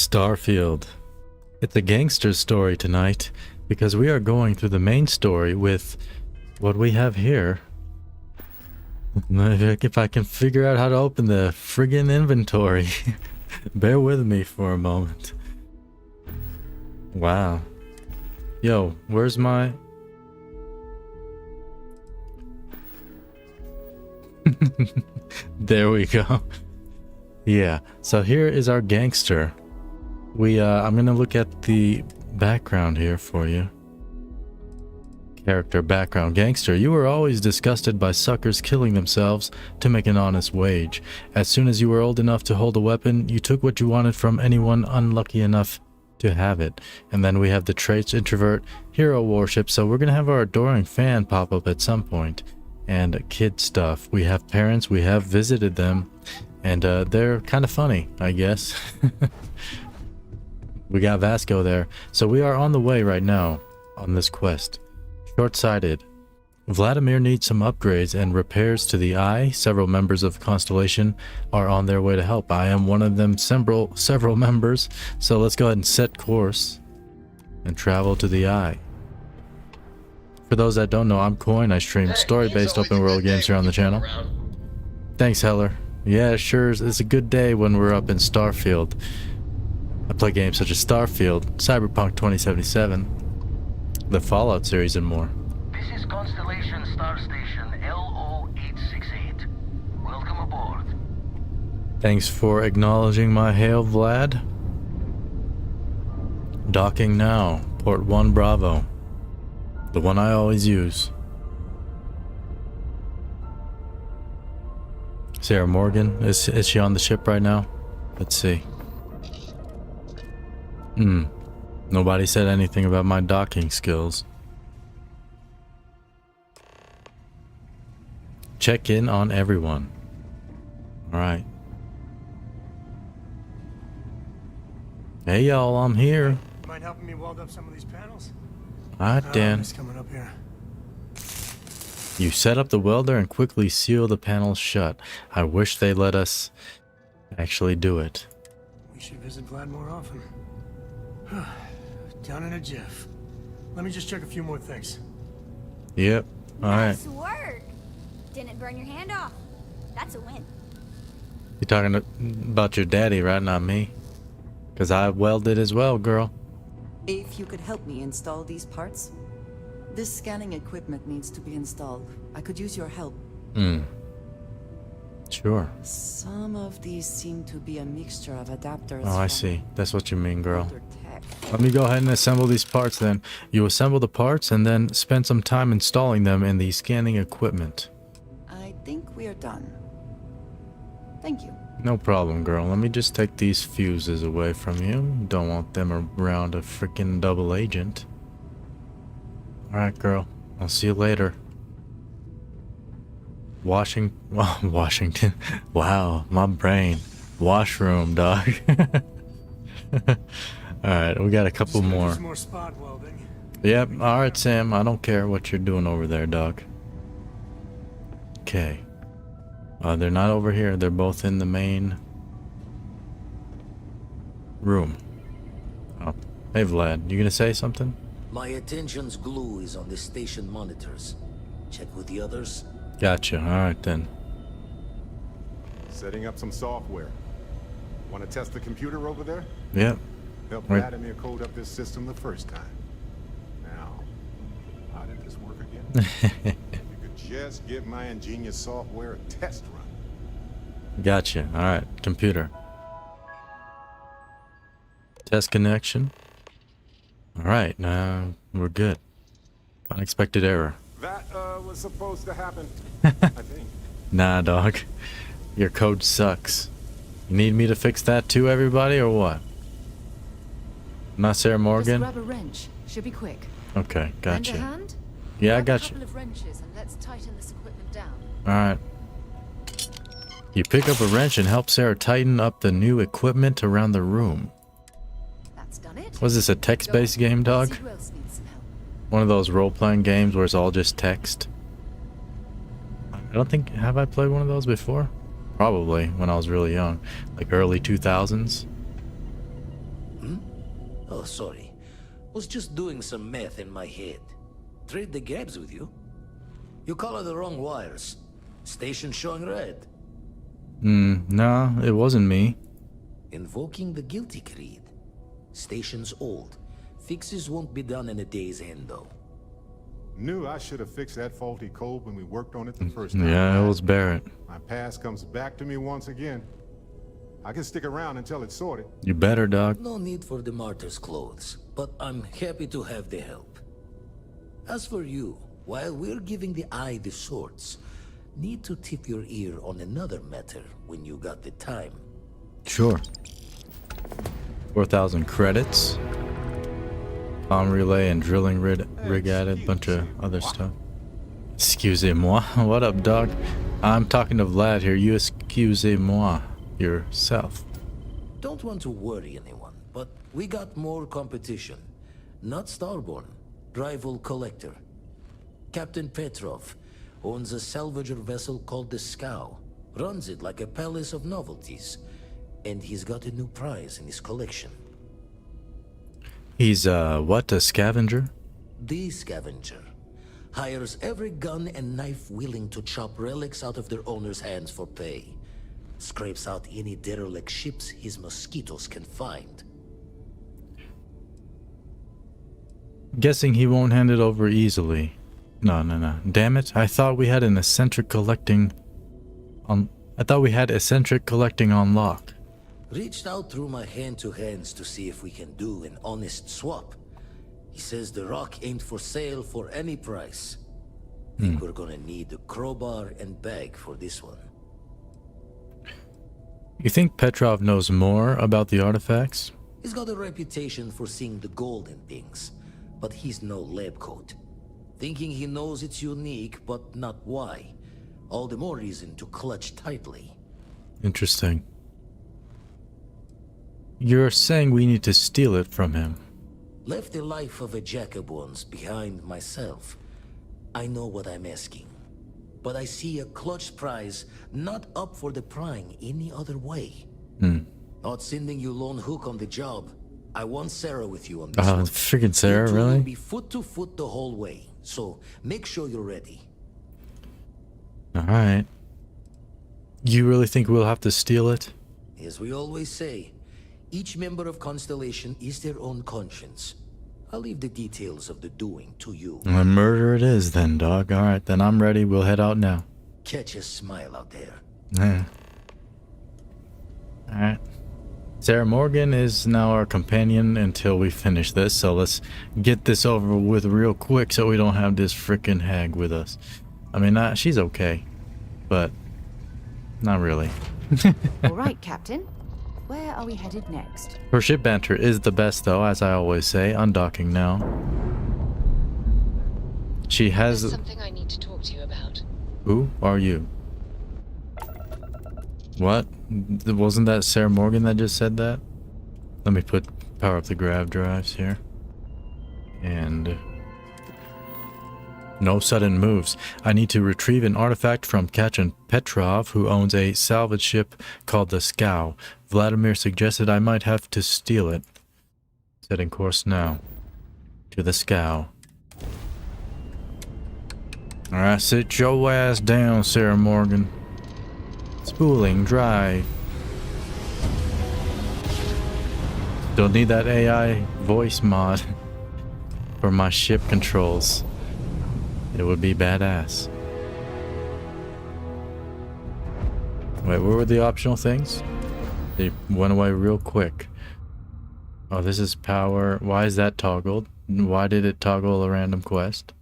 Starfield. It's a gangster story tonight because we are going through the main story with what we have here. If I can figure out how to open the friggin' inventory. Bear with me for a moment. Wow. Yo, where's my... There we go. Yeah, so here is our gangster. I'm gonna look at the background here for you. Character background. Gangster, you were always disgusted by suckers killing themselves to make an honest wage. As soon as you were old enough to hold a weapon, you took what you wanted from anyone unlucky enough to have it. And then we have the traits: introvert, hero worship, so we're gonna have our adoring fan pop up at some point. And kid stuff. We have parents, we have visited them, and they're kind of funny, I guess. We got Vasco there. So we are on the way right now on this quest. Short-sighted. Vladimir needs some upgrades and repairs to the eye. Several members of Constellation are on their way to help. I am one of them, several members. So let's go ahead and set course and travel to the eye. For those that don't know, I'm Coine. I stream story-based open world games here on the channel. Thanks, Heller. Yeah, sure. It's a good day when we're up in Starfield. I play games such as Starfield, Cyberpunk 2077, the Fallout series, and more. This is Constellation Star Station LO868. Welcome aboard. Thanks for acknowledging my hail, Vlad. Docking now. Port 1 Bravo. The one I always use. Sarah Morgan, is she on the ship right now? Let's see. Nobody said anything about my docking skills. Check in on everyone. Alright. Hey y'all, I'm here. Mind helping me weld up some of these panels? Alright, Dan. It's coming up here. You set up the welder and quickly seal the panels shut. I wish they let us actually do it. We should visit Vlad more often. Down in a jiff. Let me just check a few more things. Yep. Alright. Nice work. Didn't burn your hand off. That's a win. You're talking about your daddy, right? Not me. Because I welded as well, girl. If you could help me install these parts. This scanning equipment needs to be installed. I could use your help. Sure. Some of these seem to be a mixture of adapters. Oh, I see. That's what you mean, girl. older tech. Let me go ahead and assemble these parts then. You assemble the parts and then spend some time installing them in the scanning equipment. I think we are done. Thank you. No problem, girl. Let me just take these fuses away from you. Don't want them around a freaking double agent. Alright, girl. I'll see you later. Washington. Wow, my brain. Washroom, dog. Alright, we got a couple more. More spot welding. Yep, alright, Sam. I don't care what you're doing over there, dog. Okay. They're not over here. They're both in the main room. Oh. Hey, Vlad. You gonna say something? My attention's glue is on the station monitors. Check with the others. Gotcha. Alright, then. Setting up some software. Want to test the computer over there? Yep. Help Right. Vladimir code up this system the first time. Now, how did this work again? You could just give my ingenious software a test run. Gotcha. Alright, computer. Test connection. Alright, now we're good. Unexpected error. That was supposed to happen, I think. Nah, dog. Your code sucks. You need me to fix that too, everybody, or what? Not Sarah Morgan? Just grab a wrench. Should be quick. Okay, Lend a gotcha. hand? Yeah, I Grab got a you. couple of wrenches and let's tighten this equipment down. Alright. You pick up a wrench and help Sarah tighten up the new equipment around the room. That's done it. Was this a text-based game, dog? See who else needs some help. One of those role-playing games where it's all just text? I don't think... Have I played one of those before? Probably, when I was really young. Like early 2000s. Oh, sorry. Was just doing some math in my head. Trade the gaps with you? You color the wrong wires. Station showing red. No, it wasn't me. Invoking the guilty creed. Station's old. Fixes won't be done in a day's end, though. Knew I should have fixed that faulty code when we worked on it the first time. Yeah, it was Barrett. My past comes back to me once again. I can stick around until it's sorted. You better, dog. No need for the martyr's clothes, but I'm happy to have the help. As for you, while we're giving the eye the swords, need to tip your ear on another matter when you got the time. Sure. 4,000 credits. Bomb relay and drilling rig added. Bunch of other stuff. Excusez-moi. What up, dog? I'm talking to Vlad here. You excusez-moi yourself. Don't want to worry anyone, but we got more competition. Not Starborn, rival collector. Captain Petrov owns a salvager vessel called the Scow. Runs it like a palace of novelties. And he's got a new prize in his collection. He's, what, a scavenger? The Scavenger hires every gun and knife willing to chop relics out of their owner's hands for pay. Scrapes out any derelict ships his mosquitoes can find. Guessing he won't hand it over easily. No. Damn it. I thought we had eccentric collecting on lock. Reached out through my hand-to-hands to see if we can do an honest swap. He says the rock ain't for sale for any price. Think we're gonna need a crowbar and bag for this one. You think Petrov knows more about the artifacts? He's got a reputation for seeing the gold in things, but he's no lab coat. Thinking he knows it's unique, but not why. All the more reason to clutch tightly. Interesting. You're saying we need to steal it from him. Left the life of a Jacobons behind myself. I know what I'm asking. But I see a clutch prize not up for the prying any other way. Not sending you lone hook on the job. I want Sarah with you on this one. Freaking Sarah, You two will really? be foot to foot the whole way. So make sure you're ready. Alright. You really think we'll have to steal it? As we always say, each member of Constellation is their own conscience. I'll leave the details of the doing to you. A murder it is then, dog. Alright, then I'm ready. We'll head out now. Catch a smile out there. Yeah. Alright. Sarah Morgan is now our companion until we finish this, so let's get this over with real quick so we don't have this frickin' hag with us. I mean, she's okay, but not really. All right, Captain. Where are we headed next? Her ship banter is the best though, as I always say. Undocking now. She has... There's something I need to talk to you about. Who are you? What? Wasn't that Sarah Morgan that just said that? Let me power up the grav drives here. And... no sudden moves. I need to retrieve an artifact from Captain Petrov, who owns a salvage ship called the Scow. Vladimir suggested I might have to steal it. Setting course now. To the Scow. Alright, sit your ass down, Sarah Morgan. Spooling, drive. Still need that AI voice mod for my ship controls. It would be badass. Wait, what were the optional things? They went away real quick. Oh, this is power. Why is that toggled? Why did it toggle a random quest?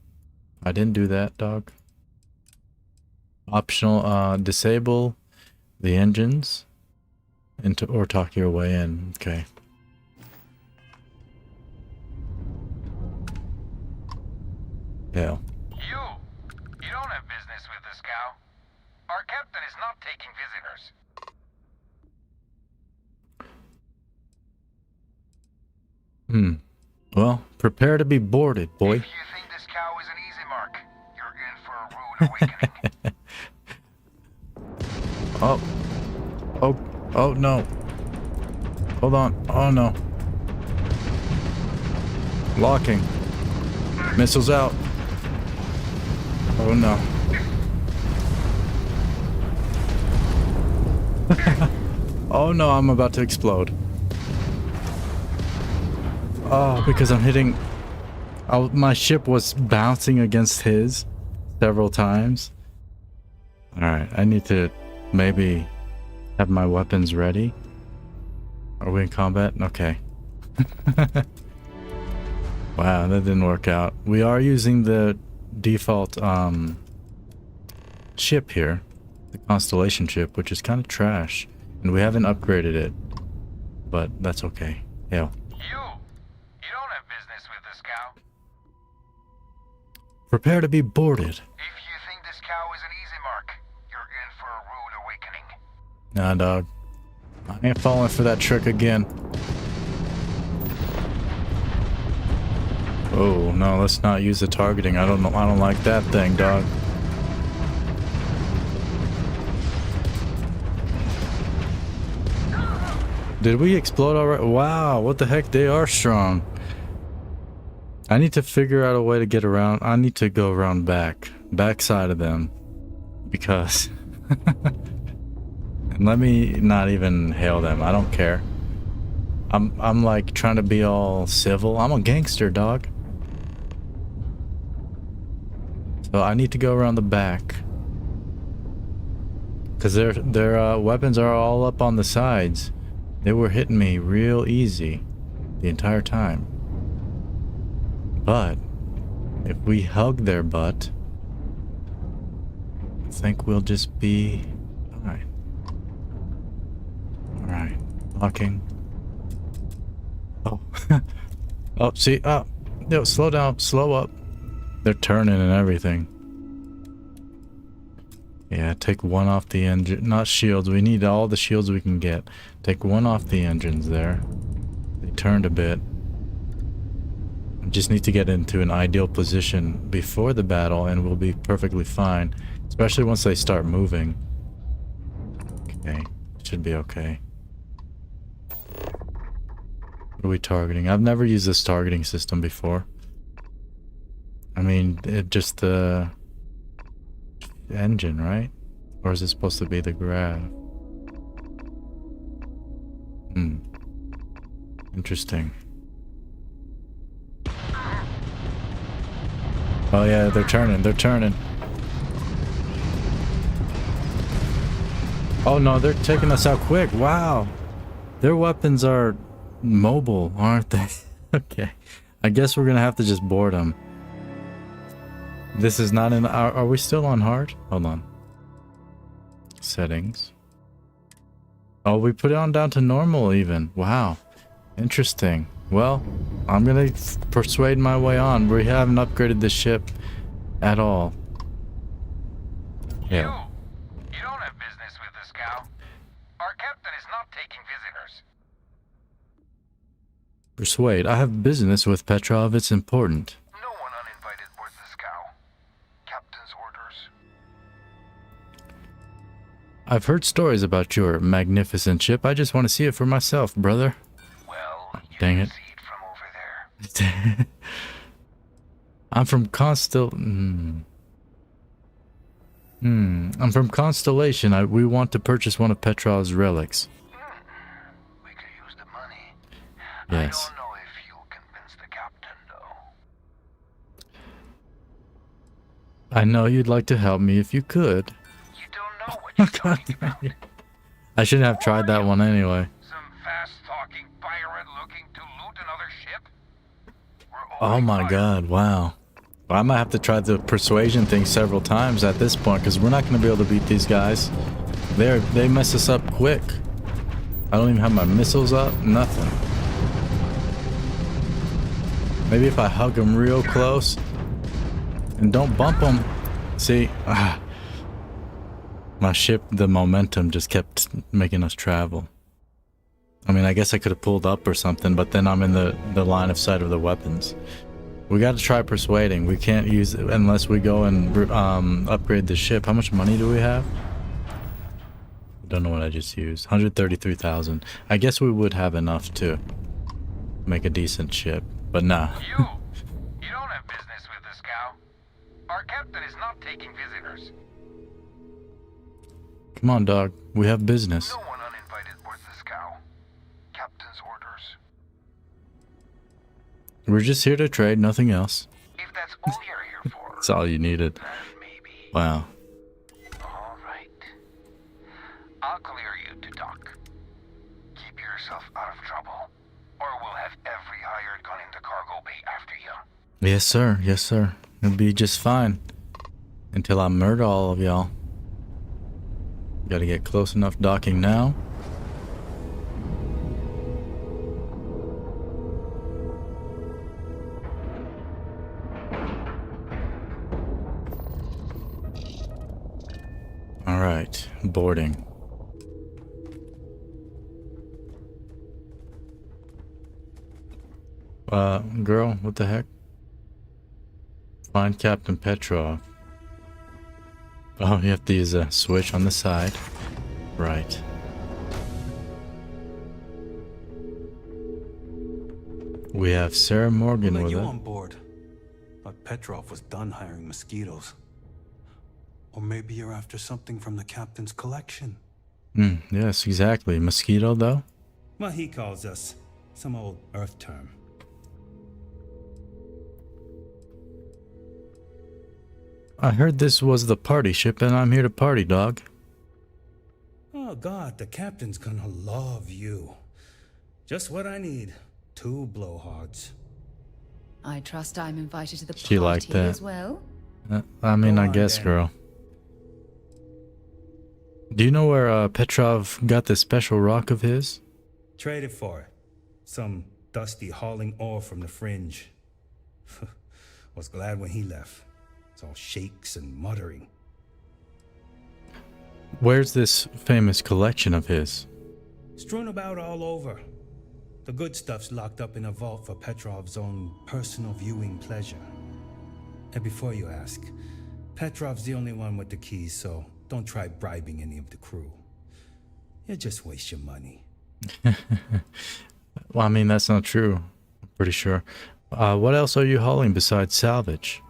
I didn't do that, dog. Optional, disable the engines or talk your way in. Okay. Hell. You don't have business with the Scow. Our captain is not taking visitors. Well, prepare to be boarded, boy. If you think the Scow is an easy mark, you're in for a rude awakening. Oh no. Hold on. Oh no. Locking. Missiles out. Oh no. Oh no, I'm about to explode. Oh, because I'm hitting... my ship was bouncing against his several times. Alright, I need to maybe have my weapons ready. Are we in combat? Okay. Wow, that didn't work out. We are using the default ship here. The Constellation ship, which is kind of trash. And we haven't upgraded it. But that's okay. Hell. You don't have business with this cow. Prepare to be boarded. If you think this cow is an easy mark, you're in for a rude awakening. Nah, dog. I ain't falling for that trick again. Oh no, let's not use the targeting. I don't like that thing, dog. Did we explode already? Wow, what the heck? They are strong. I need to figure out a way to get around. I need to go around backside of them, because and let me not even hail them. I don't care. I'm like trying to be all civil. I'm a gangster, dog. So I need to go around the back, because their weapons are all up on the sides. They were hitting me real easy the entire time. But if we hug their butt, I think we'll just be fine. Alright, locking. Oh. Oh, see, yo, slow down, slow up. They're turning and everything. Yeah, take one off the engine. Not shields. We need all the shields we can get. Take one off the engines there. They turned a bit. I just need to get into an ideal position before the battle and we'll be perfectly fine. Especially once they start moving. Okay. Should be okay. What are we targeting? I've never used this targeting system before. I mean, it just the engine, right? Or is it supposed to be the grav? Interesting. Oh yeah, they're turning, they're turning. Oh no, they're taking us out quick. Wow. Their weapons are mobile, aren't they? Okay. I guess we're gonna have to just board them. This is not in... Are we still on hard? Hold on. Settings. Oh, we put it on down to normal even. Wow. Interesting. Well, I'm gonna persuade my way on. We haven't upgraded this ship at all. Yeah. You don't have business with this cow. Our captain is not taking visitors. Persuade. I have business with Petrov. It's important. No one uninvited boards this cow. Captain's orders. I've heard stories about your magnificent ship. I just want to see it for myself, brother. Well, you dang can it. see it from over there. I'm from I'm from Constellation. We want to purchase one of Petrov's relics. We could use the money. Yes. I don't know if you'll convince the captain, though. I know you'd like to help me if you could. You don't know what you're talking about. I shouldn't have tried that one anyway. Some fast-talking pirate looking to loot another ship? Oh my god, wow. Well, I might have to try the persuasion thing several times at this point, because we're not going to be able to beat these guys. They mess us up quick. I don't even have my missiles up, nothing. Maybe if I hug them real close and don't bump them. See, my ship, the momentum just kept making us travel. I mean, I guess I could have pulled up or something, but then I'm in the line of sight of the weapons. We got to try persuading. We can't use it unless we go and upgrade the ship. How much money do we have? Don't know what I just used. 133,000. I guess we would have enough to make a decent ship. But nah. You don't have business with the scow. Our captain is not taking visitors. Come on, dog. We have business. No one uninvited boards the scow. Captain's orders. We're just here to trade, nothing else. If that's all you're here for, That's all you needed. then maybe. Wow. All right. I'll clear you to dock. Keep yourself out of trouble, or we'll have every hired gun in the cargo bay after you. Yes, sir. Yes, sir. It'll be just fine. Until I murder all of y'all. Gotta get close enough docking now. Alright, boarding. Girl, what the heck? Find Captain Petrov. Oh, you have to use a switch on the side. Right. We have Sarah Morgan We'll with let you us. on board, but Petrov was done hiring mosquitoes. Or maybe you're after something from the captain's collection. Yes, exactly. Mosquito, though? Well, he calls us some old Earth term. I heard this was the party ship, and I'm here to party, dog. Oh God, the captain's gonna love you. Just what I need. 2 blowhards. I trust I'm invited to the She party liked that. as well. I mean, Go I on, guess, then. girl. Do you know where Petrov got this special rock of his? Traded for it. Some dusty hauling ore from the fringe. Was glad when he left. It's all shakes and muttering. Where's this famous collection of his? Strewn about all over. The good stuff's locked up in a vault for Petrov's own personal viewing pleasure. And before you ask, Petrov's the only one with the keys, so don't try bribing any of the crew. You'll just waste your money. Well, I mean, that's not true. I'm pretty sure. What else are you hauling besides salvage?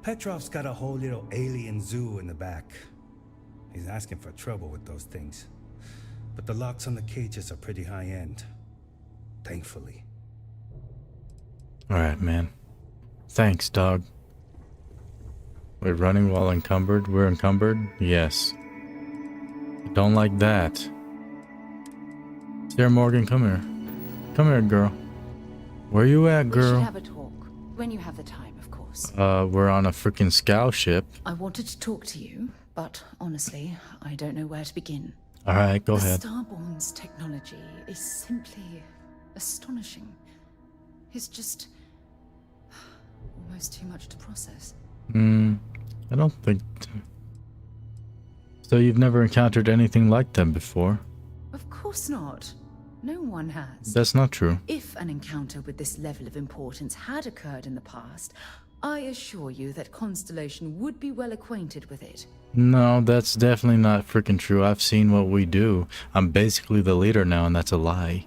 Petrov's got a whole little alien zoo in the back. He's asking for trouble with those things. But the locks on the cages are pretty high-end. Thankfully. Alright, man. Thanks, dog. We're running while encumbered. We're encumbered? Yes. Don't like that. Sarah Morgan, come here. Come here, girl. Where you at, We should girl? have a talk. When you have the time, of course. We're on a freaking scow ship. I wanted to talk to you, but honestly, I don't know where to begin. Alright, go ahead. Starborn's technology is simply astonishing. It's just almost too much to process. I don't think... So you've never encountered anything like them before? Of course not. No one has. That's not true. If an encounter with this level of importance had occurred in the past, I assure you that Constellation would be well acquainted with it. No, that's definitely not freaking true. I've seen what we do. I'm basically the leader now, and that's a lie.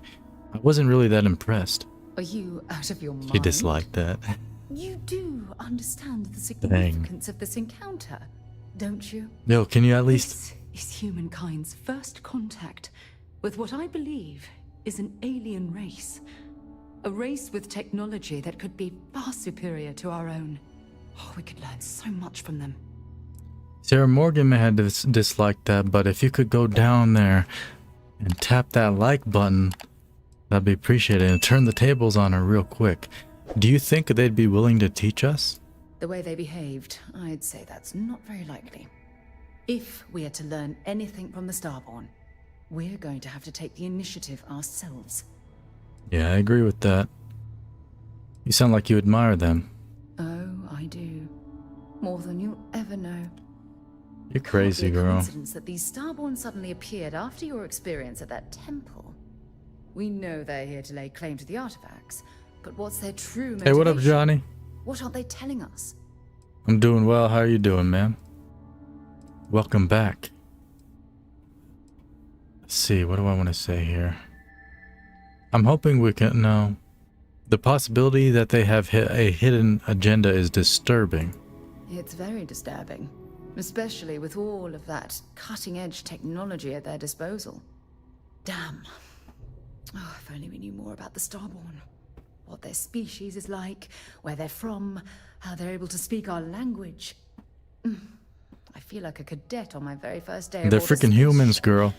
I wasn't really that impressed. Are you out of your mind? She disliked that. You do understand the significance of this encounter, don't you? Yo, can you at least... This is humankind's first contact with what I believe is an alien race. A race with technology that could be far superior to our own. Oh, we could learn so much from them. Sarah Morgan may have disliked that, but if you could go down there and tap that like button, that'd be appreciated, and turn the tables on her real quick. Do you think they'd be willing to teach us? The way they behaved, I'd say that's not very likely. If we are to learn anything from the Starborn, we're going to have to take the initiative ourselves. Yeah, I agree with that. You sound like you admire them. Oh, I do. More than you'll ever know. You're crazy, Can't be a girl. coincidence that these Starborn suddenly appeared after your experience at that temple. We know they're here to lay claim to the artifacts, but what's their true motivation? Hey, what up, Johnny? What aren't they telling us? I'm doing well. How are you doing, man? Welcome back. Let's see, what do I want to say here? I'm hoping we can... No. The possibility that they have a hidden agenda is disturbing. It's very disturbing, especially with all of that cutting-edge technology at their disposal. Damn. Oh, if only we knew more about the Starborn. What their species is like, where they're from, how they're able to speak our language. I feel like a cadet on my very first day. They're freaking humans, girl.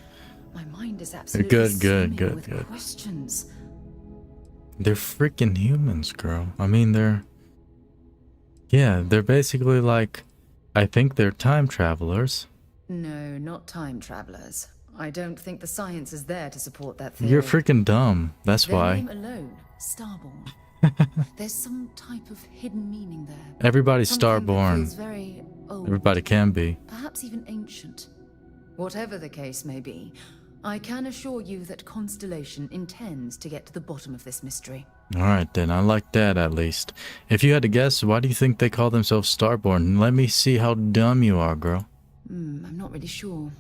My mind is absolutely Good. with questions. They're freaking humans, girl. I mean, they're basically like, I think they're time travelers. No, not time travelers. I don't think the science is there to support that theory. You're freaking dumb. That's Their why. name alone, Starborn. There's some type of hidden meaning there. Everybody's Something that Starborn. feels very old. Everybody can be. Perhaps even ancient. Whatever the case may be, I can assure you that Constellation intends to get to the bottom of this mystery. Alright then, I like that at least. If you had to guess, why do you think they call themselves Starborn? Let me see how dumb you are, girl. I'm not really sure.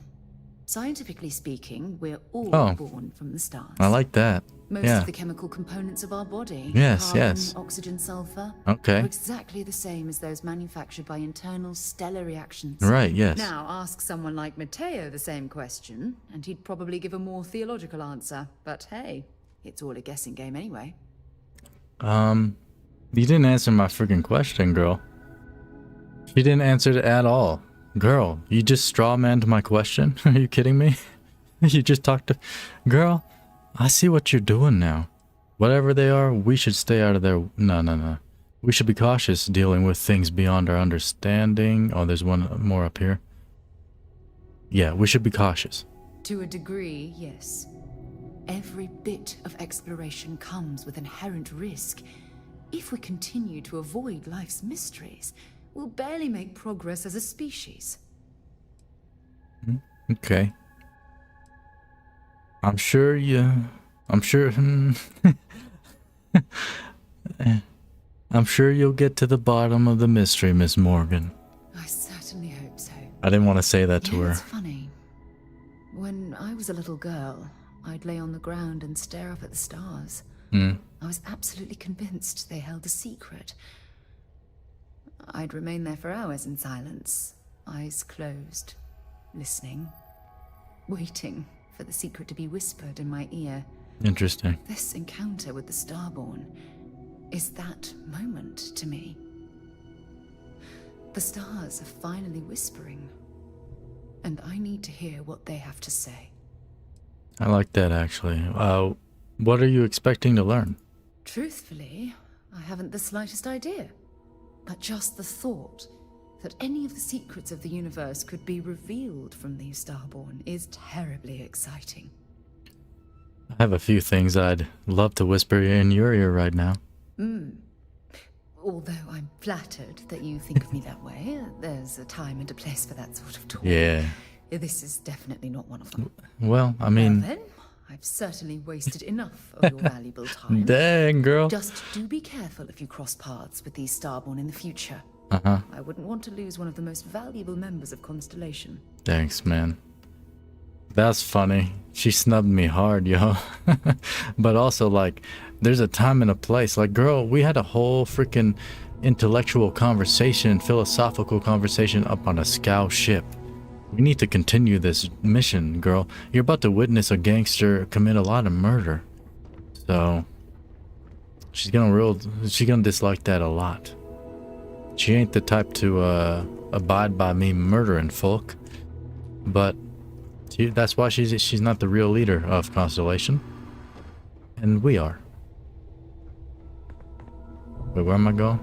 Scientifically speaking, we're all born from the stars. I like that. Most of the chemical components of our body, carbon, oxygen, sulfur, Okay. are exactly the same as those manufactured by internal stellar reactions. Right, yes. Now, ask someone like Matteo the same question, and he'd probably give a more theological answer. But hey, it's all a guessing game anyway. You didn't answer my freaking question, girl. She didn't answer it at all. Girl, you just strawmanned my question? Are you kidding me? You just talked to... Girl, I see what you're doing now. Whatever they are, we should stay out of their... No. We should be cautious dealing with things beyond our understanding. Oh, there's one more up here. Yeah, we should be cautious. To a degree, yes. Every bit of exploration comes with inherent risk. If we continue to avoid life's mysteries, we'll barely make progress as a species. Okay. I'm sure I'm sure you'll get to the bottom of the mystery, Miss Morgan. I certainly hope so. I didn't want to say that to her. It's funny. When I was a little girl, I'd lay on the ground and stare up at the stars. I was absolutely convinced they held a secret. I'd remain there for hours in silence, eyes closed, listening, waiting for the secret to be whispered in my ear. Interesting. This encounter with the Starborn is that moment to me. The stars are finally whispering, and I need to hear what they have to say. I like that, actually. What are you expecting to learn? Truthfully, I haven't the slightest idea. But just the thought that any of the secrets of the universe could be revealed from these Starborn is terribly exciting. I have a few things I'd love to whisper in your ear right now. Although I'm flattered that you think of me that way, there's a time and a place for that sort of talk. Yeah. This is definitely not one of them. Well, I mean... Well then, I've certainly wasted enough of your valuable time. Dang, girl. Just do be careful if you cross paths with these Starborn in the future. I wouldn't want to lose one of the most valuable members of Constellation. Thanks, man. That's funny. She snubbed me hard, yo. But also, like, there's a time and a place. Like, girl, we had a whole freaking intellectual conversation, philosophical conversation up on a scow ship. We need to continue this mission, girl. You're about to witness a gangster commit a lot of murder. So, she's gonna dislike that a lot. She ain't the type to abide by me murdering folk. But that's why she's not the real leader of Constellation. And we are. Wait, where am I going?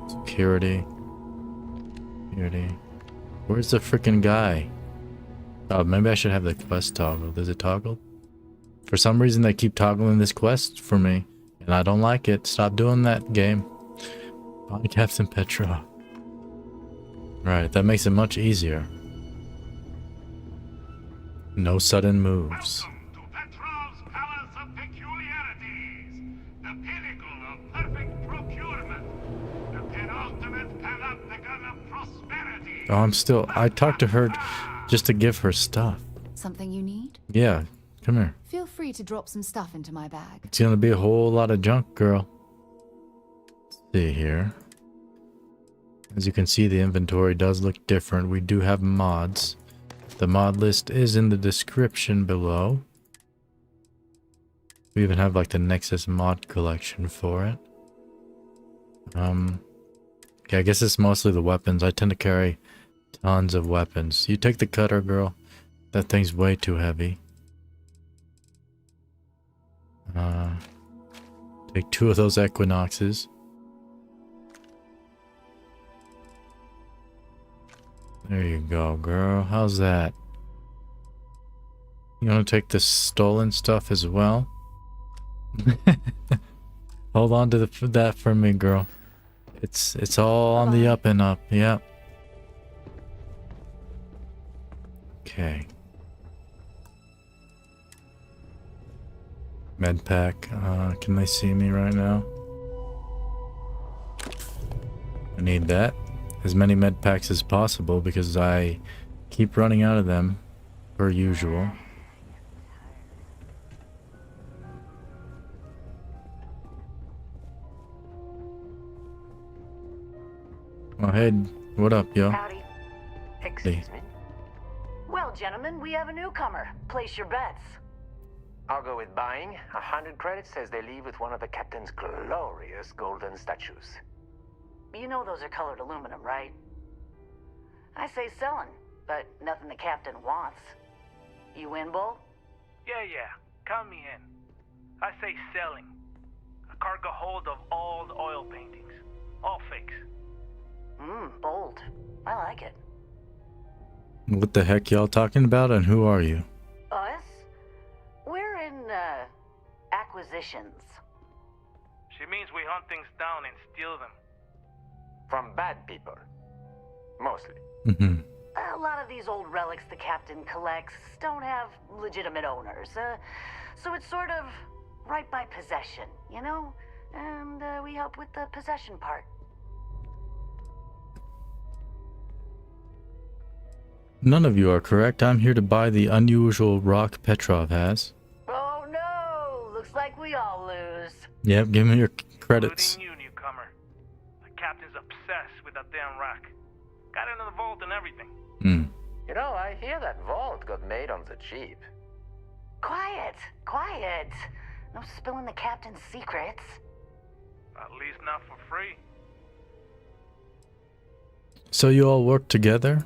Security. Where's the freaking guy? Oh, maybe I should have the quest toggled. Is it toggled? For some reason they keep toggling this quest for me. And I don't like it. Stop doing that, game. Body Captain Petrov. Right, that makes it much easier. No sudden moves. Welcome to Petrov's Palace of Peculiarities, the pinnacle of perfect procurement, the penultimate panopticon of prosperity. Oh, I talked to her just to give her stuff. Something you need? Yeah, come here. Feel free to drop some stuff into my bag. It's gonna be a whole lot of junk, girl. See here. As you can see, the inventory does look different. We do have mods. The mod list is in the description below. We even have like the Nexus mod collection for it. Okay, I guess it's mostly the weapons. I tend to carry tons of weapons. You take the cutter, girl. That thing's way too heavy. Take 2 of those Equinoxes. There you go, girl. How's that? You want to take the stolen stuff as well? Hold on to that for me, girl. It's all on the up and up. Yep. Okay. Med pack. Can they see me right now? I need that. As many med packs as possible because I keep running out of them, per usual. Oh, hey, what up, yo? Howdy. Excuse me. Well, gentlemen, we have a newcomer. Place your bets. I'll go with buying. 100 credits says they leave with one of the captain's glorious golden statues. You know those are colored aluminum, right? I say selling, but nothing the captain wants. You win, Bull? Yeah. Count me in. I say selling. A cargo hold of all the oil paintings. All fakes. Bold. I like it. What the heck y'all talking about, and who are you? Us? We're in, acquisitions. She means we hunt things down and steal them. From bad people. Mostly. A lot of these old relics the captain collects don't have legitimate owners, so it's sort of right by possession, you know? And we help with the possession part. None of you are correct. I'm here to buy the unusual rock Petrov has. Oh no! Looks like we all lose. Yep, give me your credits. Including you, newcomer. The captain's obsessed with that damn rock. Got it in the vault and everything. You know, I hear that vault got made on the cheap. Quiet! No spilling the captain's secrets. At least not for free. So you all work together?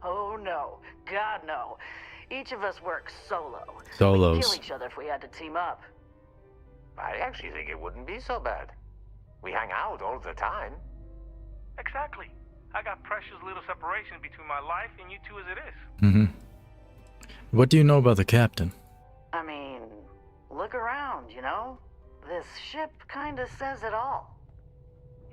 Oh no. God no. Each of us works solo. Solos. We'd kill each other if we had to team up. I actually think it wouldn't be so bad. We hang out all the time. Exactly. I got precious little separation between my life and you two as it is. What do you know about the captain? I mean, look around, you know? This ship kinda says it all.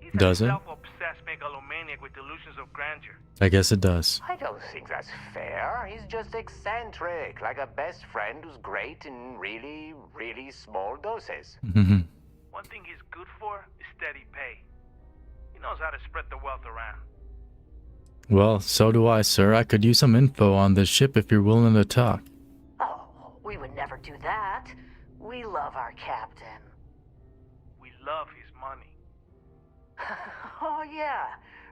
He's Does a it? self-obsessed megalomaniac with delusions of grandeur. I guess it does. I don't think that's fair. He's just eccentric, like a best friend who's great in really, really small doses. One thing he's good for is steady pay. He knows how to spread the wealth around. Well, so do I, sir. I could use some info on this ship if you're willing to talk. Oh, we would never do that. We love our captain. We love his money. Oh yeah,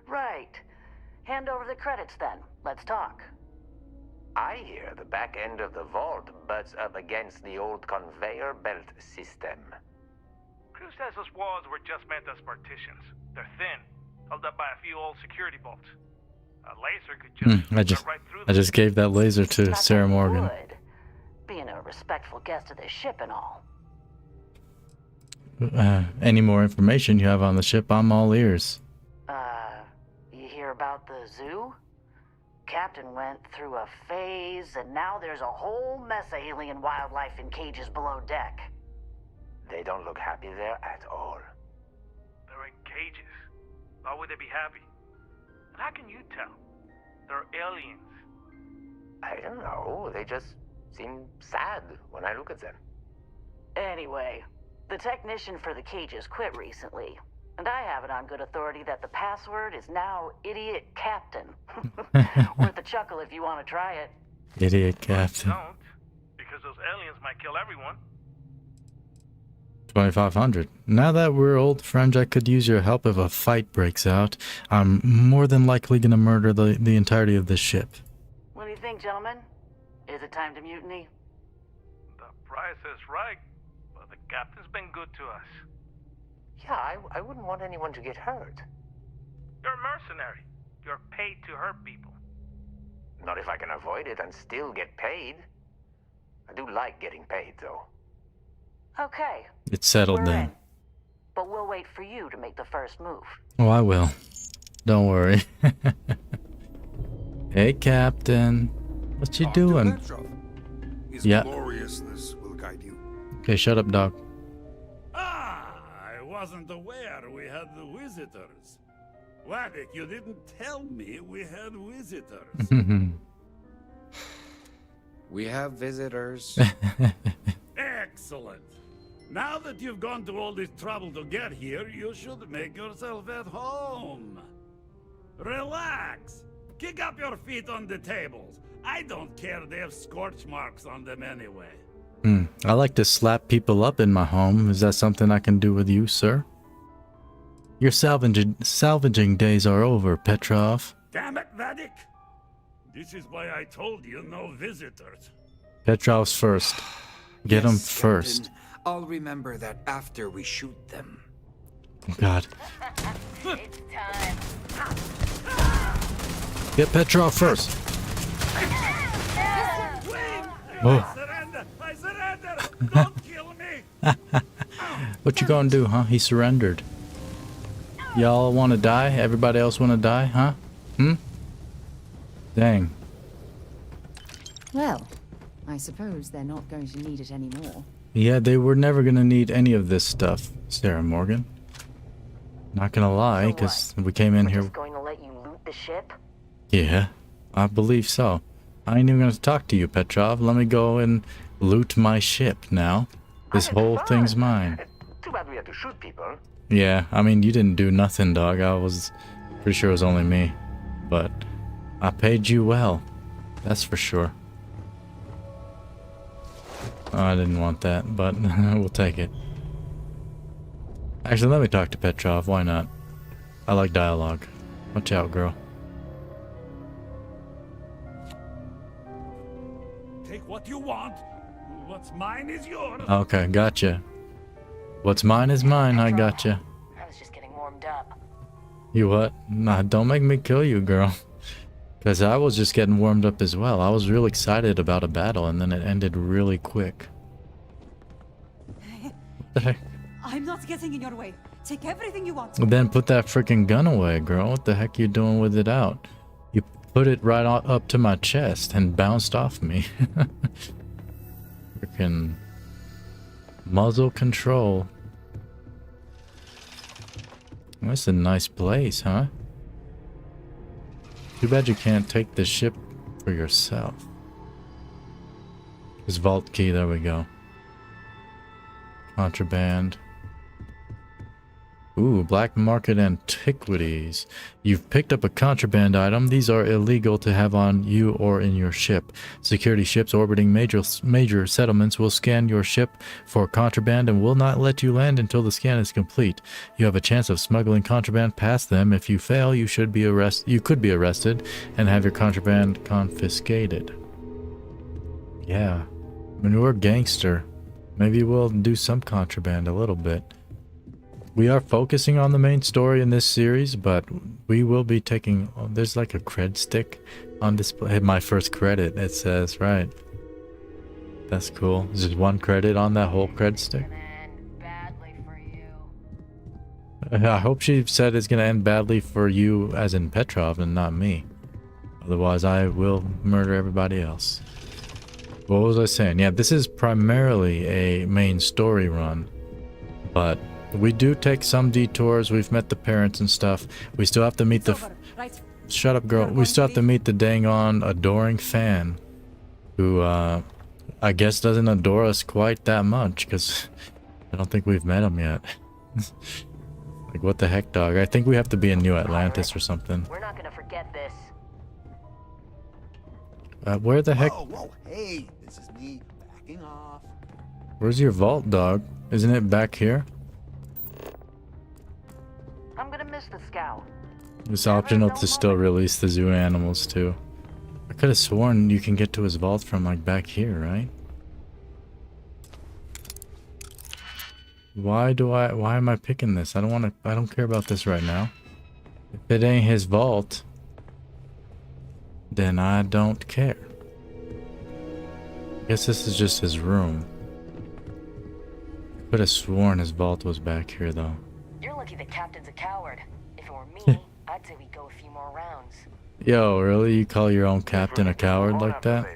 right. Hand over the credits then. Let's talk. I hear the back end of the vault butts up against the old conveyor belt system. Crew says those walls were just meant as partitions. They're thin, held up by a few old security bolts. A laser could just right through them. I just gave that laser to Not Sarah that we Morgan. would. Being a respectful guest of this ship and all. Any more information you have on the ship, I'm all ears. You hear about the zoo? Captain went through a phase, and now there's a whole mess of alien wildlife in cages below deck. They don't look happy there at all. They're in cages. Why would they be happy? And how can you tell? They're aliens. I don't know. They just seem sad when I look at them. Anyway, the technician for the cages quit recently, and I have it on good authority that the password is now Idiot Captain. Worth a chuckle if you want to try it. Idiot captain. Don't, because those aliens might kill everyone. 2,500. Now that we're old friends, I could use your help if a fight breaks out. I'm more than likely gonna murder the entirety of this ship. What do you think, gentlemen? Is it time to mutiny? The price is right, but the captain's been good to us. Yeah, I wouldn't want anyone to get hurt. You're a mercenary. You're paid to hurt people. Not if I can avoid it and still get paid. I do like getting paid, though. Okay. It's settled we're then. in. But we'll wait for you to make the first move. Oh, I will. Don't worry. Hey, Captain. What you doing? His Yeah. gloriousness will guide you. Okay, shut up, dog. I wasn't aware we had the visitors. Vladik, you didn't tell me we had visitors. We have visitors. Excellent. Now that you've gone to all this trouble to get here, you should make yourself at home. Relax. Kick up your feet on the tables. I don't care they have scorch marks on them anyway. I like to slap people up in my home. Is that something I can do with you, sir? Your salvaging days are over, Petrov. Damn it, Vladik. This is why I told you no visitors. Petrov's first. Get him Yes, first. Captain. I'll remember that after we shoot them. Oh, God. It's time. Get Petrov first. Oh. I surrender! Don't kill me! What you gonna do, huh? He surrendered. Y'all want to die? Everybody else want to die, huh? Dang. Well, I suppose they're not going to need it anymore. Yeah, they were never gonna need any of this stuff, Sarah Morgan. Not gonna lie, because we came in here. Just going to let you loot the ship? Yeah, I believe so. I ain't even gonna talk to you, Petrov. Let me go and loot my ship now. This whole thing's mine. Too bad we had to shoot people. Yeah, I mean, you didn't do nothing, dog. I was pretty sure it was only me. But I paid you well. That's for sure. Oh, I didn't want that, but we'll take it. Actually, let me talk to Petrov. Why not? I like dialogue. Watch out, girl. Take what you want. What's mine is yours. Okay, gotcha. What's mine is mine. I gotcha. I was just getting warmed up. You what? Nah, don't make me kill you, girl. Because I was just getting warmed up as well. I was real excited about a battle, and then it ended really quick. What the heck? I'm not getting in your way. Take everything you want. Then put that freaking gun away, girl. What the heck you doing with it out? You put it right up to my chest and bounced off me. Freaking muzzle control. That's a nice place, huh? Too bad you can't take the ship for yourself. This vault key, there we go. Contraband. Ooh, black market antiquities. You've picked up a contraband item. These are illegal to have on you or in your ship. Security ships orbiting major settlements will scan your ship for contraband and will not let you land until the scan is complete. You have a chance of smuggling contraband past them. If you fail, you could be arrested and have your contraband confiscated. Yeah. When we're gangster, maybe we'll do some contraband a little bit. We are focusing on the main story in this series, but we will be taking... Oh, there's like a cred stick on display. My first credit, it says, right. That's cool. There's just one credit on that whole cred stick. I hope she said it's going to end badly for you, as in Petrov, and not me. Otherwise, I will murder everybody else. What was I saying? Yeah, this is primarily a main story run, but... we do take some detours. We've met the parents and stuff. We still have to meet the... Shut up, girl. We still have to meet the dang-on adoring fan. Who, I guess doesn't adore us quite that much. Because I don't think we've met him yet. Like, what the heck, dog? I think we have to be in New Atlantis or something. We're not gonna forget this. Where the heck... Whoa, hey, this is me backing off. Where's your vault, dog? Isn't it back here? I'm gonna miss the scout. It's optional to still release the zoo animals too. I could have sworn you can get to his vault from like back here, right? Why am I picking this? I don't care about this right now. If it ain't his vault, then I don't care. I guess this is just his room. Could have sworn his vault was back here though. You're lucky the captain's a coward. If it were me, I'd say we go a few more rounds. Yo, really? You call your own captain a coward like that?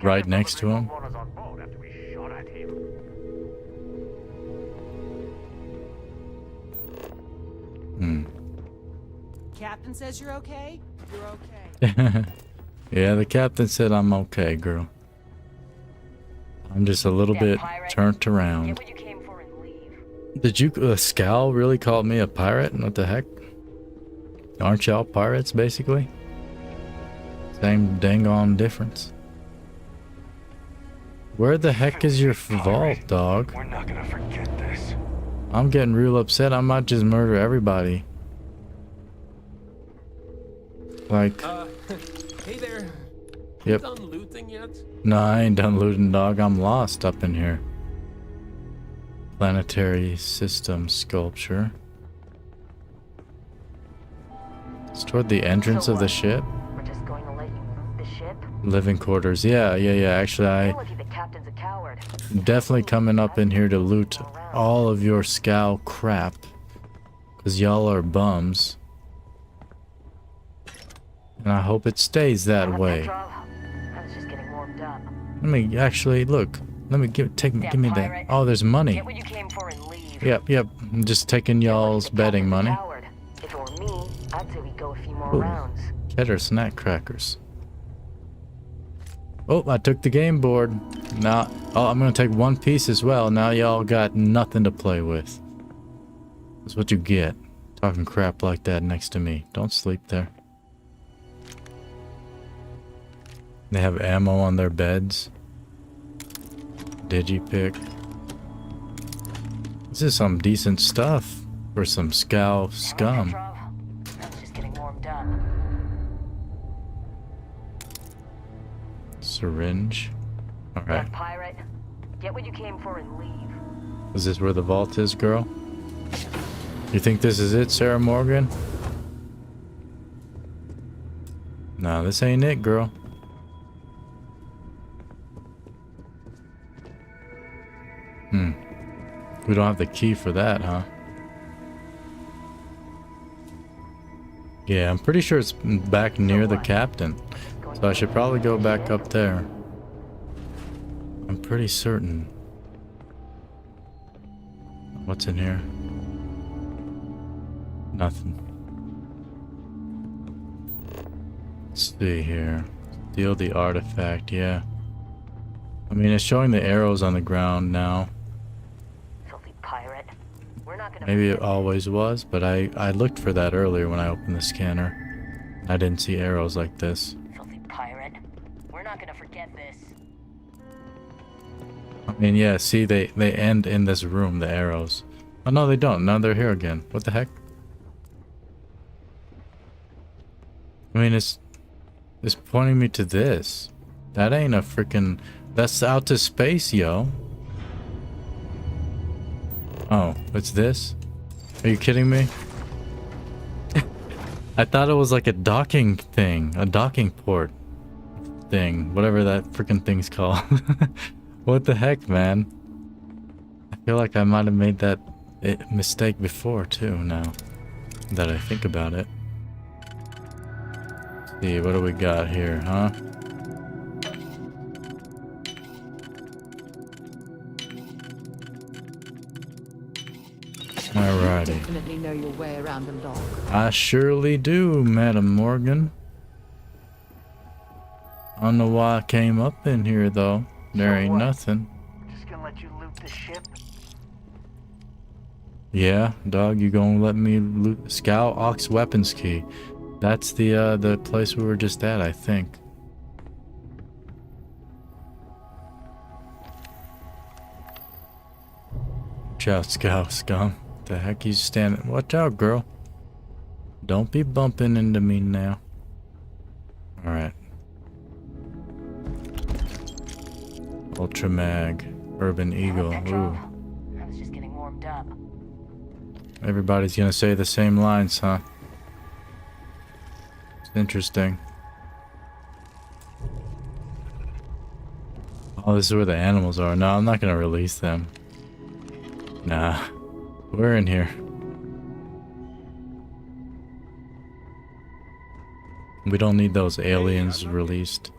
Right next to him? Captain says you're okay? You're okay. Yeah, the captain said I'm okay, girl. I'm just a little bit turned around. Did you, Scal really called me a pirate? What the heck? Aren't y'all pirates, basically? Same dang on difference. Where the heck is your vault, dog? We're not gonna forget this. I'm getting real upset. I might just murder everybody. Like... hey there. Yep. You done looting yet? No, I ain't done looting, dog. I'm lost up in here. Planetary system sculpture. It's toward the entrance of the ship. We're just going to let you loot the ship? Living quarters. Yeah. Actually, I'm definitely coming up in here to loot all of your scow crap. Because y'all are bums. And I hope it stays that way. I was just getting warmed up. Let me actually look. Let me give me that. Oh, there's money. Get what you came for and leave. Yep. I'm just taking y'all's betting money. If it were me, I'd say we go a few more Ooh. rounds. Cheddar snack crackers. Oh, I took the game board. Now, oh, I'm gonna take one piece as well. Now y'all got nothing to play with. That's what you get. Talking crap like that next to me. Don't sleep there. They have ammo on their beds. Digipick. This is some decent stuff for some scow scum. I was just getting warmed up. Syringe. Alright. Pirate, get what you came for and leave. Is this where the vault is, girl? You think this is it, Sarah Morgan? No, this ain't it, girl. We don't have the key for that, huh? Yeah, I'm pretty sure it's back near the captain. So I should probably go back up there. I'm pretty certain. What's in here? Nothing. Let's see here. Steal the artifact, yeah. I mean, it's showing the arrows on the ground now. Maybe it always was, but I looked for that earlier when I opened the scanner. I didn't see arrows like this. Filthy pirate. We're not gonna forget this. I mean, yeah, see, they end in this room, the arrows. Oh, no, they don't. Now they're here again. What the heck? I mean, it's pointing me to this. That ain't a freaking... That's out to space, yo. Oh, it's this? Are you kidding me? I thought it was like a docking thing. A docking port thing. Whatever that freaking thing's called. What the heck, man? I feel like I might have made that mistake before, too, now that I think about it. Let's see, what do we got here, huh? Alrighty. Definitely know your way around the lock. I surely do, Madam Morgan. I don't know why I came up in here, though. There ain't nothing. Just gonna let you loot the ship? Yeah, dog, you gonna let me loot Scout Ox Weapons Key. That's the place we were just at, I think. Watch out, Scout Scum. The heck you standing? Watch out, girl. Don't be bumping into me now. Alright. Ultra Mag. Urban Eagle. Ooh. I was just getting warmed up. Everybody's gonna say the same lines, huh? It's interesting. Oh, this is where the animals are. No, I'm not gonna release them. Nah. We're in here. We don't need those aliens released.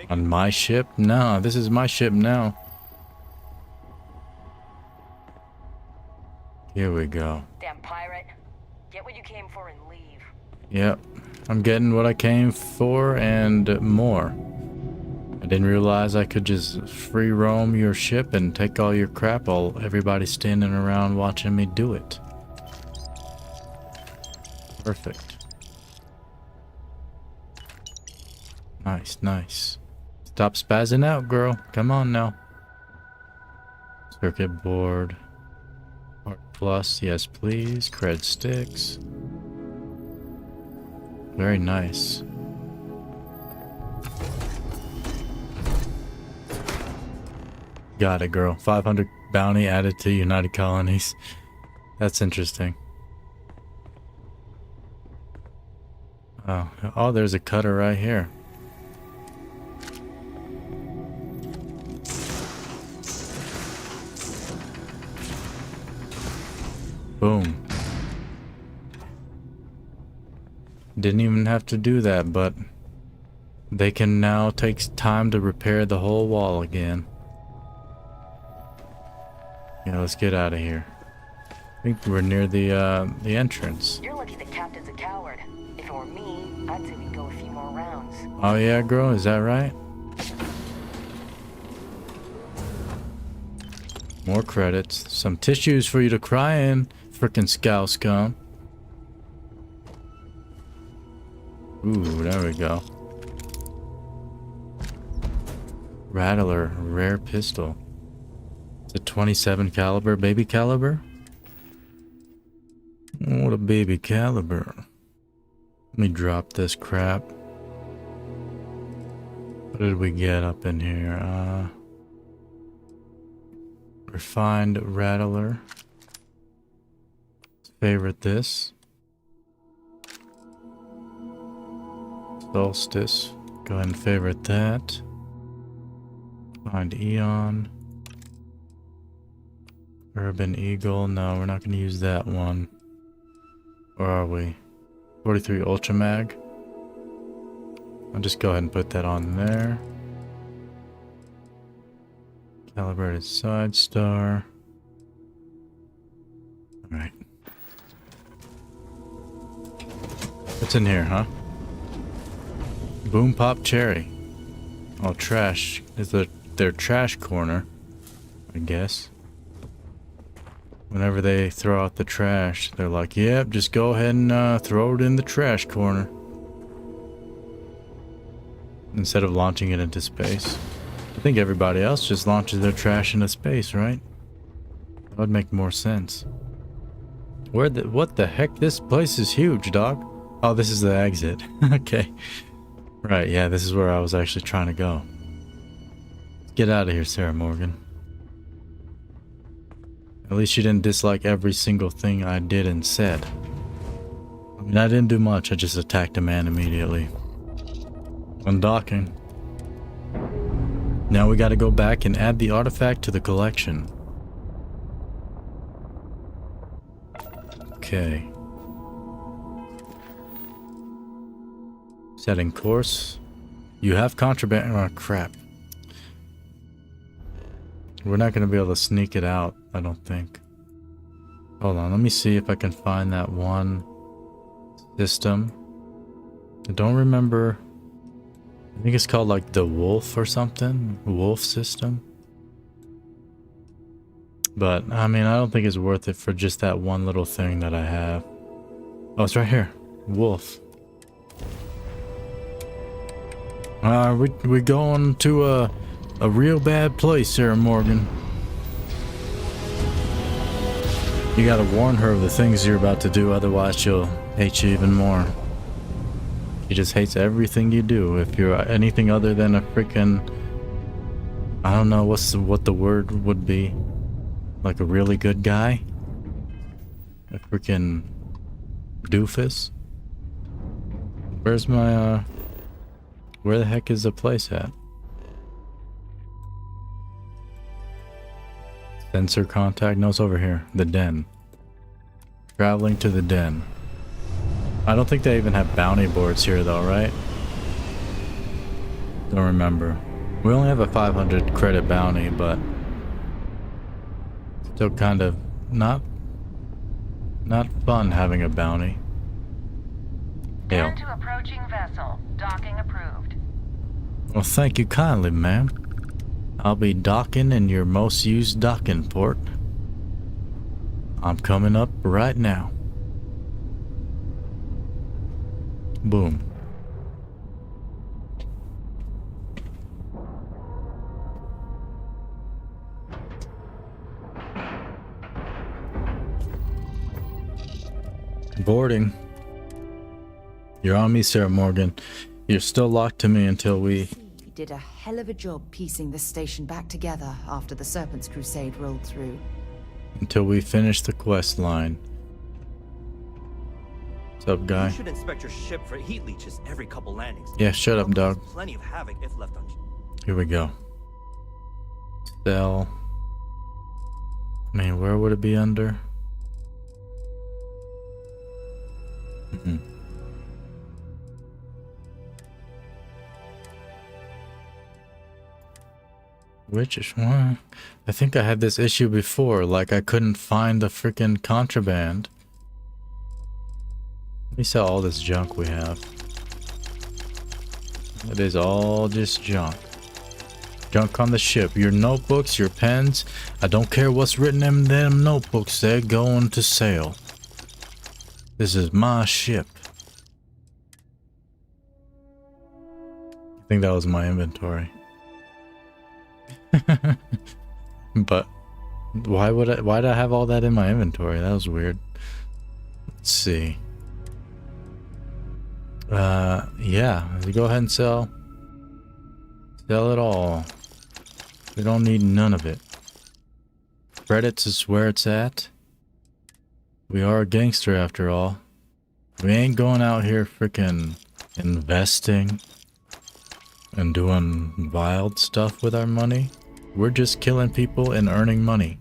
On my ship? No, this is my ship now. Here we go. Damn pirate. Get what you came for and leave. Yep. I'm getting what I came for and more. I didn't realize I could just free roam your ship and take all your crap while everybody's standing around watching me do it. Perfect. Nice, nice. Stop spazzing out, girl. Come on now. Circuit board. Part plus, yes please. Cred sticks. Very nice. Got it, girl. 500 bounty added to United Colonies. That's interesting. Oh, there's a cutter right here. Boom. Didn't even have to do that, but they can now take time to repair the whole wall again. Yeah, let's get out of here. I think we're near the entrance. You're lucky the captain's a coward. If it were me, I'd say we'd go a few more rounds. Oh yeah, girl, is that right? More credits. Some tissues for you to cry in, frickin' Scout Scum. Ooh, there we go. Rattler, rare pistol. It's a 27 caliber, baby caliber? What a baby caliber. Let me drop this crap. What did we get up in here? Refined Rattler. Favorite this. Solstice. Go ahead and favorite that. Find Eon. Urban Eagle. No, we're not going to use that one. Where are we? 43 Ultra Mag. I'll just go ahead and put that on there. Calibrated Side Star. Alright. What's in here, huh? Boom Pop Cherry. Oh, trash. Is their trash corner, I guess. Whenever they throw out the trash, they're like, yep, just go ahead and throw it in the trash corner. Instead of launching it into space. I think everybody else just launches their trash into space, right? That would make more sense. What the heck? This place is huge, dog. Oh, this is the exit. Okay. Right, yeah, this is where I was actually trying to go. Get out of here, Sarah Morgan. At least you didn't dislike every single thing I did and said. I mean, I didn't do much, I just attacked a man immediately. Undocking. Now we gotta go back and add the artifact to the collection. Okay. Setting course. You have contraband. Oh, crap. We're not going to be able to sneak it out, I don't think. Hold on, let me see if I can find that one system. I don't remember. I think it's called like the Wolf or something. Wolf system. But, I mean, I don't think it's worth it for just that one little thing that I have. Oh, it's right here. Wolf. We're going to a real bad place, Sarah Morgan. You gotta warn her of the things you're about to do, otherwise she'll hate you even more. She just hates everything you do. If you're anything other than a freaking, I don't know what the word would be, like a really good guy, a freaking doofus. Where's my where the heck is the place at? Sensor contact? No, it's over here. The den. Traveling to the den. I don't think they even have bounty boards here though, right? Don't remember. We only have a 500 credit bounty, but still kind of not fun having a bounty. Turn to approaching vessel. Docking approved. Well, thank you kindly, ma'am. I'll be docking in your most used docking port. I'm coming up right now. Boom. Boarding. You're on me, Sarah Morgan. You're still locked to me until we... You did a hell of a job piecing this station back together after the Serpent's Crusade rolled through. Until we finish the quest line. What's up, guy? You should inspect your ship for heat leeches every couple landings. Yeah, shut up, dog. Plenty of havoc if left unchecked. Here we go. Cell. I mean, where would it be under? Which is one? I think I had this issue before, like I couldn't find the freaking contraband. Let me sell all this junk we have. It is all just junk. Junk on the ship. Your notebooks, your pens. I don't care what's written in them notebooks. They're going to sail. This is my ship. I think that was my inventory. But why did I have all that in my inventory? That was weird. Let's see. Yeah, go ahead and sell it all. We don't need none of it. Credits is where it's at. We are a gangster after all. We ain't going out here freaking investing and doing wild stuff with our money. We're just killing people and earning money.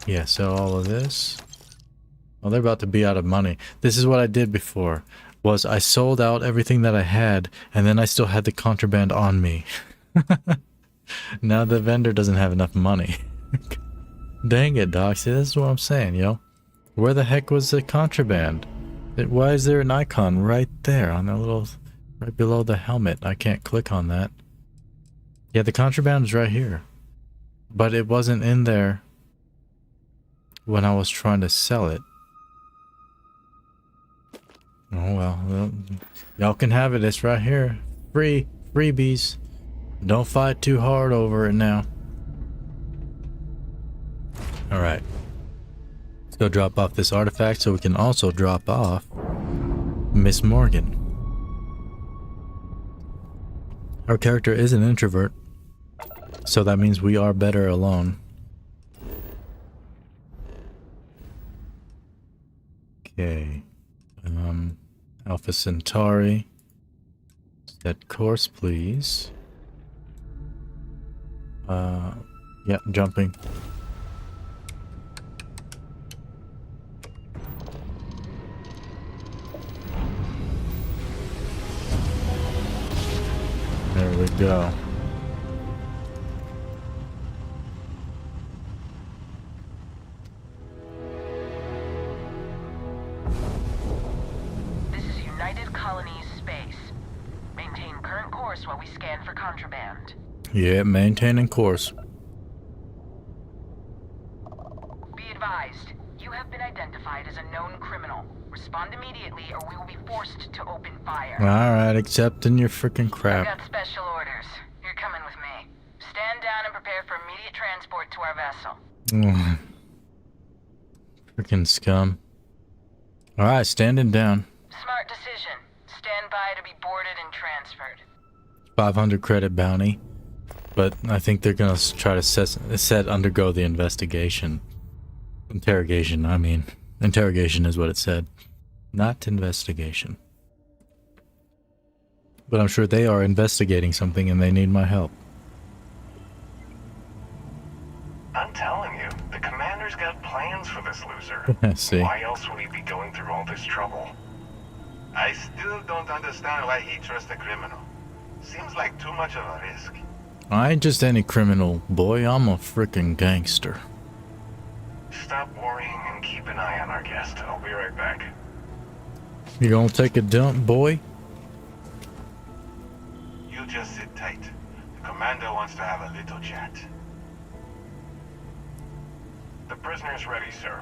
Yeah, sell all of this. Well, they're about to be out of money. This is what I did before, was I sold out everything that I had, and then I still had the contraband on me. Now the vendor doesn't have enough money. Dang it, Doc. See, this is what I'm saying, yo. Where the heck was the contraband? Why is there an icon right there on that little... right below the helmet? I can't click on that. Yeah, the contraband is right here. But it wasn't in there when I was trying to sell it. Oh well, y'all can have it. It's right here. Free. Freebies. Don't fight too hard over it now. Alright. Let's go drop off this artifact so we can also drop off Miss Morgan. Our character is an introvert, so that means we are better alone. Okay. Alpha Centauri. Set course, please. Yeah, jumping. There we go. This is United Colonies space. Maintain current course while we scan for contraband. Yeah, maintaining course. Be advised, you have been identified as a known criminal. Respond immediately or we will be forced to open fire. Alright, accepting your freaking crap. I've got special orders. You're coming with me. Stand down and prepare for immediate transport to our vessel. Freaking scum. Alright, standing down. Smart decision. Stand by to be boarded and transferred. 500 credit bounty. But I think they're gonna try to set undergo the investigation. Interrogation, I mean. Interrogation is what it said. Not investigation. But I'm sure they are investigating something and they need my help. I'm telling you, the commander's got plans for this loser. See. Why else would he be going through all this trouble? I still don't understand why he trusts a criminal. Seems like too much of a risk. I ain't just any criminal, boy. I'm a freaking gangster. Stop worrying and keep an eye on our guest. I'll be right back. You gonna take a dump, boy? You just sit tight. The commander wants to have a little chat. The prisoner's ready, sir.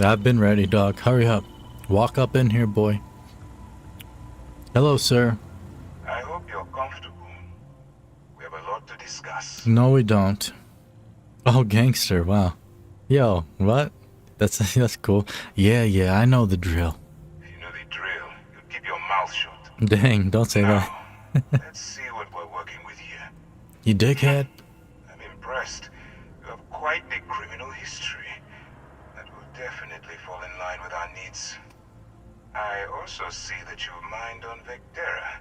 I've been ready, dog. Hurry up. Walk up in here, boy. Hello, sir. I hope you're comfortable. We have a lot to discuss. No, we don't. Oh, gangster. Wow. Yo, what? That's cool. Yeah, I know the drill. If you know the drill, you keep your mouth shut. Dang, don't say that. Let's see what we're working with here. You dickhead. I'm impressed. You have quite the criminal history. That will definitely fall in line with our needs. I also see that you mined on Vectera,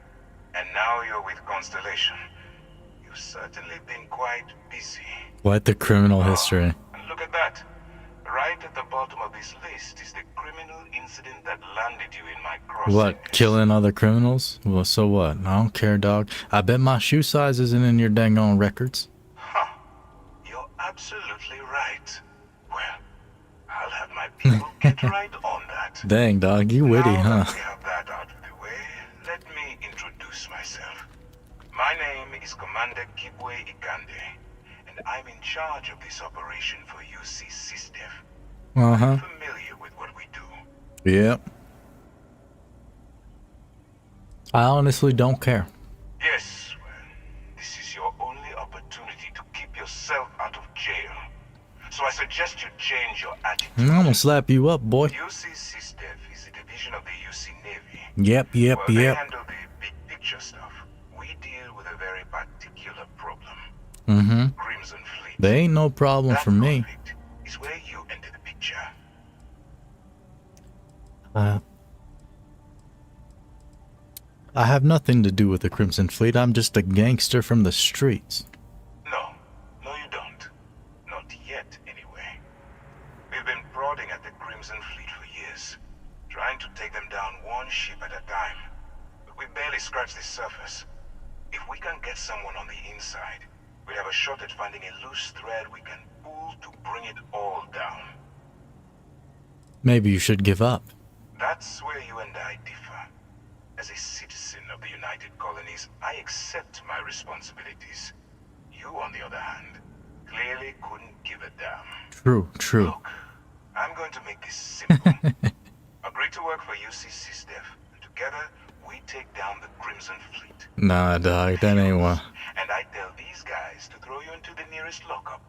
and now you're with Constellation. You've certainly been quite busy. What the criminal history? And look at that. Right at the bottom of this list is the criminal incident that landed you in my crossing. What, killing other criminals? Well, so what? I don't care, dog. I bet my shoe size isn't in your dang on records. You're absolutely right. Well, I'll have my people get right on that. Dang, dog, you witty, huh? Now that we have that out of the way, let me introduce myself. My name is Commander Kibwe Ikande, and I'm in charge of this operation for UC SysDef. Uh-huh. Familiar with what we do? Yep. I honestly don't care. Yes, well, this is your only opportunity to keep yourself out of jail. So I suggest you change your attitude. I'm gonna slap you up, boy. UC SysDef is a division of the UC Navy. Yep. They handle the big picture stuff. We deal with a very particular problem. Mm-hmm. Crimson Fleet. They ain't no problem for me. Is where you enter the picture. I have nothing to do with the Crimson Fleet. I'm just a gangster from the streets. No, you don't. Not yet, anyway. We've been prodding at the Crimson Fleet for years, trying to take them down one ship at a time. But we barely scratched the surface. If we can get someone on the inside, we have a shot at finding a loose thread we can pull to bring it all down. Maybe you should give up. That's where you and I differ. As a citizen of the United Colonies, I accept my responsibilities. You, on the other hand, clearly couldn't give a damn. True. Look, I'm going to make this simple. Agree to work for UC SysDef, and together we take down the Crimson Fleet. Nah, dog, that ain't what. And I tell these guys to throw you into the nearest lockup.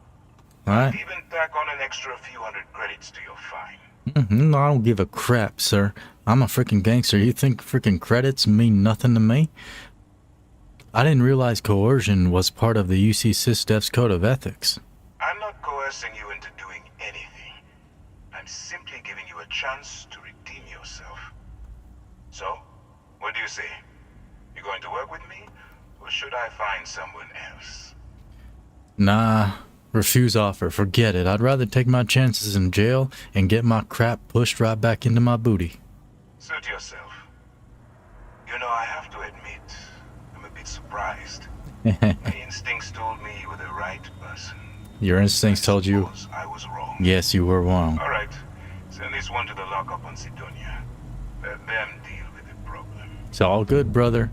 Alright. Even tack on an extra few hundred credits to your fine. No, I don't give a crap, sir. I'm a freaking gangster. You think freaking credits mean nothing to me? I didn't realize coercion was part of the UC SysDef's code of ethics. I'm not coercing you into doing anything. I'm simply giving you a chance to redeem yourself. So, what do you say? You going to work with me? Or should I find someone else? Nah. Refuse offer. Forget it. I'd rather take my chances in jail and get my crap pushed right back into my booty. Suit yourself. You know, I have to admit, I'm a bit surprised. My instincts told me you were the right person. Your instincts told you? I was wrong. Yes, you were wrong. Alright, send this one to the lockup on Sidonia. Let them deal with the problem. It's all good, brother.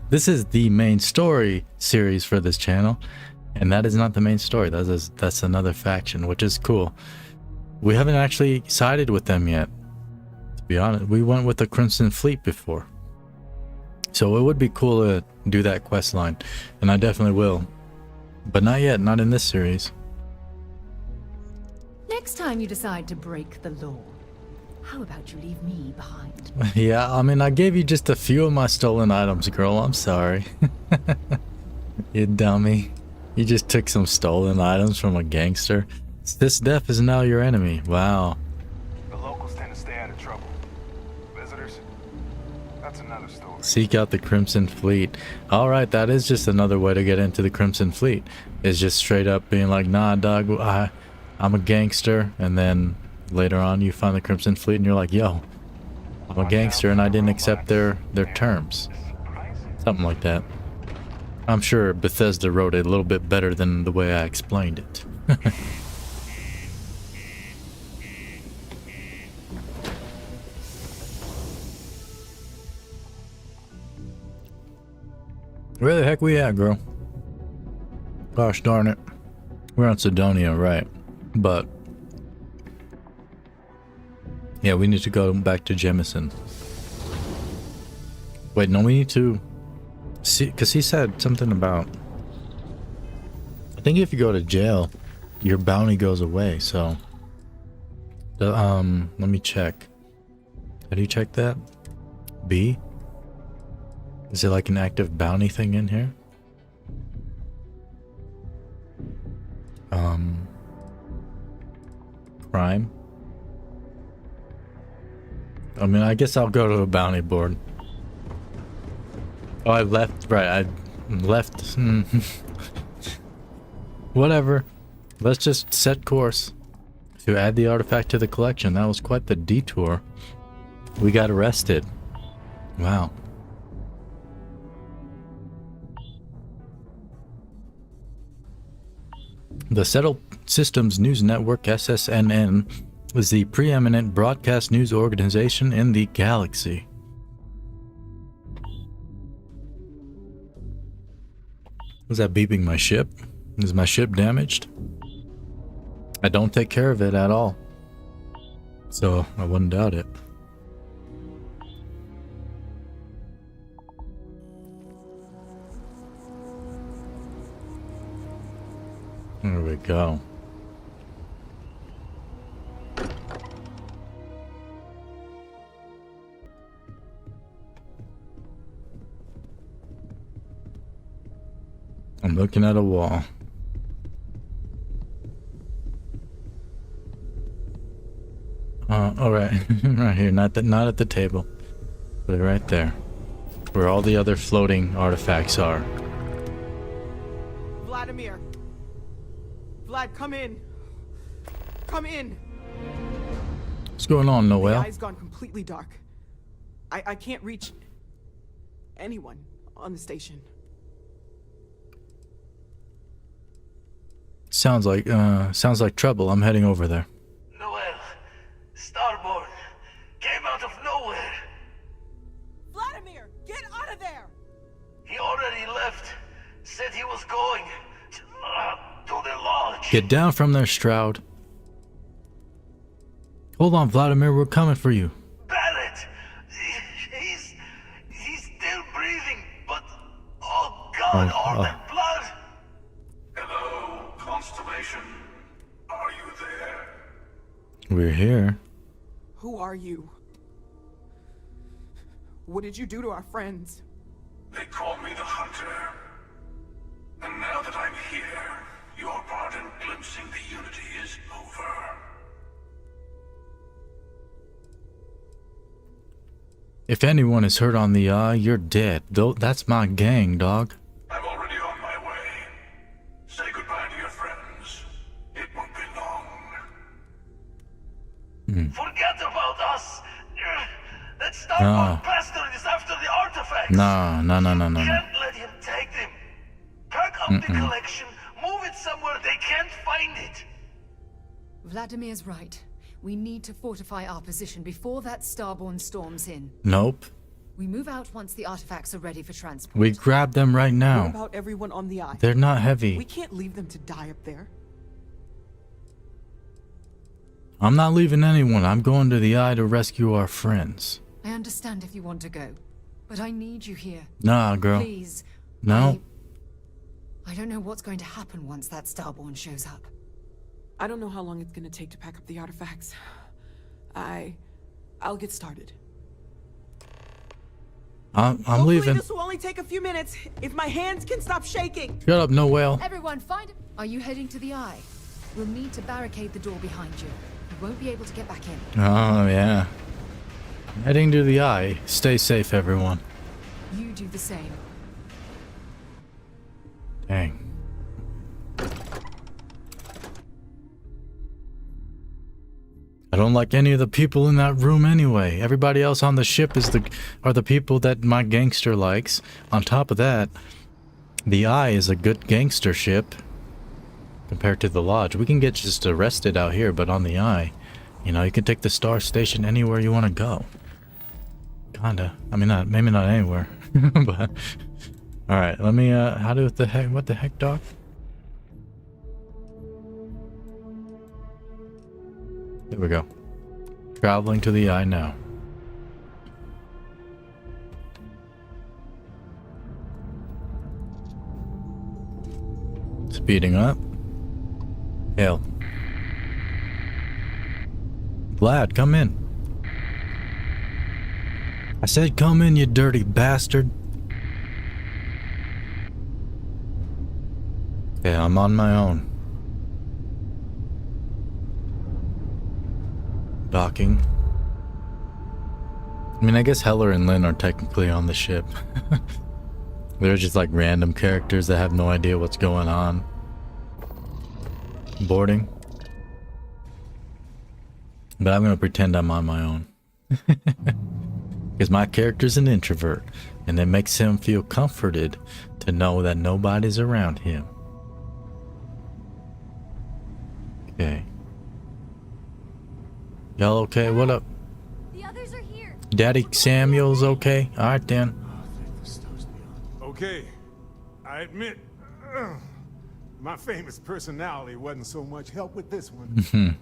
This is the main story series for this channel. And that is not the main story. That's another faction, which is cool. We haven't actually sided with them yet. To be honest, we went with the Crimson Fleet before. So it would be cool to do that quest line, and I definitely will. But not yet, not in this series. Next time you decide to break the law, how about you leave me behind? Yeah, I mean, I gave you just a few of my stolen items, girl. I'm sorry. You dummy. You just took some stolen items from a gangster. This death is now your enemy. Wow. The locals tend to stay out of trouble. Visitors? That's another story. Seek out the Crimson Fleet. Alright, that is just another way to get into the Crimson Fleet. It's just straight up being like, nah, dog, I'm a gangster. And then later on you find the Crimson Fleet and you're like, yo, I'm a gangster and I didn't accept their terms. Something like that. I'm sure Bethesda wrote it a little bit better than the way I explained it. Where the heck we at, girl? Gosh darn it. We're on Sidonia, right? But yeah, we need to go back to Jemison. Wait, no, we need to see, because he said something about, I think if you go to jail, your bounty goes away. So let me check. How do you check that? B? Is it like an active bounty thing in here? Crime? I mean, I guess I'll go to a bounty board. Oh, I left, right, I left. Whatever. Let's just set course to add the artifact to the collection. That was quite the detour. We got arrested. Wow. The Settled Systems News Network, SSNN, is the preeminent broadcast news organization in the galaxy. Was that beeping my ship? Is my ship damaged? I don't take care of it at all, so I wouldn't doubt it. There we go. I'm looking at a wall. All right, right here, not at the table, but right there, where all the other floating artifacts are. Vladimir. Vlad, come in. Come in. What's going on, Noel? The eye's gone completely dark. I can't reach anyone on the station. Sounds like trouble. I'm heading over there. Noel, Starborn came out of nowhere. Vladimir, get out of there! He already left. Said he was going to the lodge. Get down from there, Stroud. Hold on, Vladimir. We're coming for you. Barrett, he's still breathing, but oh God, all that blood. Hello, Constellation. Are you there? We're here. Who are you? What did you do to our friends? They call me the Hunter. And now that I'm here, your part in glimpsing the Unity is over. If anyone is hurt on the eye, you're dead. Though that's my gang, dog. I'm already on my way. Say goodbye to your friends. It won't be long. Forget about us. That Starborn bastard is after the artifacts. No. Can't let him take them. Pack up the collection, move it somewhere they can't find it. Vladimir's right. We need to fortify our position before that Starborn storms in. Nope. We move out once the artifacts are ready for transport. We grab them right now. What about everyone on the eye? They're not heavy. We can't leave them to die up there. I'm not leaving anyone. I'm going to the eye to rescue our friends. I understand if you want to go, But I need you here. Nah, girl. Please. No. I don't know what's going to happen once that Starborn shows up. I don't know how long it's gonna take to pack up the artifacts. I'll get started. I'm Hopefully leaving. this will only take a few minutes, if my hands can stop shaking. Shut up, no whale. Everyone, find him. Are you heading to the Eye? We'll need to barricade the door behind you. You won't be able to get back in. Oh, yeah. Heading to the Eye. Stay safe, everyone. You do the same. Dang. I don't like any of the people in that room anyway. Everybody else on the ship are the people that my gangster likes. On top of that, the Eye is a good gangster ship compared to the Lodge. We can get just arrested out here, but on the Eye, you know, you can take the Star Station anywhere you want to go. Kinda. I mean, maybe not anywhere. But all right, let me. What the heck, dog? There we go. Traveling to the Eye now. Speeding up. Hail. Vlad, come in. I said come in, you dirty bastard. Yeah, I'm on my own. Docking. I mean, I guess Heller and Lynn are technically on the ship. They're just like random characters that have no idea what's going on. Boarding. But I'm gonna pretend I'm on my own. Because my character's an introvert, and it makes him feel comforted to know that nobody's around him. Okay. Y'all okay? What up? The others are here. Daddy Samuel's okay? Alright then. Okay, I admit, my famous personality wasn't so much help with this one.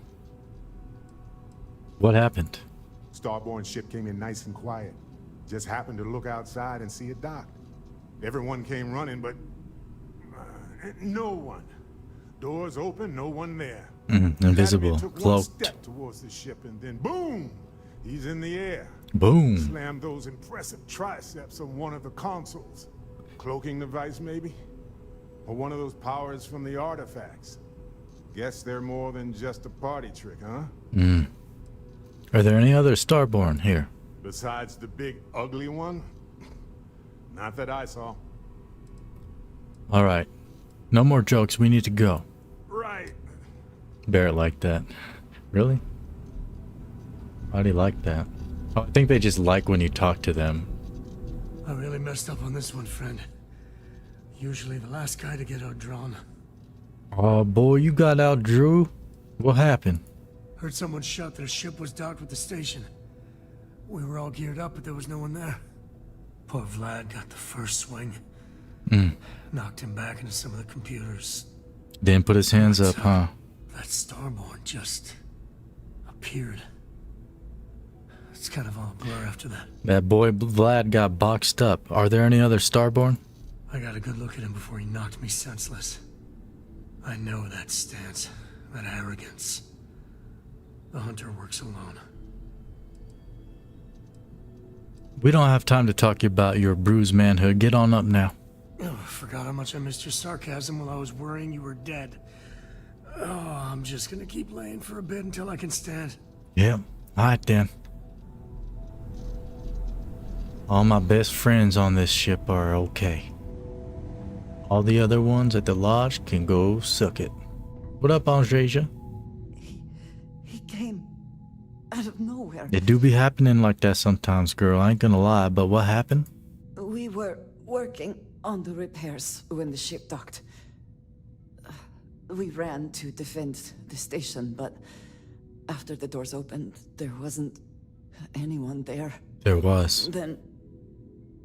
What happened? Starborn ship came in nice and quiet. Just happened to look outside and see it docked. Everyone came running, but no one. Doors open, no one there. Invisible, took one cloaked. step towards the ship, and then boom, he's in the air. Boom. Slammed those impressive triceps on one of the consoles. Cloaking device, maybe? Or one of those powers from the artifacts. Guess they're more than just a party trick, huh? Are there any other Starborn here? Besides the big, ugly one? Not that I saw. Alright. No more jokes, we need to go. Right. Barrett liked that. Really? Why'd he like that? Oh, I think they just like when you talk to them. I really messed up on this one, friend. Usually the last guy to get outdrawn. Oh boy, you got out, Drew. What happened? Heard someone shout that a ship was docked with the station. We were all geared up, but there was no one there. Poor Vlad got the first swing. Knocked him back into some of the computers. Didn't put his hands up, huh? That Starborn just appeared. It's kind of all a blur after that. That boy Vlad got boxed up. Are there any other Starborn? I got a good look at him before he knocked me senseless. I know that stance, that arrogance. The hunter works alone. We don't have time to talk about your bruised manhood. Get on up now. Oh, I forgot how much I missed your sarcasm while I was worrying you were dead. Oh, I'm just gonna keep laying for a bit until I can stand. Yep. Alright then. All my best friends on this ship are okay. All the other ones at the lodge can go suck it. What up, Andreja? He came out of nowhere. It do be happening like that sometimes, girl. I ain't gonna lie, but what happened? We were working on the repairs when the ship docked. We ran to defend the station, but after the doors opened, there wasn't anyone there. There was. Then,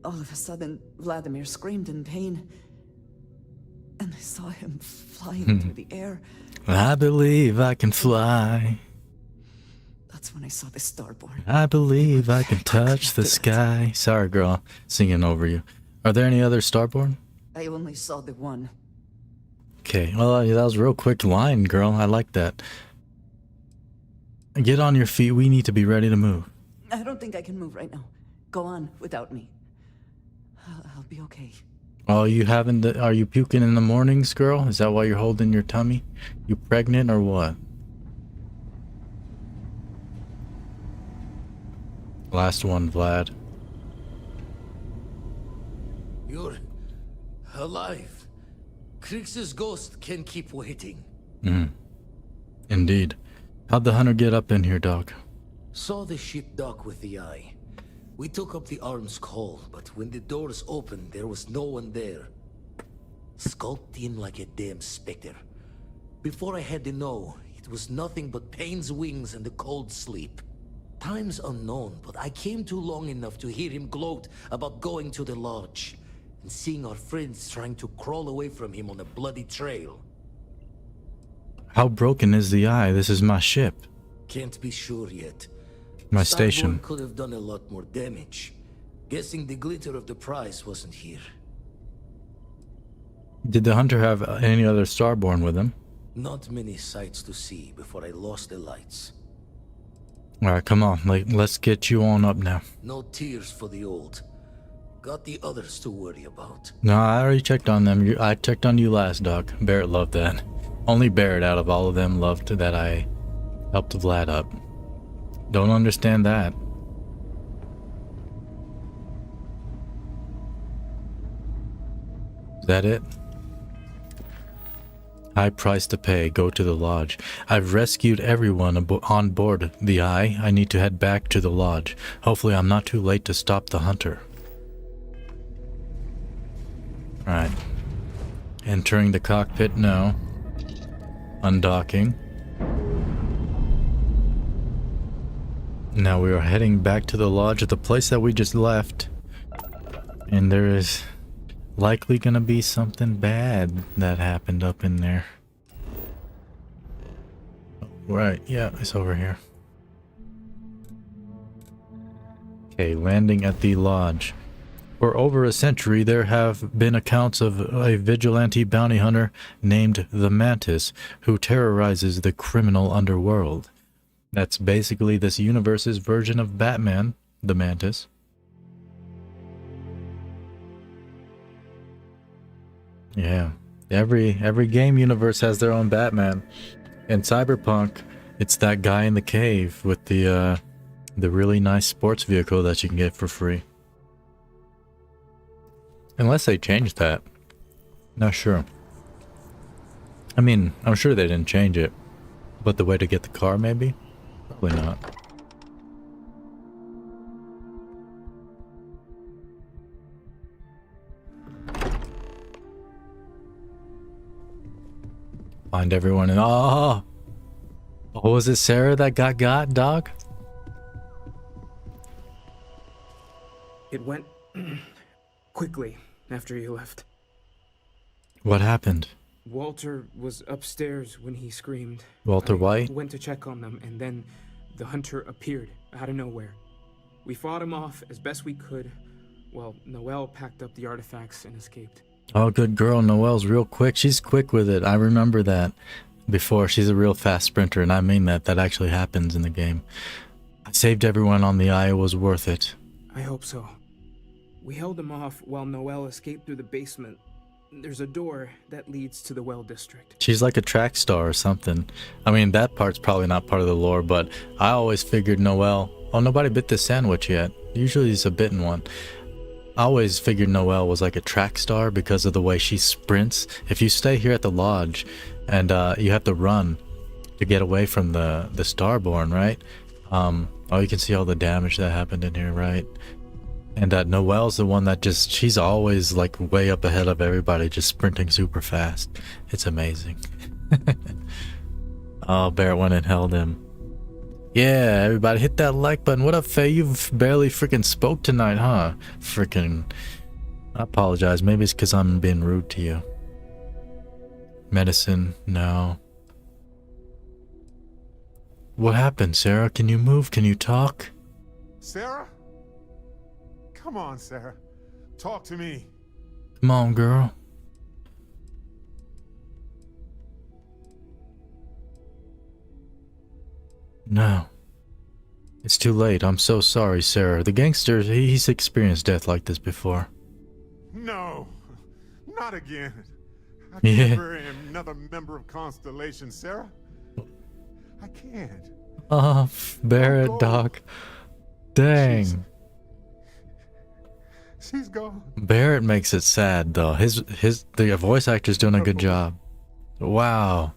all of a sudden, Vladimir screamed in pain. And I saw him flying through the air. I believe I can fly. That's when I saw the Starborn. I believe I can touch the sky. Sorry, girl. Singing over you. Are there any other Starborn? I only saw the one. Okay. Well, that was a real quick line, girl. I like that. Get on your feet. We need to be ready to move. I don't think I can move right now. Go on without me. I'll be okay. Oh, are you puking in the mornings, girl? Is that why you're holding your tummy? You pregnant or what? Last one, Vlad. You're alive. Krix's ghost can keep waiting. Indeed. How'd the hunter get up in here, Doc? Saw the ship dock with the eye. We took up the arm's call, but when the doors opened, there was no one there. Skulked in like a damn specter. Before I had to know, it was nothing but pain's wings and the cold sleep. Time's unknown, but I came too long enough to hear him gloat about going to the lodge and seeing our friends trying to crawl away from him on a bloody trail. How broken is the eye? This is my ship. Can't be sure yet. My Starborn station. could have done a lot more damage. Guessing the glitter of the prize wasn't here. Did the hunter have any other Starborn with him? Not many sights to see before I lost the lights. Alright, come on. Let's get you on up now. No tears for the old. Got the others to worry about. No, I already checked on them. I checked on you last, Doc. Barrett loved that. Only Barrett out of all of them loved that I helped Vlad up. Don't understand that. Is that it? High price to pay. Go to the lodge. I've rescued everyone on board the Eye. I need to head back to the lodge. Hopefully I'm not too late to stop the hunter. Alright. Entering the cockpit now. Undocking. Now we are heading back to the lodge at the place that we just left. And there is likely gonna be something bad that happened up in there. Right, yeah, it's over here. Okay, landing at the lodge. For over a century, there have been accounts of a vigilante bounty hunter named the Mantis who terrorizes the criminal underworld. That's basically this universe's version of Batman, the Mantis. Yeah, every game universe has their own Batman. In Cyberpunk, it's that guy in the cave with the really nice sports vehicle that you can get for free. Unless they changed that. Not sure. I mean, I'm sure they didn't change it. But the way to get the car, maybe? Probably not. Find everyone and oh, was it Sarah that got, dog? It went quickly after you left. What happened? Walter was upstairs when he screamed. Walter White? Went to check on them, and then the hunter appeared out of nowhere. We fought him off as best we could, while Noelle packed up the artifacts and escaped. Oh, good girl. Noelle's real quick. She's quick with it. I remember that before. She's a real fast sprinter, and I mean that. That actually happens in the game. I saved everyone on the eye. It was worth it. I hope so. We held him off while Noelle escaped through the basement. There's a door that leads to the Well District. She's like a track star or something. I mean, that part's probably not part of the lore, but I always figured Noelle... Oh, nobody bit this sandwich yet. Usually it's a bitten one. I always figured Noelle was like a track star because of the way she sprints. If you stay here at the lodge and you have to run to get away from the Starborn, right? Oh, you can see all the damage that happened in here, right? And Noelle's the one that just, she's always like way up ahead of everybody, just sprinting super fast. It's amazing. Oh, Barrett went and held him. Yeah, everybody hit that like button. What up, Faye? You've barely freaking spoke tonight, huh? Freaking, I apologize. Maybe it's because I'm being rude to you. Medicine, no. What happened, Sarah? Can you move? Can you talk? Sarah? Come on, Sarah. Talk to me. Come on, girl. No. It's too late. I'm so sorry, Sarah. The gangster, he's experienced death like this before. No. Not again. I Yeah. can't bury another member of Constellation, Sarah. I can't. Barrett, dog. Dang. She's gone. Barrett makes it sad though. The voice actor's doing a good job. Wow.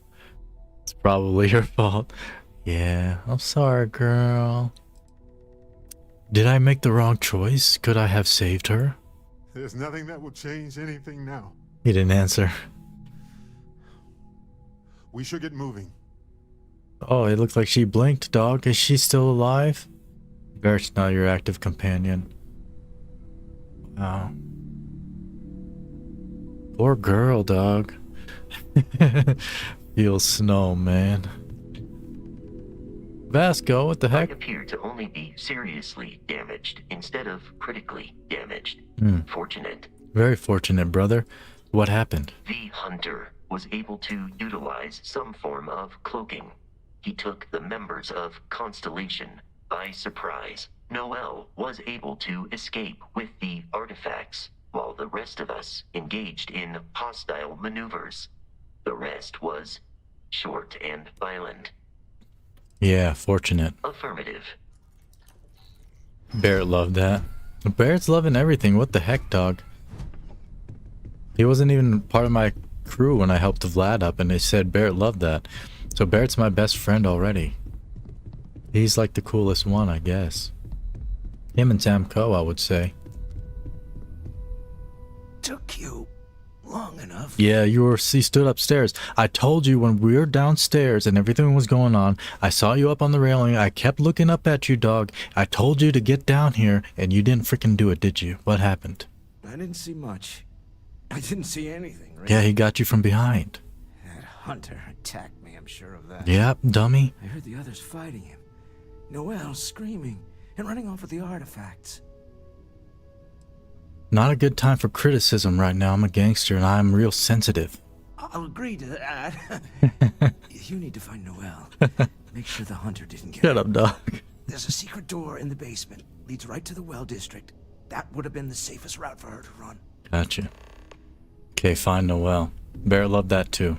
It's probably your fault. Yeah, I'm sorry, girl. Did I make the wrong choice? Could I have saved her? There's nothing that will change anything now. He didn't answer. We should get moving. Oh, it looked like she blinked, dog. Is she still alive? Barrett's not your active companion. Wow. Poor girl, dog. Feels snow, man. Vasco, what the heck? I appear to only be seriously damaged instead of critically damaged. Fortunate. Very fortunate, brother. What happened? The hunter was able to utilize some form of cloaking. He took the members of Constellation by surprise. Noel was able to escape with the artifacts, while the rest of us engaged in hostile maneuvers. The rest was short and violent. Yeah, fortunate. Affirmative. Barrett loved that. Barrett's loving everything. What the heck, dog? He wasn't even part of my crew when I helped Vlad up, and they said Barrett loved that. So Barrett's my best friend already. He's like the coolest one, I guess. Him and Sam Coe, I would say. Took you long enough. Yeah, he stood upstairs. I told you when we were downstairs and everything was going on, I saw you up on the railing. I kept looking up at you, dog. I told you to get down here, and you didn't freaking do it, did you? What happened? I didn't see much. I didn't see anything, really. Yeah, he got you from behind. That hunter attacked me, I'm sure of that. Yep, dummy. I heard the others fighting him. Noel screaming and running off with the artifacts. Not a good time for criticism right now. I'm a gangster and I'm real sensitive. I'll agree to that. You need to find Noel. Make sure the hunter didn't get Shut her. up, dog. There's a secret door in the basement. Leads right to the well district. That would have been the safest route for her to run. Gotcha. Okay, find Noel. Barrett loved that too.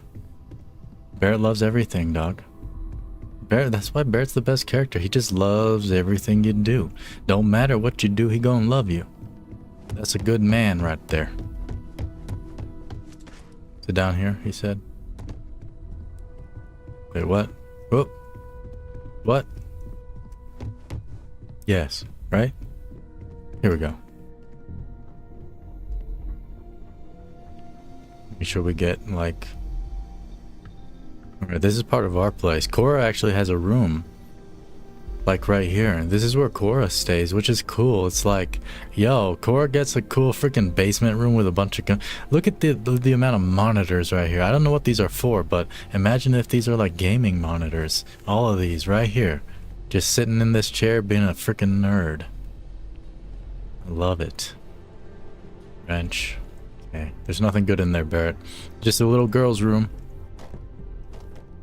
Barrett loves everything, dog. Barrett, that's why Barrett's the best character. He just loves everything you do. Don't matter what you do, he gonna love you. That's a good man right there. Sit down here, he said. Wait, what? Whoop. What? Yes, right? Here we go. Make sure we get, like... Alright, this is part of our place. Cora actually has a room. Like right here. This is where Cora stays, which is cool. It's like, yo, Cora gets a cool freaking basement room with a bunch of... Look at the amount of monitors right here. I don't know what these are for, but imagine if these are like gaming monitors. All of these right here. Just sitting in this chair being a freaking nerd. I love it. Bench. Okay, there's nothing good in there, Barrett. Just a little girl's room.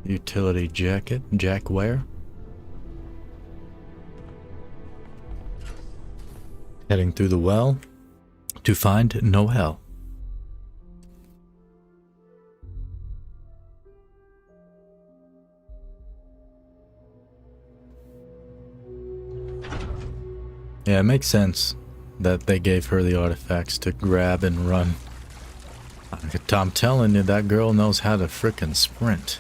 Utility jacket. Jack wear. Heading through the well to find Noel. Yeah, it makes sense that they gave her the artifacts to grab and run. I'm telling you, that girl knows how to frickin' sprint.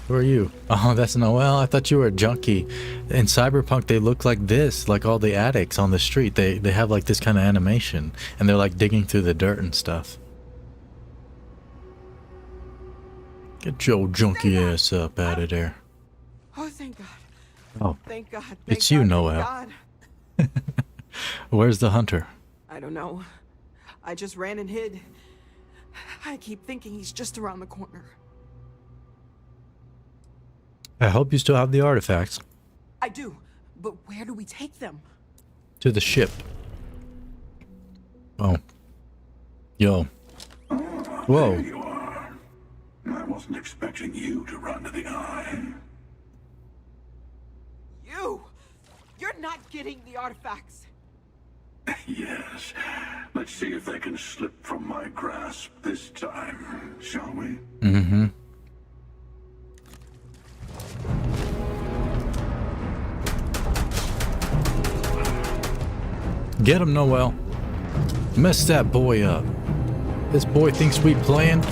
Who are you? Oh, that's Noel. I thought you were a junkie. In Cyberpunk, they look like this, like all the addicts on the street. They have like this kind of animation, and they're like digging through the dirt and stuff. Get your junkie ass up out of there. Oh, thank God. Oh, Thank God. it's you, Noel. God. Where's the hunter? I don't know. I just ran and hid. I keep thinking he's just around the corner. I hope you still have the artifacts. I do, but where do we take them? To the ship. Oh. Yo. Whoa. There you are. I wasn't expecting you to run to the eye. You're not getting the artifacts. Yes. Let's see if they can slip from my grasp this time, shall we? Mm-hmm. Get him, Noel. Mess that boy up. This boy thinks we playing.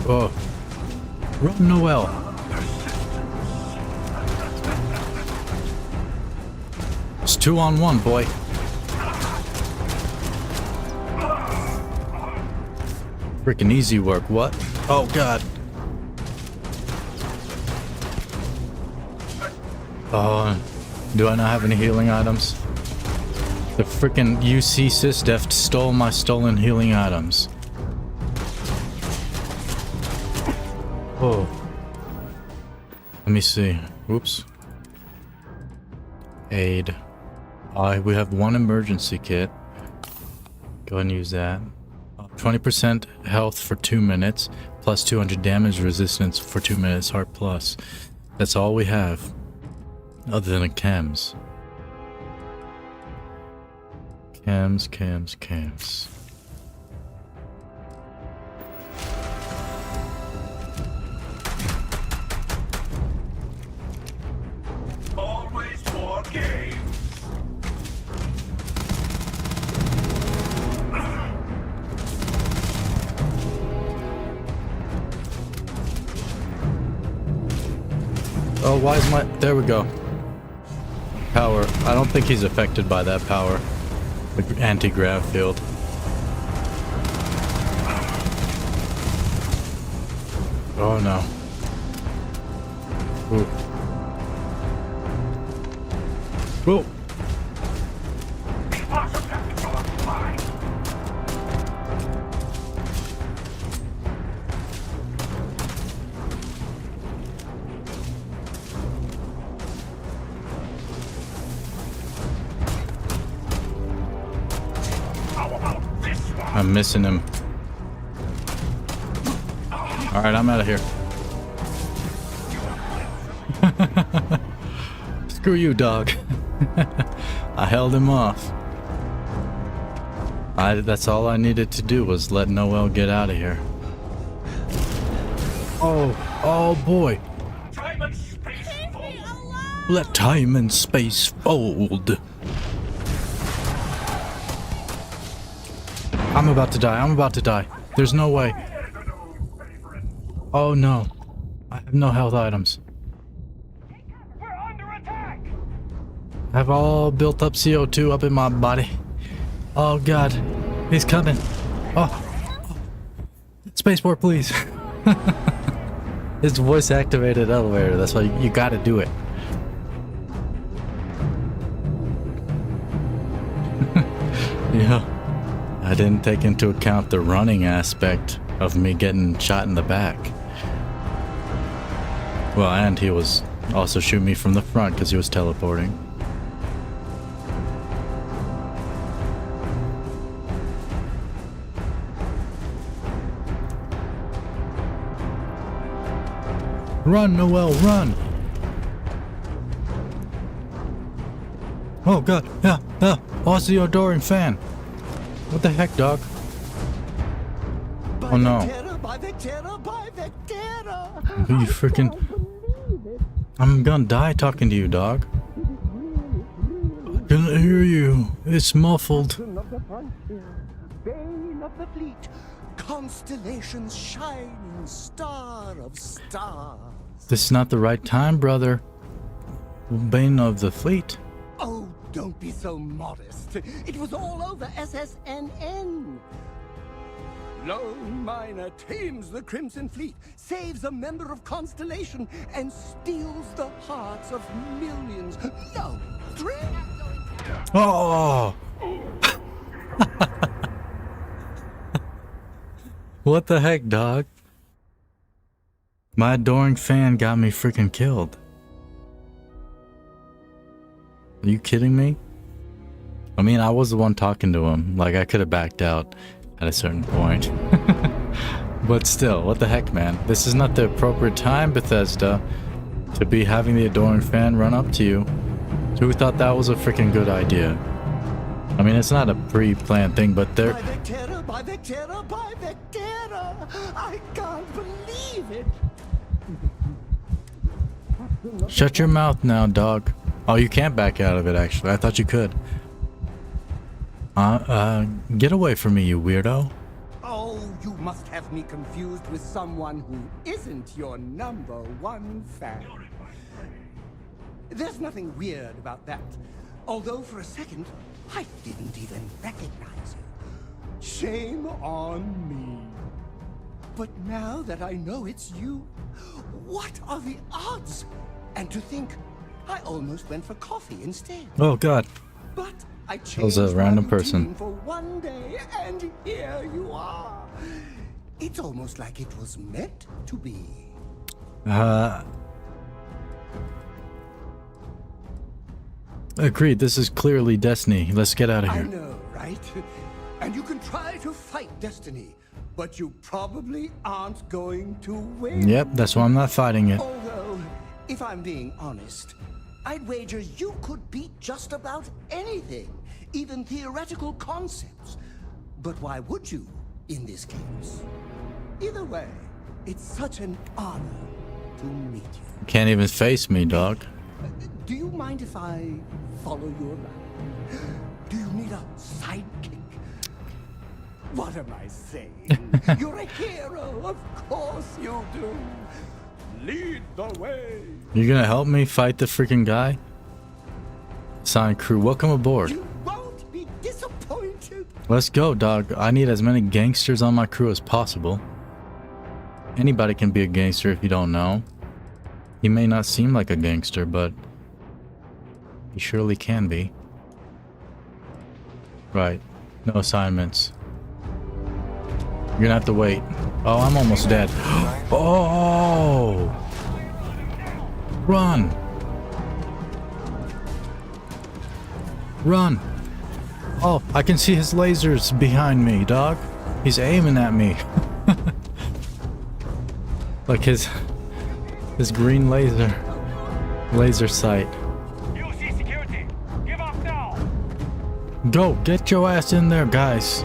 Oh. Run, Noel. It's 2-on-1, boy. Freaking easy work, what? Oh, God. Do I not have any healing items? The freaking UC Sysdef stole my stolen healing items. Oh. Let me see. Oops. Aid. We have one emergency kit. Go ahead and use that. 20% health for 2 minutes, plus 200 damage resistance for 2 minutes, heart plus. That's all we have. Other than a chems. Chems. Always more games. Oh, why is my... There we go. Power. I don't think he's affected by that power. The anti-grav field. Oh no. Ooh. Whoa. I'm missing him. Alright, I'm out of here. Screw you, dog. I held him off. That's all I needed to do was let Noel get out of here. Oh boy. Let time and space fold. I'm about to die. There's no way. Oh no. I have no health items. I have all built up CO2 up in my body. Oh god. He's coming. Oh. Spaceport, please. It's voice activated elevator. That's why you gotta do it. Yeah. I didn't take into account the running aspect of me getting shot in the back. Well, and he was also shooting me from the front because he was teleporting. Run, Noel, run! Oh god, yeah, Aussie Odoring fan. What the heck, dog? Oh no. You freaking... I'm gonna die talking to you, dog. I can't hear you. It's muffled. Bane of the fleet, Constellation's shining star of stars. This is not the right time, brother. Bane of the fleet. Oh, don't be so modest. It was all over SSNN. Lone miner tames the Crimson Fleet, saves a member of Constellation, and steals the hearts of millions. No, 3. Oh! What the heck, dog? My adoring fan got me freaking killed. Are you kidding me? I mean, I was the one talking to him. Like, I could have backed out at a certain point. But still, what the heck, man? This is not the appropriate time, Bethesda, to be having the adoring fan run up to you. Who thought that was a freaking good idea? I mean, it's not a pre-planned thing, but they're... By Vectera, by Vectera, by Vectera! I can't believe it! Shut your mouth now, dog. Oh, you can't back out of it, actually. I thought you could. Get away from me, you weirdo. Oh, you must have me confused with someone who isn't your #1 fan. There's nothing weird about that. Although for a second, I didn't even recognize you. Shame on me. But now that I know it's you, what are the odds? And to think, I almost went for coffee instead. Oh, God. But I That was changed a random my person. routine for one day, and here you are. It's almost like it was meant to be. Agreed, this is clearly destiny. Let's get out of I here. know, right? And you can try to fight destiny, but you probably aren't going to win. Yep, that's why I'm not fighting it. Although, if I'm being honest, I'd wager you could beat just about anything, even theoretical concepts. But why would you, in this case? Either way, it's such an honor to meet you. Can't even face me, dog. Do you mind if I follow you around? Do you need a sidekick? What am I saying? You're a hero, of course you do. Lead the way. You gonna help me fight the freaking guy? Coine Crew, welcome aboard. You won't be disappointed. Let's go, dog. I need as many gangsters on my crew as possible. Anybody can be a gangster if you don't know. He may not seem like a gangster, but he surely can be. Right. No assignments. You're gonna have to wait. Oh, I'm almost dead. Oh! Run! Run! Oh, I can see his lasers behind me, dog. He's aiming at me. Like his green laser sight. UC security, give up now. Go, get your ass in there, guys.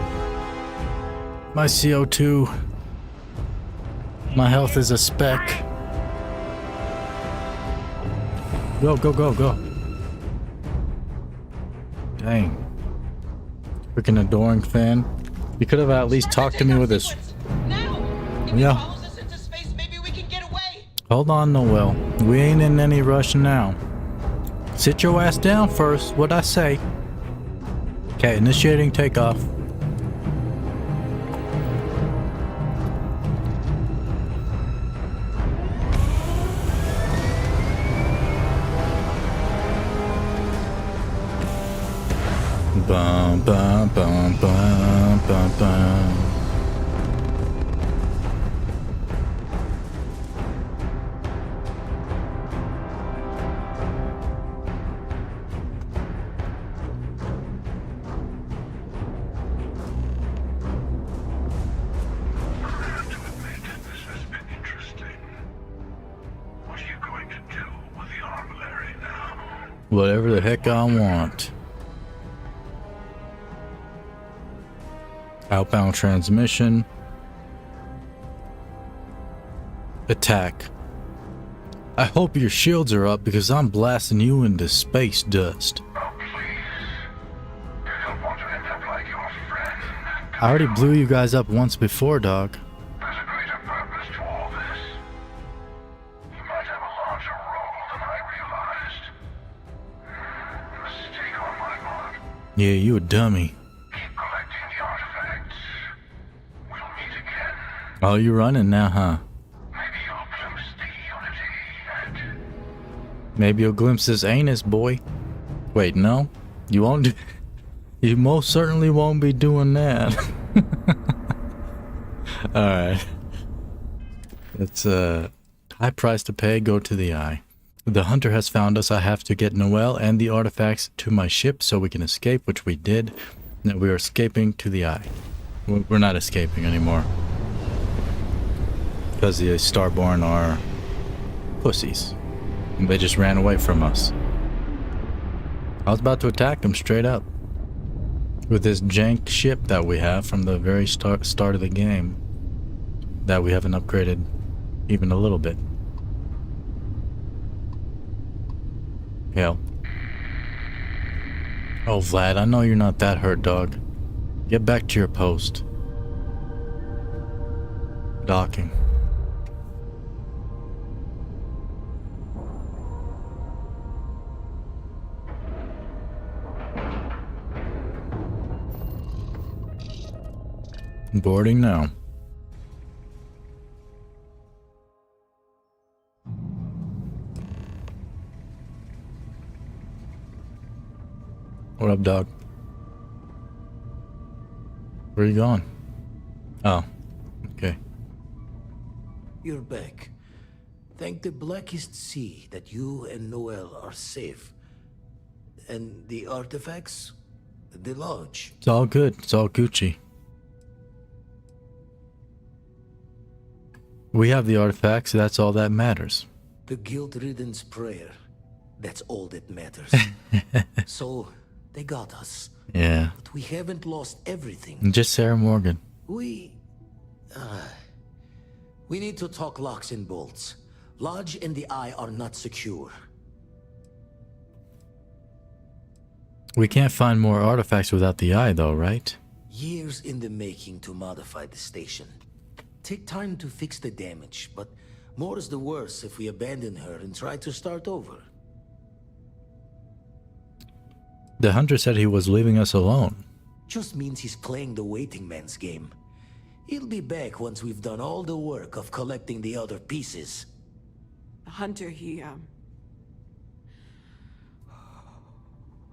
My CO2. My health is a speck. Go, go, go, go. Dang. Freaking adoring fan. You could have at least talked to me with this. Yeah. Hold on, Noel. We ain't in any rush now. Sit your ass down first. What'd I say? Okay, initiating takeoff. Bum bum bum bum bum bum. Whatever the heck I want. Outbound transmission. Attack. I hope your shields are up because I'm blasting you into space dust. I already blew you guys up once before, dog. Yeah, you a dummy. Oh, you running now, huh? Maybe you'll glimpse this anus, boy. Wait, no? You won't do... You most certainly won't be doing that. Alright. It's a high price to pay. Go to the eye. The hunter has found us. I have to get Noel and the artifacts to my ship so we can escape, which we did. Now we are escaping to the eye. We're not escaping anymore. Because the Starborn are pussies. They just ran away from us. I was about to attack them straight up. With this jank ship that we have from the very start of the game. That we haven't upgraded even a little bit. Hell. Oh, Vlad, I know you're not that hurt, dog. Get back to your post. Docking. Boarding now. What up, dog? Where you going? Oh, okay. You're back. Thank the blackest sea that you and Noel are safe. And the artifacts? The lodge? It's all good. It's all Gucci. We have the artifacts. That's all that matters. The guilt-ridden prayer. That's all that matters. So, they got us. Yeah. But we haven't lost everything. Just Sarah Morgan. We need to talk locks and bolts. Lodge and the Eye are not secure. We can't find more artifacts without the eye, though, right? Years in the making to modify the station. Take time to fix the damage, but more is the worse if we abandon her and try to start over. The hunter said he was leaving us alone. Just means he's playing the waiting man's game. He'll be back once we've done all the work of collecting the other pieces. The hunter, he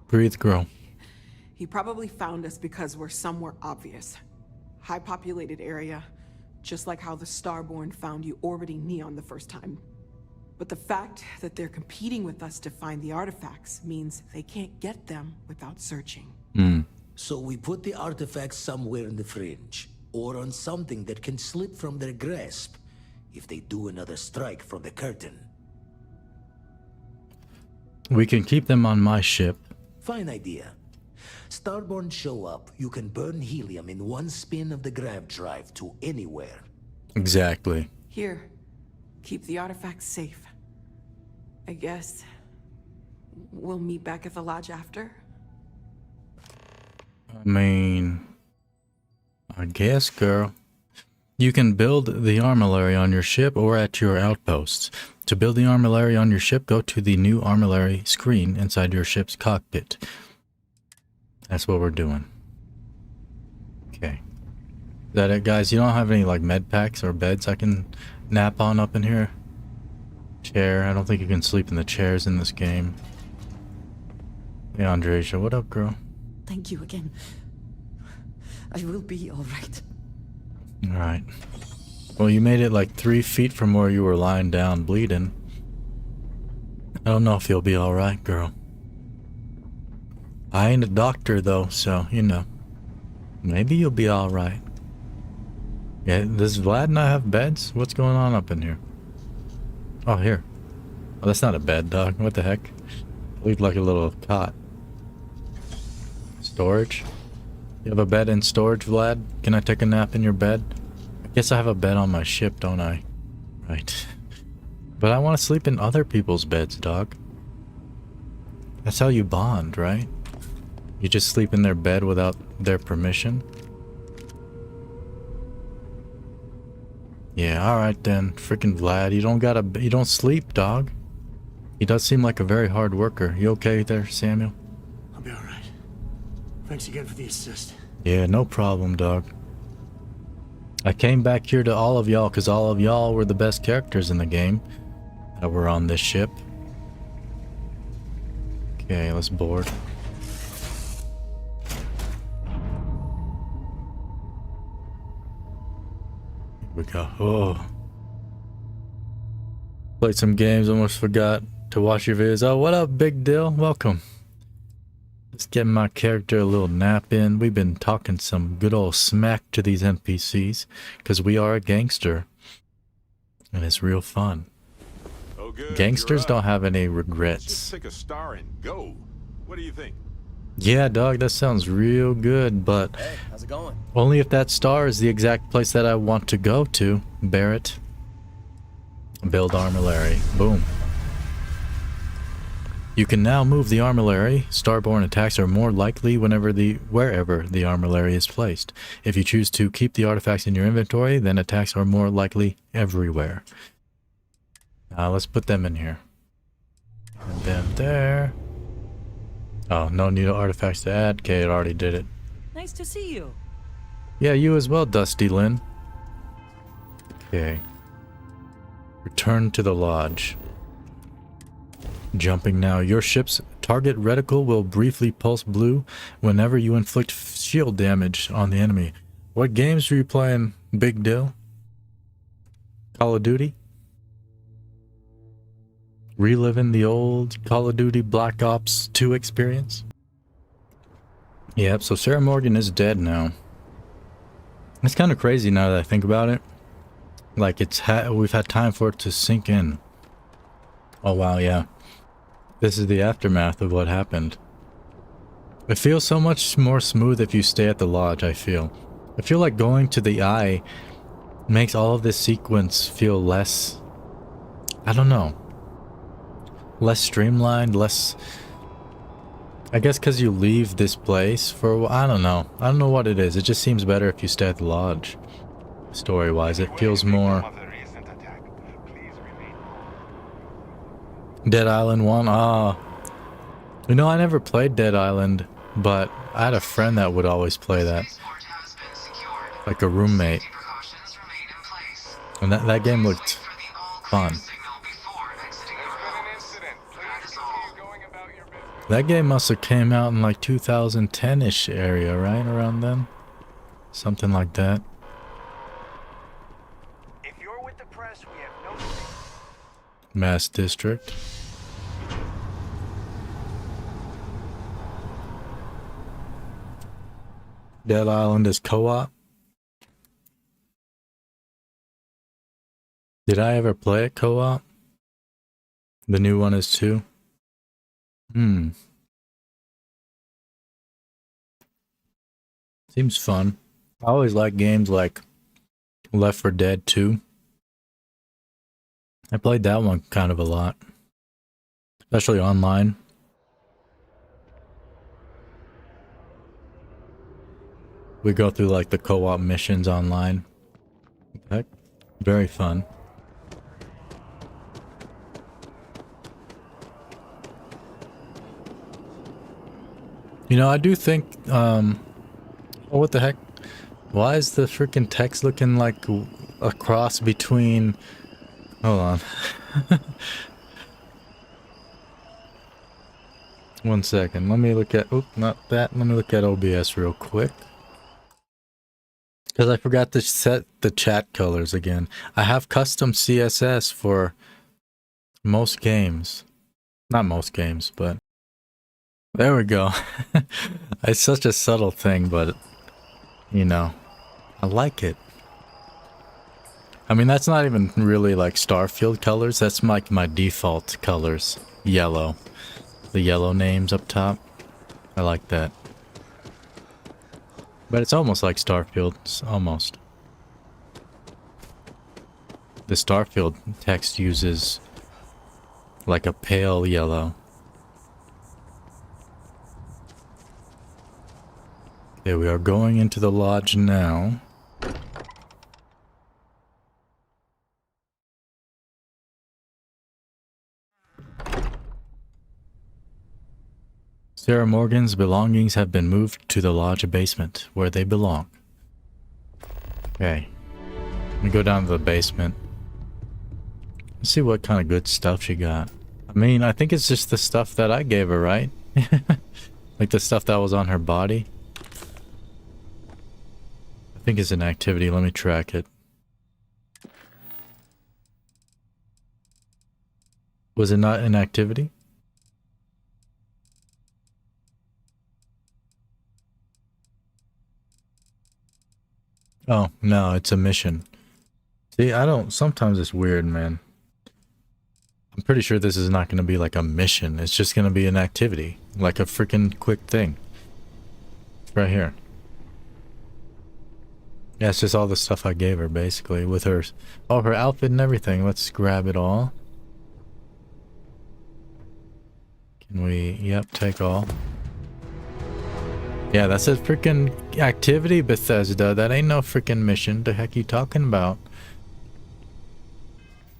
Breathe, girl. He probably found us because we're somewhere obvious. High-populated area, just like how the Starborn found you orbiting Neon the first time. But the fact that they're competing with us to find the artifacts means they can't get them without searching. So we put the artifacts somewhere in the fringe, or on something that can slip from their grasp if they do another strike from the curtain. We can keep them on my ship. Fine idea. Starborn show up, you can burn helium in one spin of the grav drive to anywhere. Exactly. Here, keep the artifacts safe. I guess we'll meet back at the lodge after. I mean, I guess, girl. You can build the armillary on your ship or at your outposts. To build the armillary on your ship, go to the new armillary screen inside your ship's cockpit. That's what we're doing. Okay. Is that it, guys? You don't have any, like, med packs or beds I can nap on up in here? Chair. I don't think you can sleep in the chairs in this game. Hey, Andreja. What up, girl? Thank you again. I will be all right. Alright. Well, you made it like 3 feet from where you were lying down bleeding. I don't know if you'll be alright, girl. I ain't a doctor, though, so, you know. Maybe you'll be alright. Yeah, does Vlad not have beds? What's going on up in here? Oh, here. Oh, that's not a bed, dog. What the heck? Looked like a little cot. Storage? You have a bed in storage, Vlad? Can I take a nap in your bed? I guess I have a bed on my ship, don't I? Right. But I want to sleep in other people's beds, dog. That's how you bond, right? You just sleep in their bed without their permission? Yeah, alright then. Frickin' Vlad, you don't sleep, dog. He does seem like a very hard worker. You okay there, Samuel? I'll be alright. Thanks again for the assist. Yeah, no problem, dog. I came back here to all of y'all because all of y'all were the best characters in the game that were on this ship. Okay, let's board. we go. Oh. Played some games, almost forgot to watch your videos. Oh, what up, Big Dill? Welcome. Just getting my character a little nap in. We've been talking some good old smack to these NPCs because we are a gangster. And it's real fun. Oh, good. Gangsters don't have any Let's regrets. just take a star and go. What do you think? Yeah, dog, that sounds real good, but Hey, how's it going? only if that star is the exact place that I want to go to, Barrett. Build armillary. Boom. You can now move the armillary. Starborn attacks are more likely wherever the armillary is placed. If you choose to keep the artifacts in your inventory, then attacks are more likely everywhere. Let's put them in here. And them there. Oh, no new artifacts to add. Okay, it already did it. Nice to see you. Yeah, you as well, Dusty Lynn. Okay. Return to the lodge. Jumping now. Your ship's target reticle will briefly pulse blue whenever you inflict shield damage on the enemy. What games were you playing, Big Dill? Call of Duty? Reliving the old Call of Duty Black Ops 2 experience? Yep, so Sarah Morgan is dead now. It's kind of crazy now that I think about it. Like, we've had time for it to sink in. Oh wow, yeah. This is the aftermath of what happened. It feels so much more smooth if you stay at the lodge, I feel. I feel like going to the eye makes all of this sequence feel less... I don't know. Less streamlined, less... I guess because you leave this place for a while. I don't know. I don't know what it is. It just seems better if you stay at the lodge. Story-wise, it feels more... Dead Island 1? Ah. You know, I never played Dead Island, but I had a friend that would always play that. Like a roommate. And that game looked fun. That game must have came out in like 2010-ish area, right? Around then? Something like that. Mass District. Dead Island is co-op. Did I ever play it co-op? The new one is too. Seems fun. I always like games like Left 4 Dead 2. I played that one kind of a lot. Especially online. We go through like the co-op missions online. Okay. Very fun. You know, I do think, oh, what the heck? Why is the freaking text looking like a cross between... Hold on. One second. Let me look at... Oop, not that. Let me look at OBS real quick. Because I forgot to set the chat colors again. I have custom CSS for most games. Not most games, but... There we go. It's such a subtle thing, but... You know. I like it. I mean, that's not even really like Starfield colors. That's like my default colors. Yellow. The yellow names up top. I like that. But it's almost like Starfield. It's almost. The Starfield text uses like a pale yellow. Okay, we are going into the lodge now. Sarah Morgan's belongings have been moved to the lodge basement, where they belong. Okay. Let me go down to the basement. Let's see what kind of good stuff she got. I mean, I think it's just the stuff that I gave her, right? Like the stuff that was on her body. I think it's an activity. Let me track it. Was it not an activity? Oh, no, it's a mission. See, I don't... Sometimes it's weird, man. I'm pretty sure this is not going to be like a mission. It's just going to be an activity. Like a freaking quick thing. Right here. Yeah, it's just all the stuff I gave her, basically. With her... Oh, her outfit and everything. Let's grab it all. Can we... Yep, take all. Yeah, that's a freaking activity, Bethesda. That ain't no freaking mission. The heck you talking about?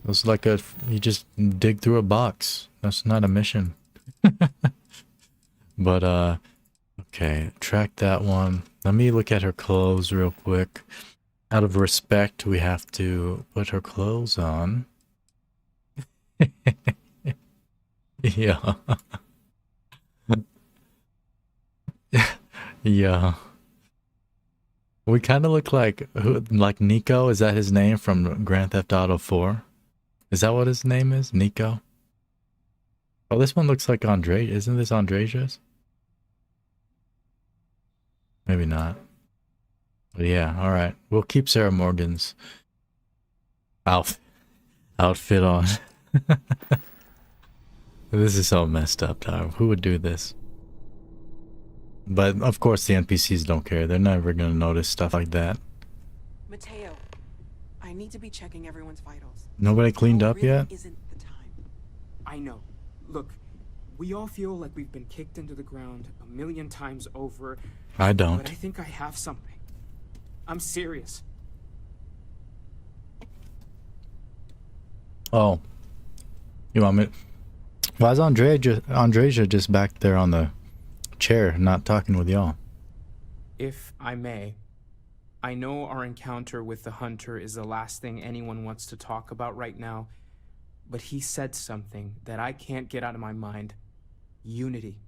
It was like a... You just dig through a box. That's not a mission. But, okay. Track that one. Let me look at her clothes real quick. Out of respect, we have to put her clothes on. Yeah. Yeah. We kind of look like Nico. Is that his name from Grand Theft Auto 4? Is that what his name is? Nico? Oh, this one looks like Andre. Isn't this Andreja's? Maybe not. But yeah, alright. We'll keep Sarah Morgan's outfit on. This is so messed up, dog. Who would do this? But of course the NPCs don't care. They're never gonna notice stuff like that. Mateo, I need to be checking everyone's vitals. Nobody cleaned up Really yet? isn't the time. I know. Look, we all feel like we've been kicked into the ground a million times over. I don't. But I think I have something. I'm serious. Oh. You want me... Why is Andreja just back there on the chair, not talking with y'all? If I may, I know our encounter with the hunter is the last thing anyone wants to talk about right now, but he said something that I can't get out of my mind. Unity.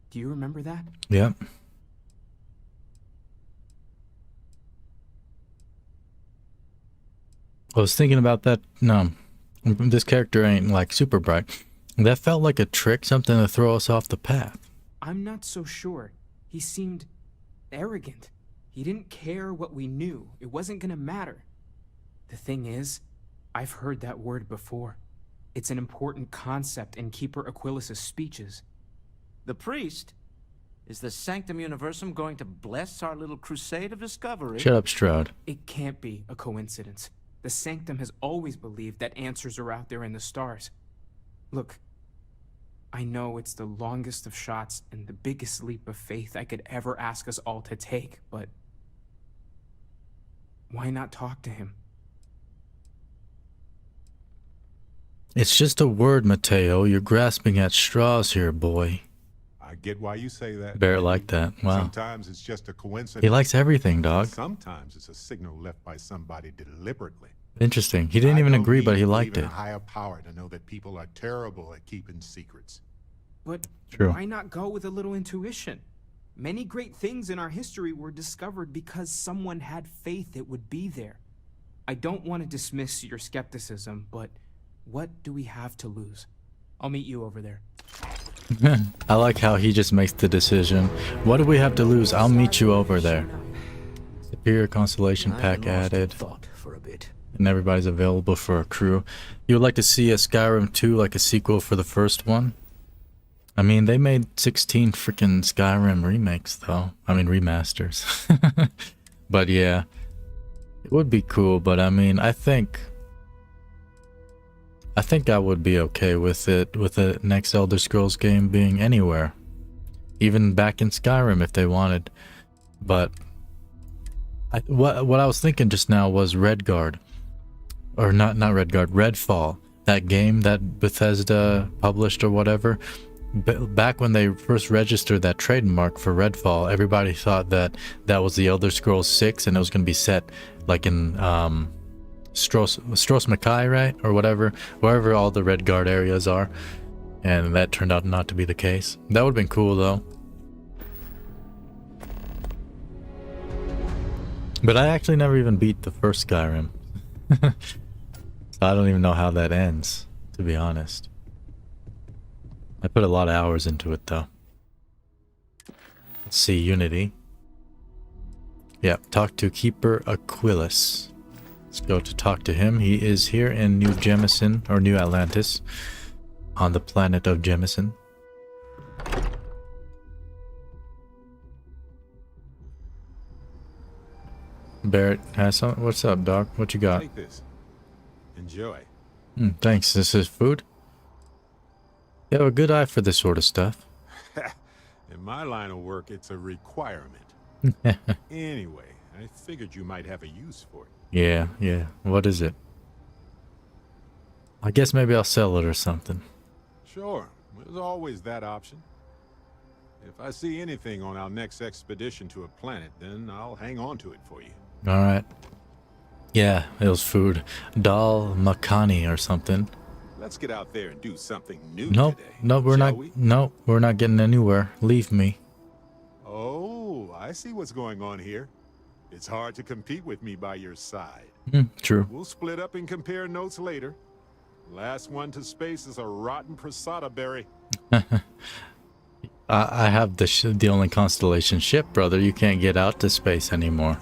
Do you remember that? Yep. I was thinking about that. No, this character ain't like super bright. That felt like a trick, something to throw us off the path. I'm not so sure. He seemed arrogant. He didn't care what we knew. It wasn't gonna matter. The thing is, I've heard that word before. It's an important concept in Keeper Aquilas's speeches. The priest? Is the Sanctum Universum going to bless our little crusade of discovery? Shut up, Stroud. It can't be a coincidence. The Sanctum has always believed that answers are out there in the stars. Look, I know it's the longest of shots and the biggest leap of faith I could ever ask us all to take, but why not talk to him? It's just a word, Mateo. You're grasping at straws here, boy. I get why you say that. Barrett like that. Wow. Sometimes it's just a coincidence. He likes everything, dog. Sometimes it's a signal left by somebody deliberately. Interesting. He didn't even agree, but he liked it. A higher power to know that people are terrible at keeping secrets. But True. Why not go with a little intuition? Many great things in our history were discovered because someone had faith it would be there. I don't want to dismiss your skepticism, but what do we have to lose? I'll meet you over there. I like how he just makes the decision. What do we have to lose? I'll meet you over there. Superior Constellation pack added. And everybody's available for a crew. You would like to see a Skyrim 2, like a sequel for the first one? I mean, they made 16 freaking Skyrim remakes, though. I mean, remasters. But yeah, it would be cool, but I mean, I think I would be okay with it, with the next Elder Scrolls game being anywhere. Even back in Skyrim if they wanted. But what I was thinking just now was Redguard. Or not Redguard, Redfall. That game that Bethesda published or whatever. Back when they first registered that trademark for Redfall, everybody thought that that was the Elder Scrolls 6 and it was going to be set like in Stros Mackay, right? Or whatever, wherever all the Redguard areas are. And that turned out not to be the case. That would have been cool though. But I actually never even beat the first Skyrim. So I don't even know how that ends. to be honest. I put a lot of hours into it, though. Let's see, Unity. Yep, talk to Keeper Aquilus. Let's go to talk to him. He is here in New Jemison, or New Atlantis, on the planet of Jemison. Barrett has some. What's up, dog? What you got? Take this. Enjoy. Thanks. This is food? You have a good eye for this sort of stuff. In my line of work, it's a requirement. Anyway, I figured you might have a use for it. Yeah. What is it? I guess maybe I'll sell it or something. Sure, there's always that option. If I see anything on our next expedition to a planet, then I'll hang on to it for you. Alright. Yeah, it was food. Dal Makhani or something. Let's get out there and do something new Nope. today. No, we're not. No, we're not getting anywhere. Leave me. Oh, I see what's going on here. It's hard to compete with me by your side. True. We'll split up and compare notes later. Last one to space is a rotten prasada berry. I have the only Constellation ship, brother. You can't get out to space anymore.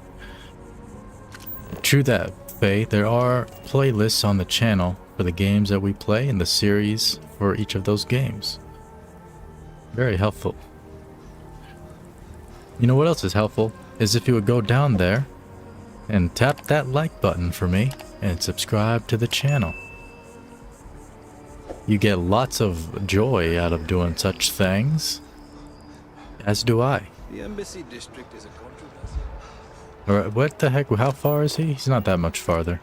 True that, Faye. There are playlists on the channel for the games that we play and the series for each of those games. Very helpful. You know what else is helpful? Is if you would go down there and tap that like button for me and subscribe to the channel. You get lots of joy out of doing such things. As do I. The embassy district is a controversy. Alright, what the heck? How far is he? He's not that much farther.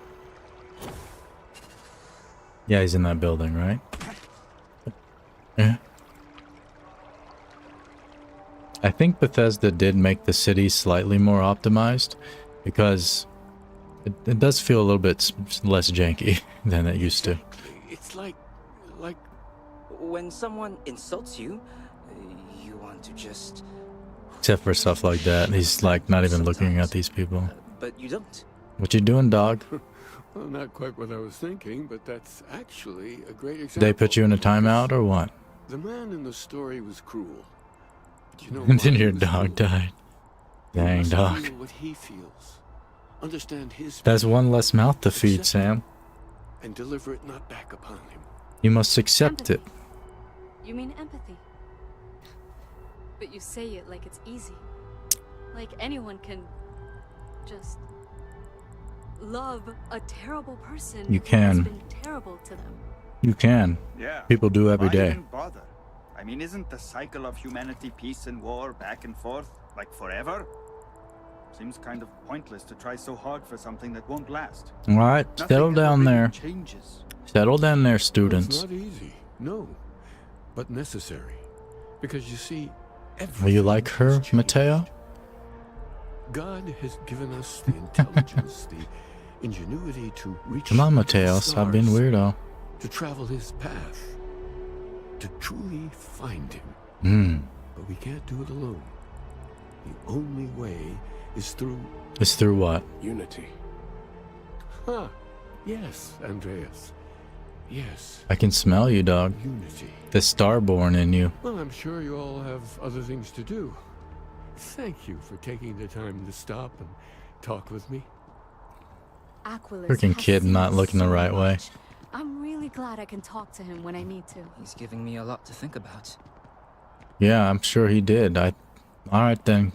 Yeah, he's in that building, right? Yeah. I think Bethesda did make the city slightly more optimized because it does feel a little bit less janky than it used to. It's like when someone insults you, you want to just... Except for stuff like that. He's like not even looking at these people. But you don't. What you doing, dog? Well, not quite what I was thinking, but that's actually a great example. They put you in a timeout or what? The man in the story was cruel. But you know And then why your he was dog cruel? died. You Dang, must dog. feel what he feels. Understand his That's pain, one less mouth to feed, Sam. and deliver it not back upon him. You must accept it. You mean empathy? But you say it like it's easy. Like anyone can just love a terrible person You who can. has been terrible to them. You can. Yeah. People do every Why day. even bother? I mean, isn't the cycle of humanity peace and war back and forth like forever? Seems kind of pointless to try so hard for something that won't last. Alright, Nothing settle ever down really there. changes. Settle down there, It's students. not easy, no, but necessary. Because you see, Will you like her, Mateo? God has given us the intelligence, the ingenuity to reach Come on, into the Mateo. Stop being stars, weirdo. to travel his path, to truly find him. But we can't do it alone. The only way is through It's through what? unity. Huh. Yes, Andreas. Yes. I can smell you, dog. Unity. The starborn in you. Well, I'm sure you all have other things to do. Thank you for taking the time to stop and talk with me. Aquilus Freaking has kid seen not looking the so right way. much. I'm really glad I can talk to him when I need to. He's giving me a lot to think about. Yeah, I'm sure he did. Alright then.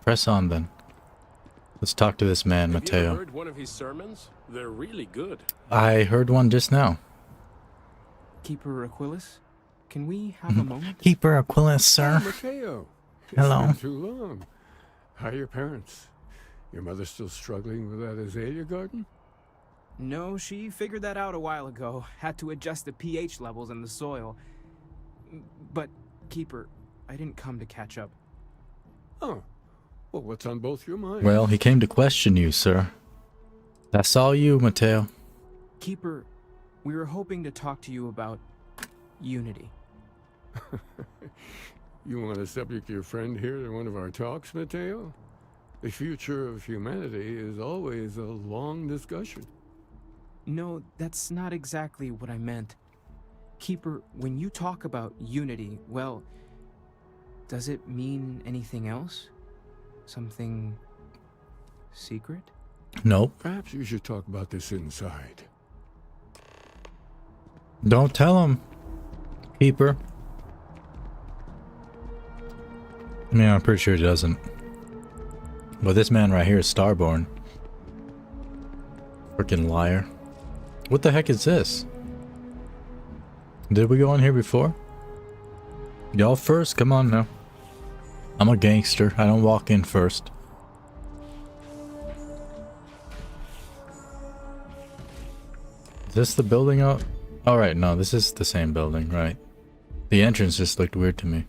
Press on then. Let's talk to this man, Have you ever Mateo. heard one of his sermons? They're really good. I heard one just now. Keeper Aquilus, can we have a moment? Keeper Aquilus, sir. Oh, Mateo. It's Hello. been too long. How are your parents? Your mother still struggling with that azalea garden? No, she figured that out a while ago. Had to adjust the pH levels in the soil. But, Keeper, I didn't come to catch up. Oh. Well, what's on both your minds? Well, he came to question you, sir. That's all you, Mateo. Keeper, we were hoping to talk to you about unity. You want to subject your friend here to one of our talks, Mateo? The future of humanity is always a long discussion. No, that's not exactly what I meant. Keeper, when you talk about unity, well, does it mean anything else? Something secret? Nope. Perhaps you should talk about this inside. Don't tell him, Keeper. I mean, I'm pretty sure he doesn't. But this man right here is Starborn. Freaking liar. What the heck is this? Did we go in here before? Y'all first? Come on now. I'm a gangster. I don't walk in first. Is this the building up? Oh, right. No, this is the same building, right? The entrance just looked weird to me.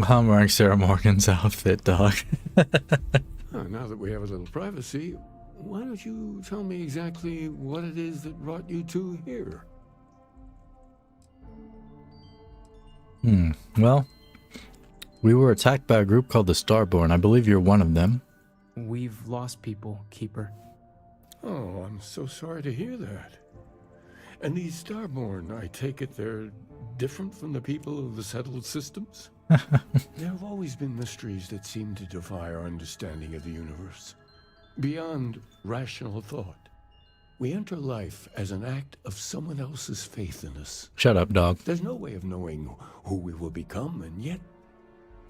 I'm wearing Sarah Morgan's outfit, dog. Now that we have a little privacy, why don't you tell me exactly what it is that brought you two here? Well, we were attacked by a group called the Starborn. I believe you're one of them. We've lost people, Keeper. Oh, I'm so sorry to hear that. And these Starborn, I take it they're different from the people of the settled systems? There have always been mysteries that seem to defy our understanding of the universe. Beyond rational thought, we enter life as an act of someone else's faith in us. Shut up, dog. There's no way of knowing who we will become, and yet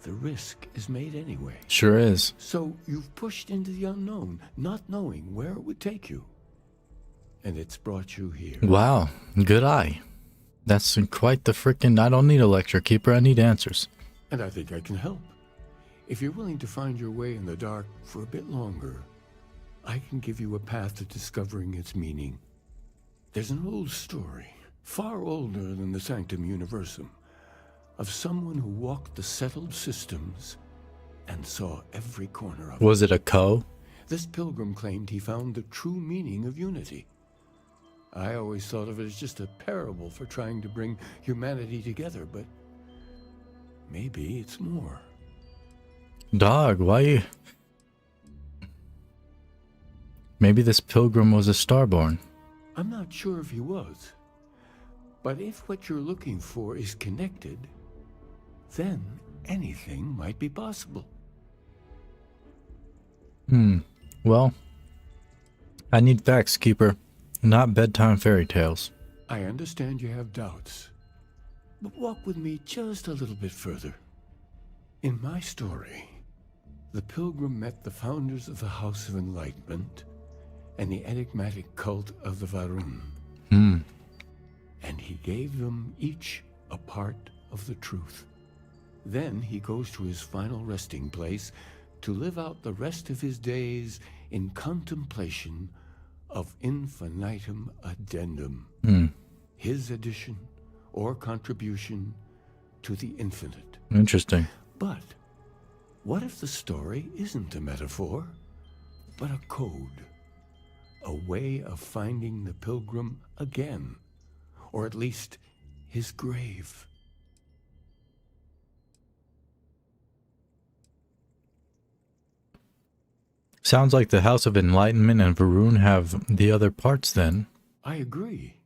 the risk is made anyway. Sure is. So you've pushed into the unknown, not knowing where it would take you. And it's brought you here. Wow, good eye. That's quite the frickin'... I don't need a lecture, Keeper. I need answers. And I think I can help. If you're willing to find your way in the dark for a bit longer, I can give you a path to discovering its meaning. There's an old story, far older than the Sanctum Universum, of someone who walked the settled systems and saw every corner of it. Was it a co? This pilgrim claimed he found the true meaning of unity. I always thought of it as just a parable for trying to bring humanity together, but maybe it's more. Dog, why you... Maybe this pilgrim was a Starborn. I'm not sure if he was. But if what you're looking for is connected, then anything might be possible. Well, I need facts, Keeper, not bedtime fairy tales. I understand you have doubts, but walk with me just a little bit further. In my story, the pilgrim met the founders of the House of Enlightenment and the enigmatic cult of the Varun. And he gave them each a part of the truth. Then he goes to his final resting place to live out the rest of his days in contemplation of infinitum addendum. His addition or contribution to the infinite. Interesting. But what if the story isn't a metaphor, but a code? A way of finding the pilgrim again, or at least his grave. Sounds like the House of Enlightenment and Varun have the other parts then. I agree.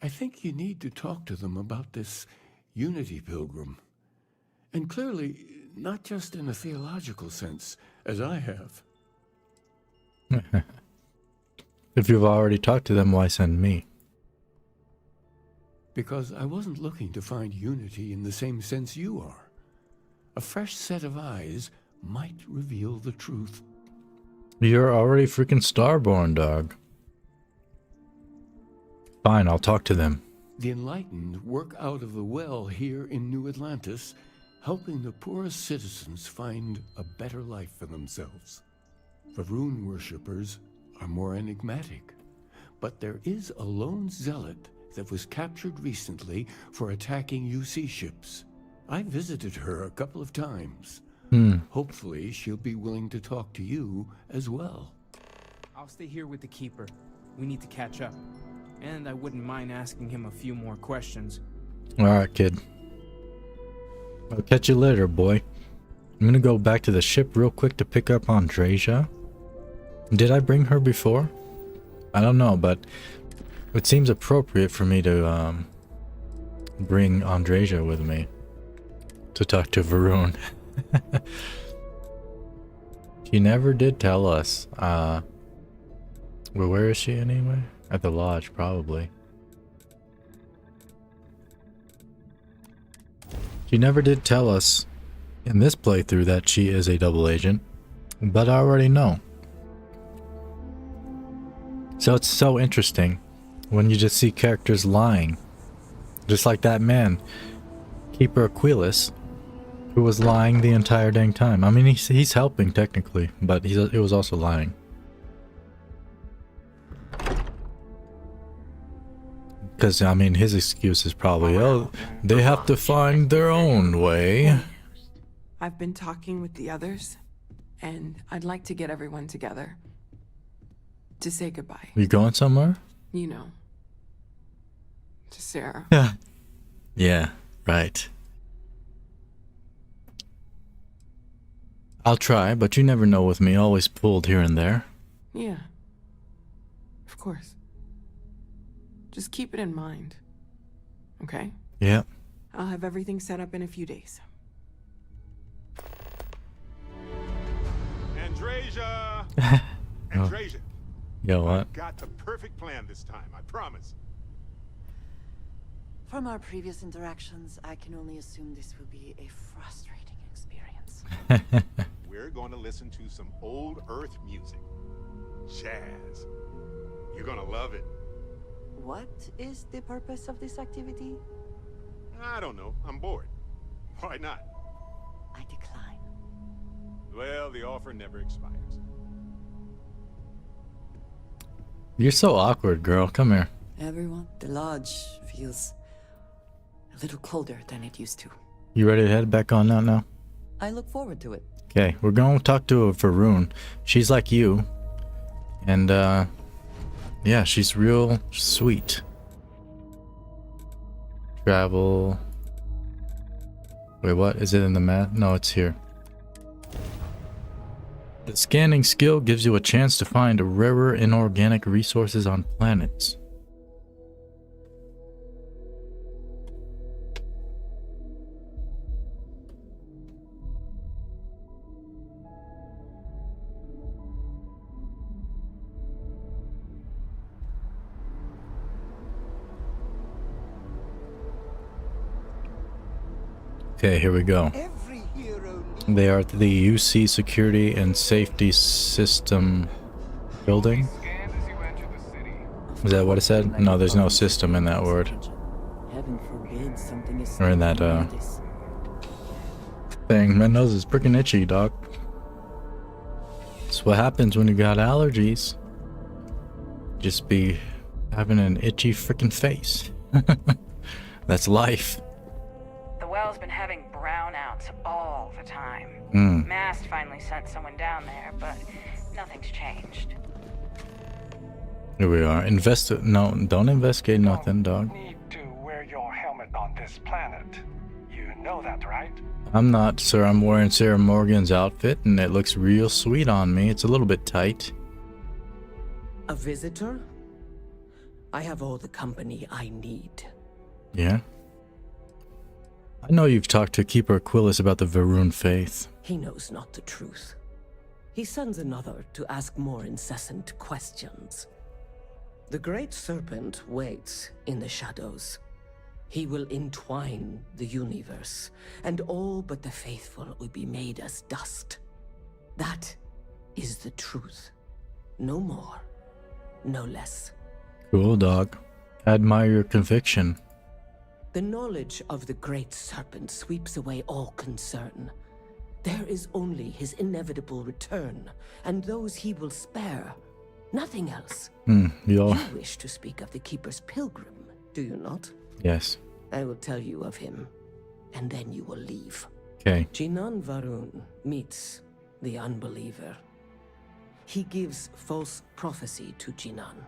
I think you need to talk to them about this unity pilgrim. And clearly, not just in a theological sense, as I have. If you've already talked to them, why send me? Because I wasn't looking to find unity in the same sense you are. A fresh set of eyes might reveal the truth. You're already freaking Starborn, dog. Fine, I'll talk to them. The enlightened work out of the well here in New Atlantis, helping the poorest citizens find a better life for themselves. The rune worshippers are more enigmatic, but there is a lone zealot that was captured recently for attacking UC ships. I visited her a couple of times. Hopefully she'll be willing to talk to you as well. I'll stay here with the Keeper. We need to catch up. And I wouldn't mind asking him a few more questions. Alright, kid. I'll catch you later, boy. I'm gonna go back to the ship real quick to pick up Andreja. Did I bring her before? I don't know, but it seems appropriate for me to bring Andreja with me to talk to Varun. She never did tell us. Well, where is she anyway? At the lodge, probably. She never did tell us in this playthrough that she is a double agent, but I already know. So it's so interesting when you just see characters lying. Just like that man, Keeper Aquilas, who was lying the entire dang time. I mean, he's helping technically, but he was also lying. Because, I mean, his excuse is probably, oh, they have to find their own way. I've been talking with the others, and I'd like to get everyone together to say goodbye. You going somewhere? You know, to Sarah. Yeah. Yeah, right. I'll try, but you never know with me, always pulled here and there. Yeah, of course. Just keep it in mind, okay? Yeah. I'll have everything set up in a few days. Andreja! Oh. Andreja! Yo, what? I've got the perfect plan this time, I promise. From our previous interactions, I can only assume this will be a frustrating experience. We're going to listen to some old Earth music. Jazz. You're gonna love it. What is the purpose of this activity? I don't know. I'm bored. Why not? I decline. Well, the offer never expires. You're so awkward, girl. Come here. Everyone, the lodge feels a little colder than it used to. You ready to head back on out now? I look forward to it. Okay, we're going to talk to Varun. She's like you. And, yeah, she's real sweet. Travel. Wait, what? Is it in the map? No, it's here. The scanning skill gives you a chance to find rarer inorganic resources on planets. Okay, here we go. They are at the UC Security and Safety System building. Is that what it said? No, there's no system in that word. Heaven forbid something is Or in that thing. My nose is freaking itchy, dog. That's what happens when you got allergies. Just be having an itchy freaking face. That's life. The well's been having brownouts all the time. Mast finally sent someone down there, but nothing's changed. Here we are. No, don't investigate nothing, dog. Need to wear your helmet on this planet. You know that, right? I'm not, sir. I'm wearing Sarah Morgan's outfit, and it looks real sweet on me. It's a little bit tight. A visitor? I have all the company I need. Yeah? I know you've talked to Keeper Aquilas about the Varun faith. He knows not the truth. He sends another to ask more incessant questions. The Great Serpent waits in the shadows. He will entwine the universe, and all but the faithful will be made as dust. That is the truth. No more, no less. Cool, dog. I admire your conviction. The knowledge of the Great Serpent sweeps away all concern. There is only his inevitable return, and those he will spare. Nothing else. You wish to speak of the Keeper's Pilgrim, do you not? Yes. I will tell you of him, and then you will leave. Okay. Jinan Varun meets the unbeliever. He gives false prophecy to Jinan.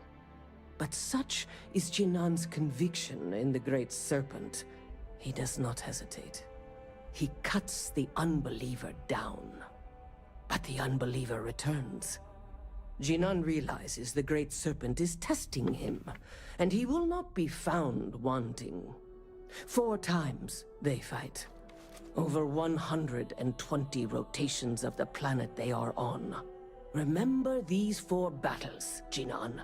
But such is Jinan's conviction in the Great Serpent, he does not hesitate. He cuts the unbeliever down. But the unbeliever returns. Jinan realizes the Great Serpent is testing him, and he will not be found wanting. 4 times they fight. Over 120 rotations of the planet they are on. Remember these 4 battles, Jinan,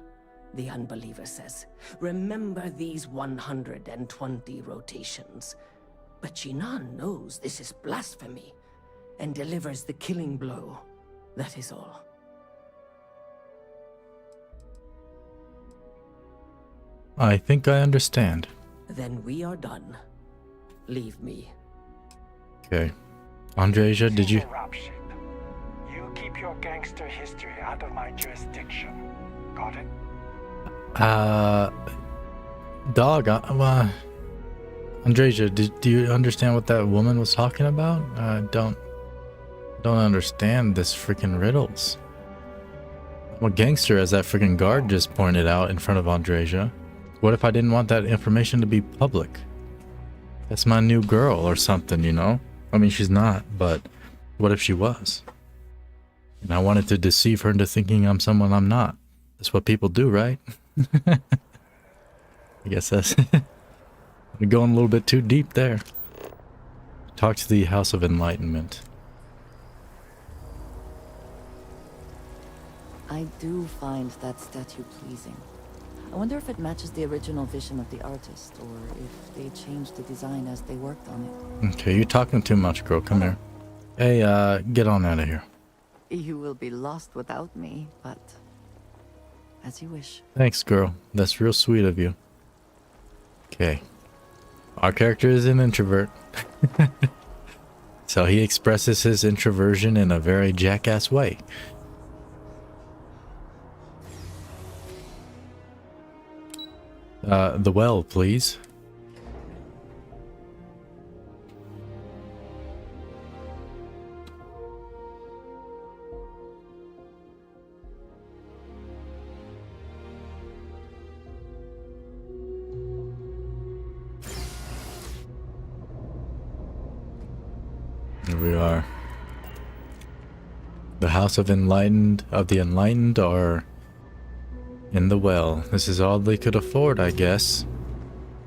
the Unbeliever says. Remember these 120 rotations. But Jinan knows this is blasphemy, and delivers the killing blow. That is all. I think I understand. Then we are done. Leave me. Okay. Andreja, did you... You keep your gangster history out of my jurisdiction. Got it? Dog, Andreja, do you understand what that woman was talking about? Don't understand this freaking riddles. I'm a gangster, as that freaking guard just pointed out in front of Andreja. What if I didn't want that information to be public? That's my new girl or something, you know? I mean, she's not, but what if she was? And I wanted to deceive her into thinking I'm someone I'm not. That's what people do, right? I guess that's... We're going a little bit too deep there. Talk to the House of Enlightenment. I do find that statue pleasing. I wonder if it matches the original vision of the artist, or if they changed the design as they worked on it. Okay, you're talking too much, girl. Come here. Hey, get on out of here. You will be lost without me, but as you wish. Thanks, girl. That's real sweet of you. Okay. Our character is an introvert. So he expresses his introversion in a very jackass way. The well, please. Here we are. The House of the Enlightened are in the well. This is all they could afford, I guess.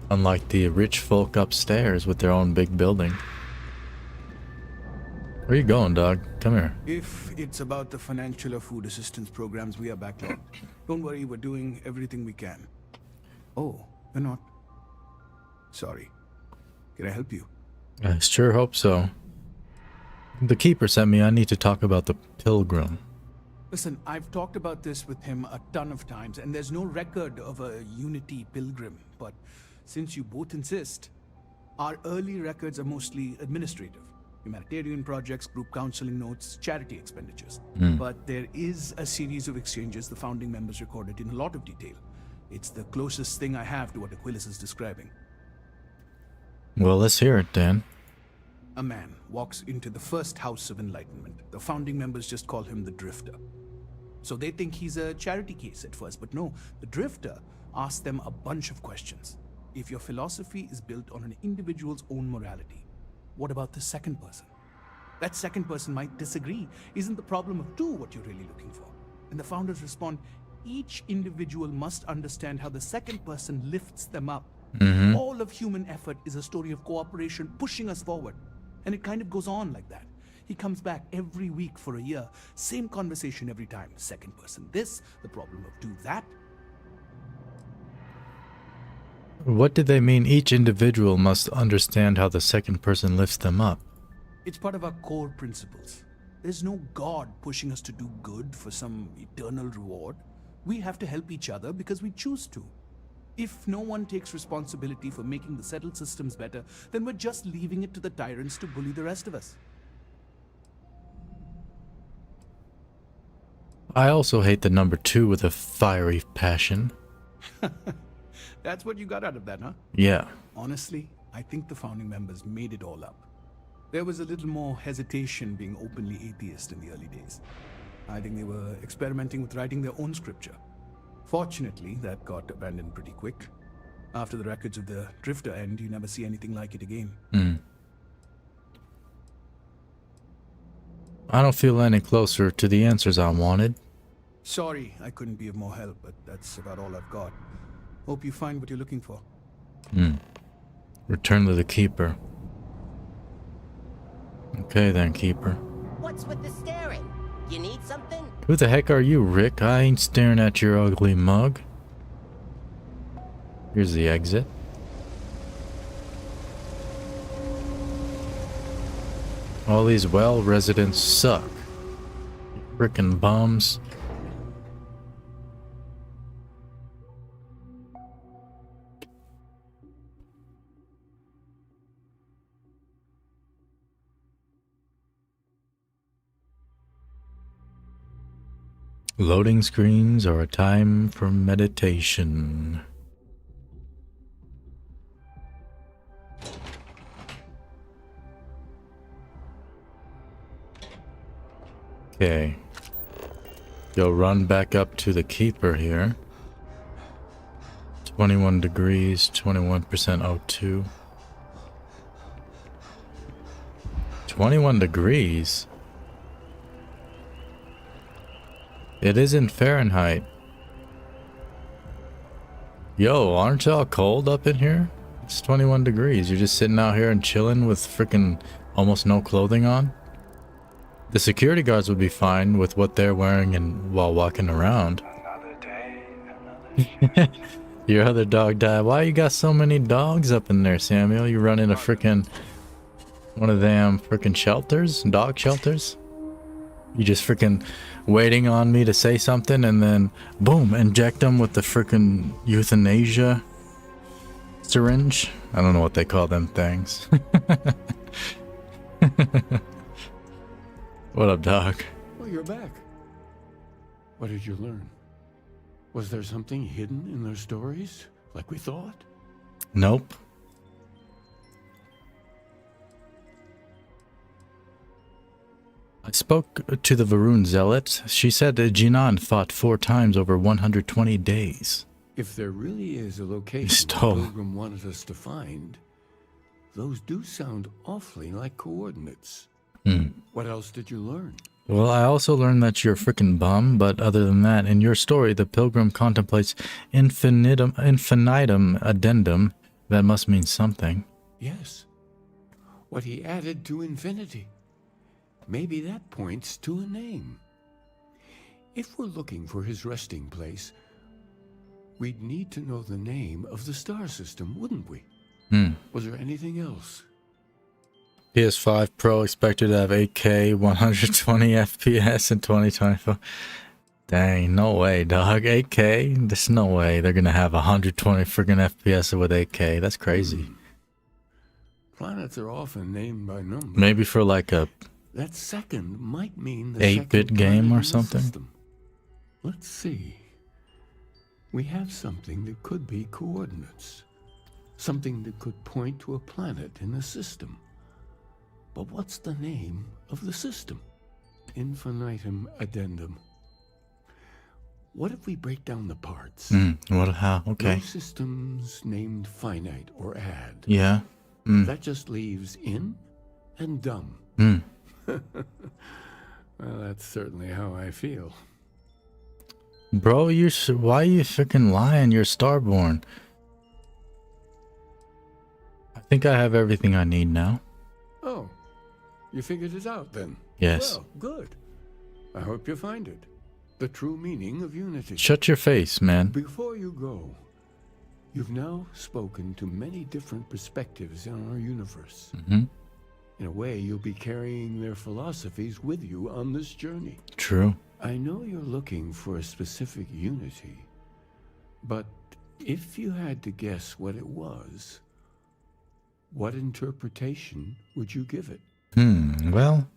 Unlike the rich folk upstairs with their own big building. Where you going, dog? Come here. If it's about the financial or food assistance programs, we are backlogged. Don't worry, we're doing everything we can. Oh, we're not. Sorry. Can I help you? I sure hope so. The Keeper sent me. I need to talk about the Pilgrim. Listen, I've talked about this with him a ton of times, and there's no record of a Unity Pilgrim. But since you both insist, our early records are mostly administrative. Humanitarian projects, group counseling notes, charity expenditures. But there is a series of exchanges the founding members recorded in a lot of detail. It's the closest thing I have to what Aquilus is describing. Well, let's hear it, Dan. A man walks into the first House of Enlightenment. The founding members just call him the Drifter. So they think he's a charity case at first, but no, the Drifter asks them a bunch of questions. If your philosophy is built on an individual's own morality, what about the second person? That second person might disagree. Isn't the problem of two what you're really looking for? And the founders respond, each individual must understand how the second person lifts them up. All of human effort is a story of cooperation pushing us forward. And it kind of goes on like that. He comes back every week for a year. Same conversation every time. Second person this, the problem of do that. What did they mean each individual must understand how the second person lifts them up? It's part of our core principles. There's no God pushing us to do good for some eternal reward. We have to help each other because we choose to. If no one takes responsibility for making the settled systems better, then we're just leaving it to the tyrants to bully the rest of us. I also hate the number 2 with a fiery passion. That's what you got out of that, huh? Yeah. Honestly, I think the founding members made it all up. There was a little more hesitation being openly atheist in the early days. I think they were experimenting with writing their own scripture. Fortunately, that got abandoned pretty quick. After the records of the Drifter end, you never see anything like it again. I don't feel any closer to the answers I wanted. Sorry I couldn't be of more help, but that's about all I've got. Hope you find what you're looking for. Return to the Keeper. Okay then, Keeper. What's with the staring? You need something? Who the heck are you, Rick? I ain't staring at your ugly mug. Here's the exit. All these well residents suck. Frickin' bums. Loading screens are a time for meditation. Okay. Go run back up to the Keeper here. 21 degrees, 21% O2. 21 degrees? It is in Fahrenheit. Yo, aren't y'all cold up in here? It's 21 degrees. You're just sitting out here and chilling with freaking almost no clothing on? The security guards would be fine with what they're wearing and while walking around. Another day, another shift. Your other dog died. Why you got so many dogs up in there, Samuel? You running a freaking one of them freaking shelters? Dog shelters? You just freaking waiting on me to say something and then boom, inject them with the freaking euthanasia syringe? I don't know what they call them things. What up, dog? Well, you're back. What did you learn? Was there something hidden in their stories, like we thought? Nope. I spoke to the Varun Zealot. She said that Jinan fought 4 times over 120 days. If there really is a location the Pilgrim wanted us to find, those do sound awfully like coordinates. What else did you learn? Well, I also learned that you're a freaking bum, but other than that, in your story, the Pilgrim contemplates infinitum addendum. That must mean something. Yes. What he added to infinity. Maybe that points to a name. If we're looking for his resting place, we'd need to know the name of the star system, wouldn't we? Was there anything else? PS5 Pro expected to have 8K, 120 FPS in 2024. Dang, no way, dog. 8K? There's no way they're gonna have 120 friggin' FPS with 8K. That's crazy. Planets are often named by numbers. Maybe for like a that second might mean the 8-bit game or something. System. Let's see. We have something that could be coordinates. Something that could point to a planet in the system. But what's the name of the system? Infinitum addendum. What if we break down the parts? How? Okay. No systems named finite or add. Yeah. That just leaves in and dumb. Well, that's certainly how I feel. Bro, why are you freaking lying? You're starborn. I think I have everything I need now. Oh, you figured it out then? Yes. Well, good. I hope you find it. The true meaning of unity. Shut your face, man. Before you go, you've now spoken to many different perspectives in our universe. In a way, you'll be carrying their philosophies with you on this journey. True. I know you're looking for a specific unity, but if you had to guess what it was, what interpretation would you give it? Well,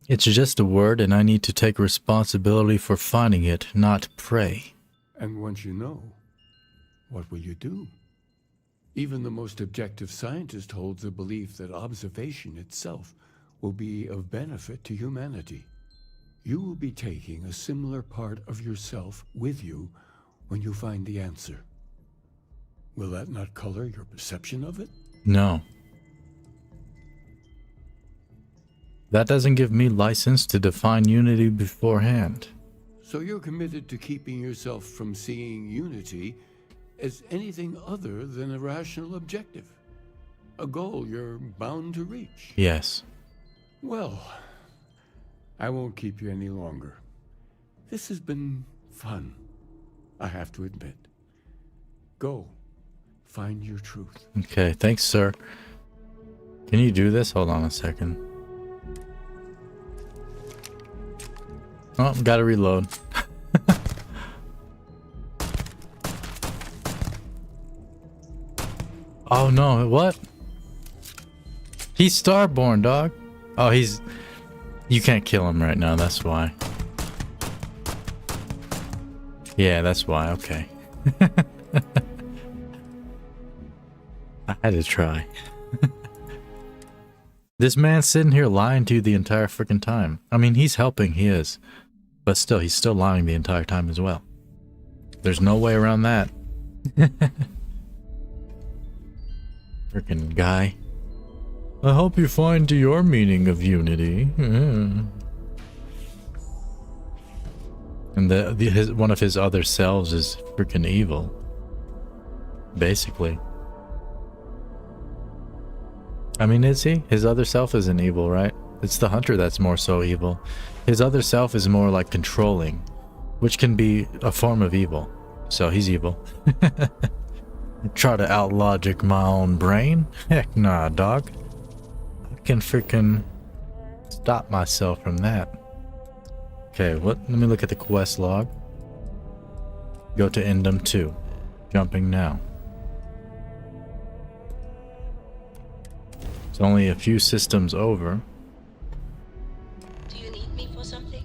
it's just a word, and I need to take responsibility for finding it, not pray. And once you know, what will you do? Even the most objective scientist holds the belief that observation itself will be of benefit to humanity. You will be taking a similar part of yourself with you when you find the answer. Will that not color your perception of it? No. That doesn't give me license to define unity beforehand. So you're committed to keeping yourself from seeing unity as anything other than a rational objective. A goal you're bound to reach. Yes. Well, I won't keep you any longer. This has been fun, I have to admit. Go, find your truth. Okay, thanks, sir. Can you do this? Hold on a second. Oh, gotta reload. Oh no, what? He's Starborn, dog. Oh, he's... You can't kill him right now, that's why. Yeah, that's why, okay. I had to try. This man's sitting here lying to you the entire freaking time. I mean, he's helping, he is. But still, he's still lying the entire time as well. There's no way around that. Freaking guy. I hope you find your meaning of unity. And one of his other selves is freaking evil. Basically. I mean, is he? His other self isn't evil, right? It's the hunter that's more so evil. His other self is more like controlling, which can be a form of evil. So he's evil. Try to out-logic my own brain? Heck nah, dog. I can freaking stop myself from that. Okay, let me look at the quest log. Go to Endem 2. Jumping now. It's only a few systems over. Do you need me for something?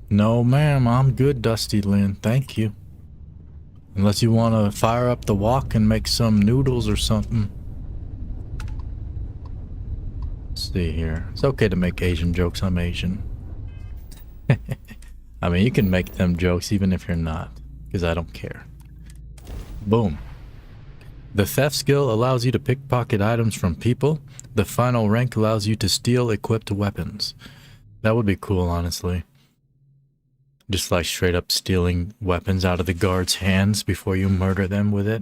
No, ma'am, I'm good, Dusty Lynn. Thank you. Unless you want to fire up the wok and make some noodles or something. Let's see here. It's okay to make Asian jokes. I'm Asian. I mean, you can make them jokes even if you're not, because I don't care. Boom. The theft skill allows you to pickpocket items from people. The final rank allows you to steal equipped weapons. That would be cool, honestly. Just like straight up stealing weapons out of the guards' hands before you murder them with it.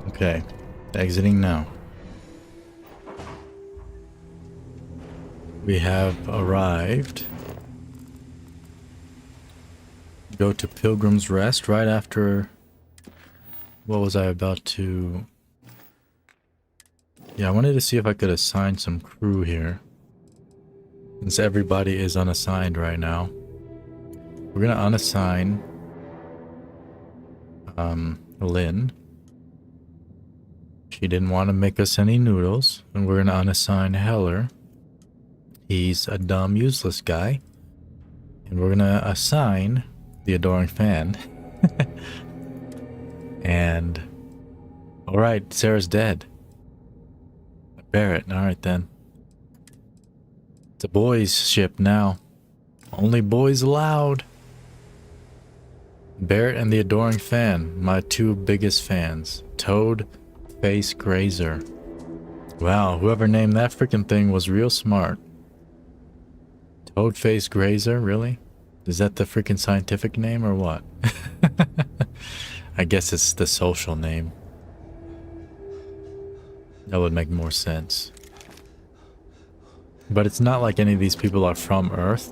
Okay, exiting now. We have arrived. Go to Pilgrim's Rest right after... What was I about to... Yeah, I wanted to see if I could assign some crew here. Since everybody is unassigned right now. We're gonna unassign... Lynn. She didn't want to make us any noodles. And we're gonna unassign Heller. He's a dumb, useless guy. And we're gonna assign... the adoring fan. And alright, Sarah's dead. Barrett, alright then. It's a boys' ship now. Only boys allowed. Barrett and the adoring fan, my two biggest fans. Toad, Face Grazer. Wow, whoever named that freaking thing was real smart. Toad Face Grazer, really? Is that the freaking scientific name or what? I guess it's the social name. That would make more sense. But it's not like any of these people are from Earth.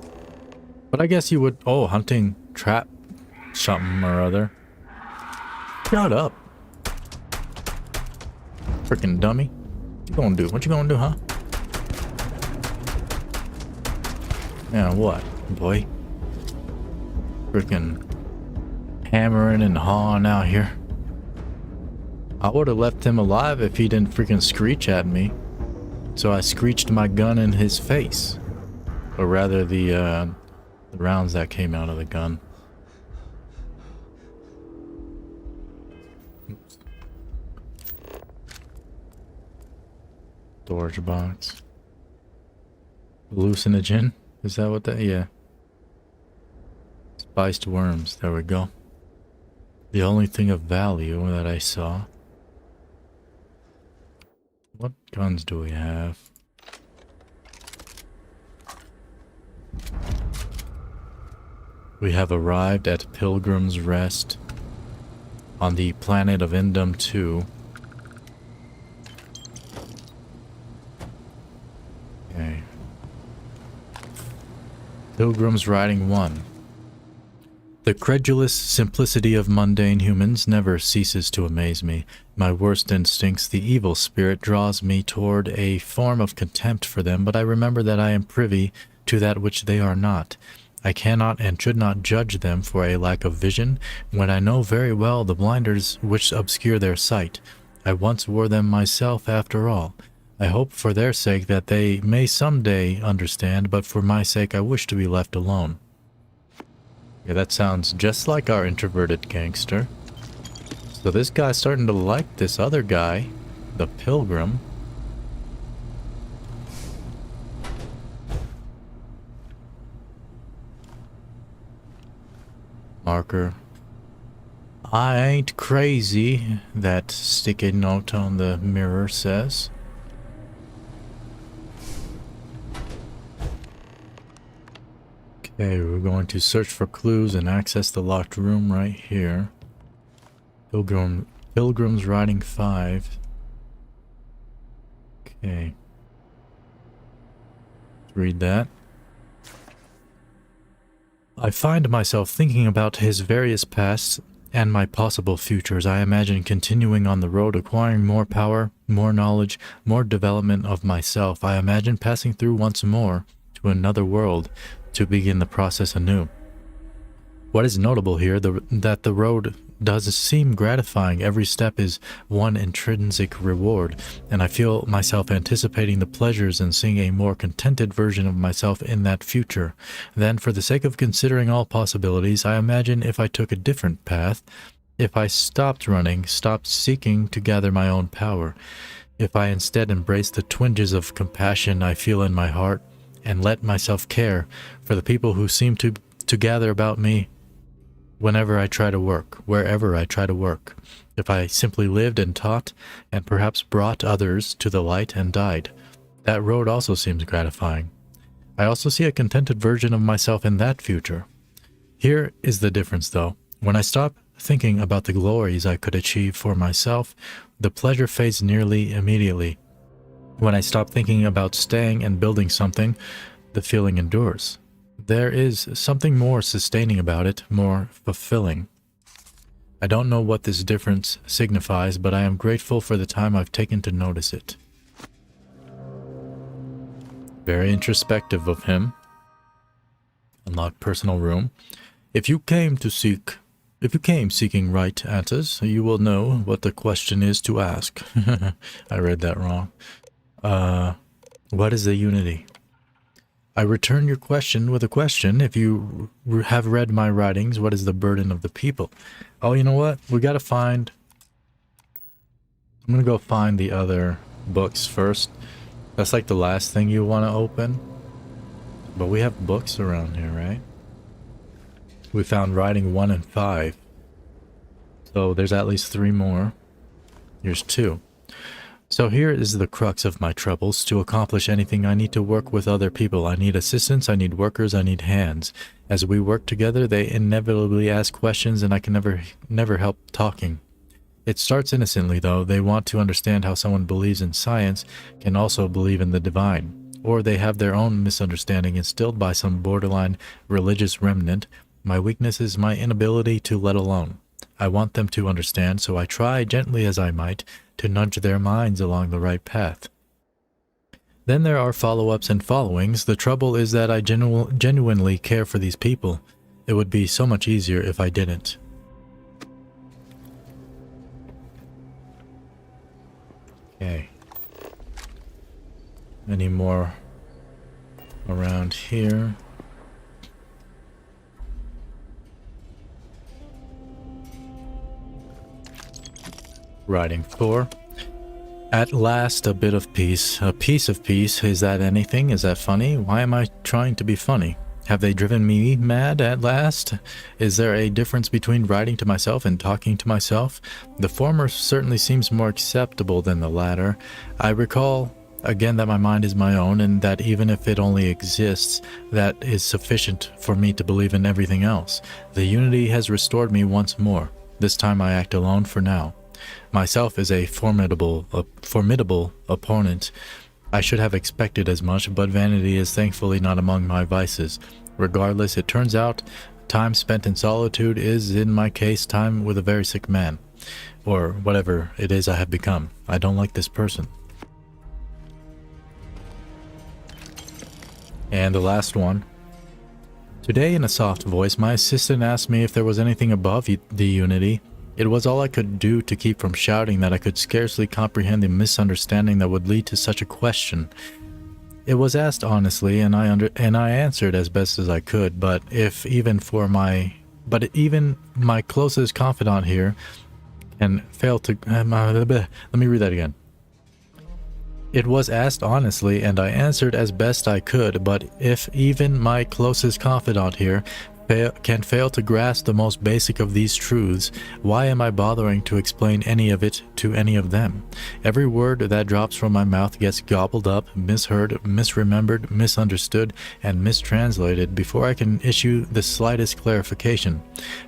But I guess you would... Oh, hunting trap something or other. Shut up. Freaking dummy. What you gonna do? What you gonna do, huh? Yeah, what, boy? Freaking hammering and hawing out here. I would have left him alive if he didn't freaking screech at me. So I screeched my gun in his face. Or rather the rounds that came out of the gun. Oops. Storage box. Hallucinogen? Is that what that? Yeah. Spiced worms. There we go. The only thing of value that I saw. What guns do we have? We have arrived at Pilgrim's Rest on the planet of Indum 2. Okay. Pilgrim's Riding 1. The credulous simplicity of mundane humans never ceases to amaze me. My worst instincts, the evil spirit, draws me toward a form of contempt for them, but I remember that I am privy to that which they are not. I cannot and should not judge them for a lack of vision, when I know very well the blinders which obscure their sight. I once wore them myself, after all. I hope for their sake that they may some day understand, but for my sake I wish to be left alone. Yeah, that sounds just like our introverted gangster. So this guy's starting to like this other guy, the pilgrim. Marker. I ain't crazy, that sticky note on the mirror says. Okay, we're going to search for clues and access the locked room right here. Pilgrim's Riding 5. Okay. Let's read that. I find myself thinking about his various pasts and my possible futures. I imagine continuing on the road, acquiring more power, more knowledge, more development of myself. I imagine passing through once more to another world to begin the process anew. What is notable here, that the road does seem gratifying. Every step is one intrinsic reward, and I feel myself anticipating the pleasures and seeing a more contented version of myself in that future. Then, for the sake of considering all possibilities, I imagine if I took a different path, if I stopped running, stopped seeking to gather my own power, if I instead embraced the twinges of compassion I feel in my heart, and let myself care for the people who seem to gather about me whenever I try to work, wherever I try to work. If I simply lived and taught, and perhaps brought others to the light and died, that road also seems gratifying. I also see a contented version of myself in that future. Here is the difference, though. When I stop thinking about the glories I could achieve for myself, the pleasure fades nearly immediately. When I stop thinking about staying and building something, the feeling endures. There is something more sustaining about it, more fulfilling. I don't know what this difference signifies, but I am grateful for the time I've taken to notice it. Very introspective of him. Unlock personal room. If you came seeking right answers, you will know what the question is to ask. I read that wrong. What is the unity? I return your question with a question. If you have read my writings, what is the burden of the people? Oh, you know what? We gotta find... I'm gonna go find the other books first. That's like the last thing you want to open. But we have books around here, right? We found writing 1 and 5. So there's at least 3 more. Here's 2. So here is the crux of my troubles. To accomplish anything, I need to work with other people. I need assistance, I need workers, I need hands. As we work together, they inevitably ask questions and I can never help talking. It starts innocently, though. They want to understand how someone believes in science can also believe in the divine. Or they have their own misunderstanding instilled by some borderline religious remnant. My weakness is my inability to let alone. I want them to understand, so I try, gently as I might, to nudge their minds along the right path. Then there are follow-ups and followings. The trouble is that I genuinely care for these people. It would be so much easier if I didn't. Okay. Any more around here? Writing 4. At last, a bit of peace. A piece of peace. Is that anything? Is that funny? Why am I trying to be funny? Have they driven me mad at last? Is there a difference between writing to myself and talking to myself? The former certainly seems more acceptable than the latter. I recall again that my mind is my own, and that even if it only exists, that is sufficient for me to believe in everything else. The unity has restored me once more. This time I act alone for now. Myself is a formidable opponent. I should have expected as much, but vanity is thankfully not among my vices. Regardless, it turns out time spent in solitude is, in my case, time with a very sick man. Or whatever it is I have become. I don't like this person. And the last one. Today, in a soft voice, my assistant asked me if there was anything above the unity. It was all I could do to keep from shouting that I could scarcely comprehend the misunderstanding that would lead to such a question. It was asked honestly, and I answered as best as I could. But even my closest confidant here can fail to. Let me read that again. It was asked honestly, and I answered as best I could. But if even my closest confidant here can fail to grasp the most basic of these truths, why am I bothering to explain any of it to any of them? Every word that drops from my mouth gets gobbled up, misheard, misremembered, misunderstood, and mistranslated before I can issue the slightest clarification.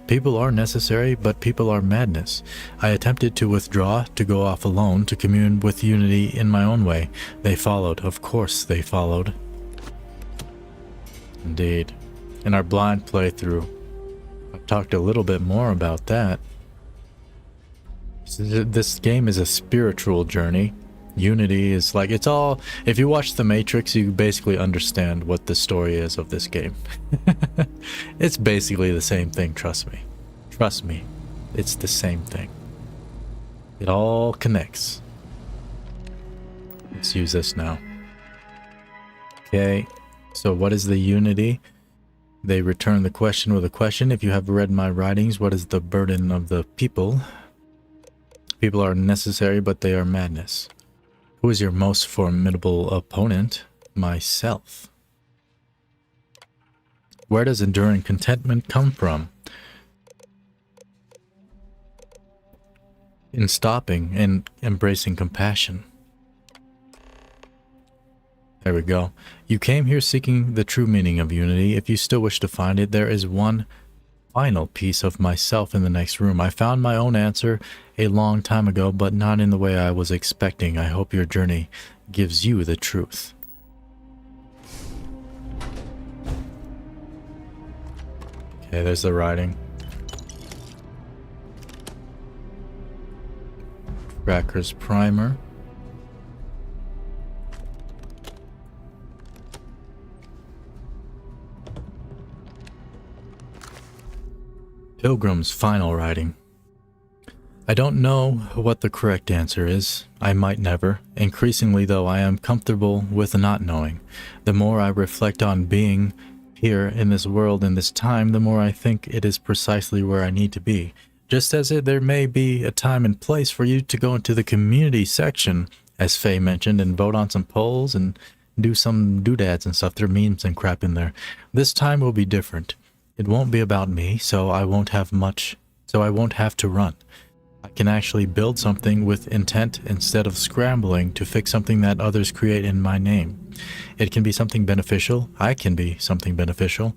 People are necessary, but people are madness. I attempted to withdraw, to go off alone, to commune with unity in my own way. They followed. Of course they followed. Indeed. In our blind playthrough, I talked a little bit more about that. This game is a spiritual journey. Unity is like, it's all, if you watch The Matrix, you basically understand what the story is of this game. It's basically the same thing, trust me. Trust me, it's the same thing. It all connects. Let's use this now. Okay, so what is the unity? They return the question with a question. If you have read my writings, what is the burden of the people? People are necessary, but they are madness. Who is your most formidable opponent? Myself. Where does enduring contentment come from? In stopping and embracing compassion. There we go. You came here seeking the true meaning of unity. If you still wish to find it, there is one final piece of myself in the next room. I found my own answer a long time ago, but not in the way I was expecting. I hope your journey gives you the truth. Okay, there's the writing. Tracker's primer. Pilgrim's final writing. I don't know what the correct answer is. I might never. Increasingly, though, I am comfortable with not knowing. The more I reflect on being here in this world in this time, the more I think it is precisely where I need to be. Just as there may be a time and place for you to go into the community section, as Faye mentioned, and vote on some polls and do some doodads and stuff. There are memes and crap in there. This time will be different. It won't be about me, so I won't have to run. I can actually build something with intent instead of scrambling to fix something that others create in my name. It can be something beneficial. I can be something beneficial.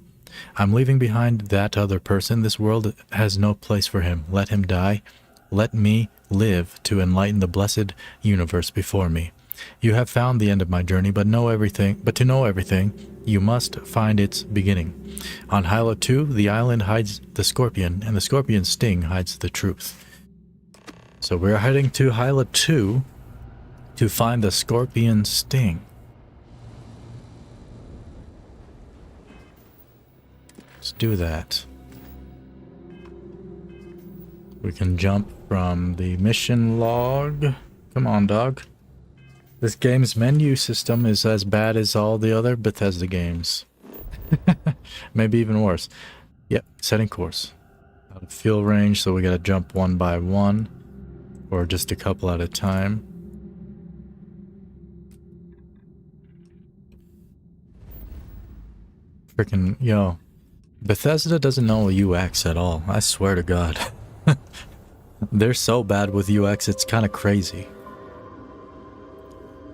I'm leaving behind that other person. This world has no place for him. Let him die. Let me live to enlighten the blessed universe before me. You have found the end of my journey, but to know everything, you must find its beginning. On Hyla 2, the island hides the scorpion, and the scorpion's sting hides the truth. So we're heading to Hyla 2 to find the scorpion's sting. Let's do that. We can jump from the mission log. Come on, dog. This game's menu system is as bad as all the other Bethesda games. Maybe even worse. Yep, setting course. Out of fuel range, so we gotta jump one by one. Or just a couple at a time. Freaking, yo. Bethesda doesn't know UX at all. I swear to God. They're so bad with UX, it's kind of crazy.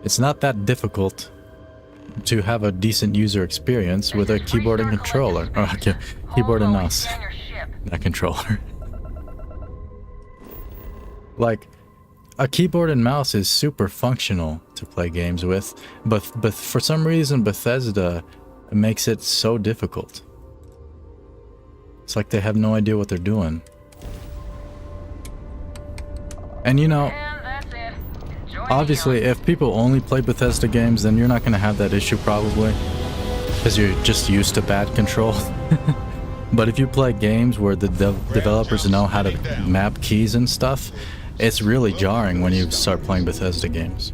It's not that difficult to have a decent user experience with a keyboard and controller. Oh, okay. Keyboard and mouse. Not controller. Like, a keyboard and mouse is super functional to play games with, but for some reason Bethesda makes it so difficult. It's like they have no idea what they're doing. And you know, obviously if people only play Bethesda games, then you're not going to have that issue probably, because you're just used to bad control. But if you play games where the developers know how to map keys and stuff, it's really jarring when you start playing Bethesda games.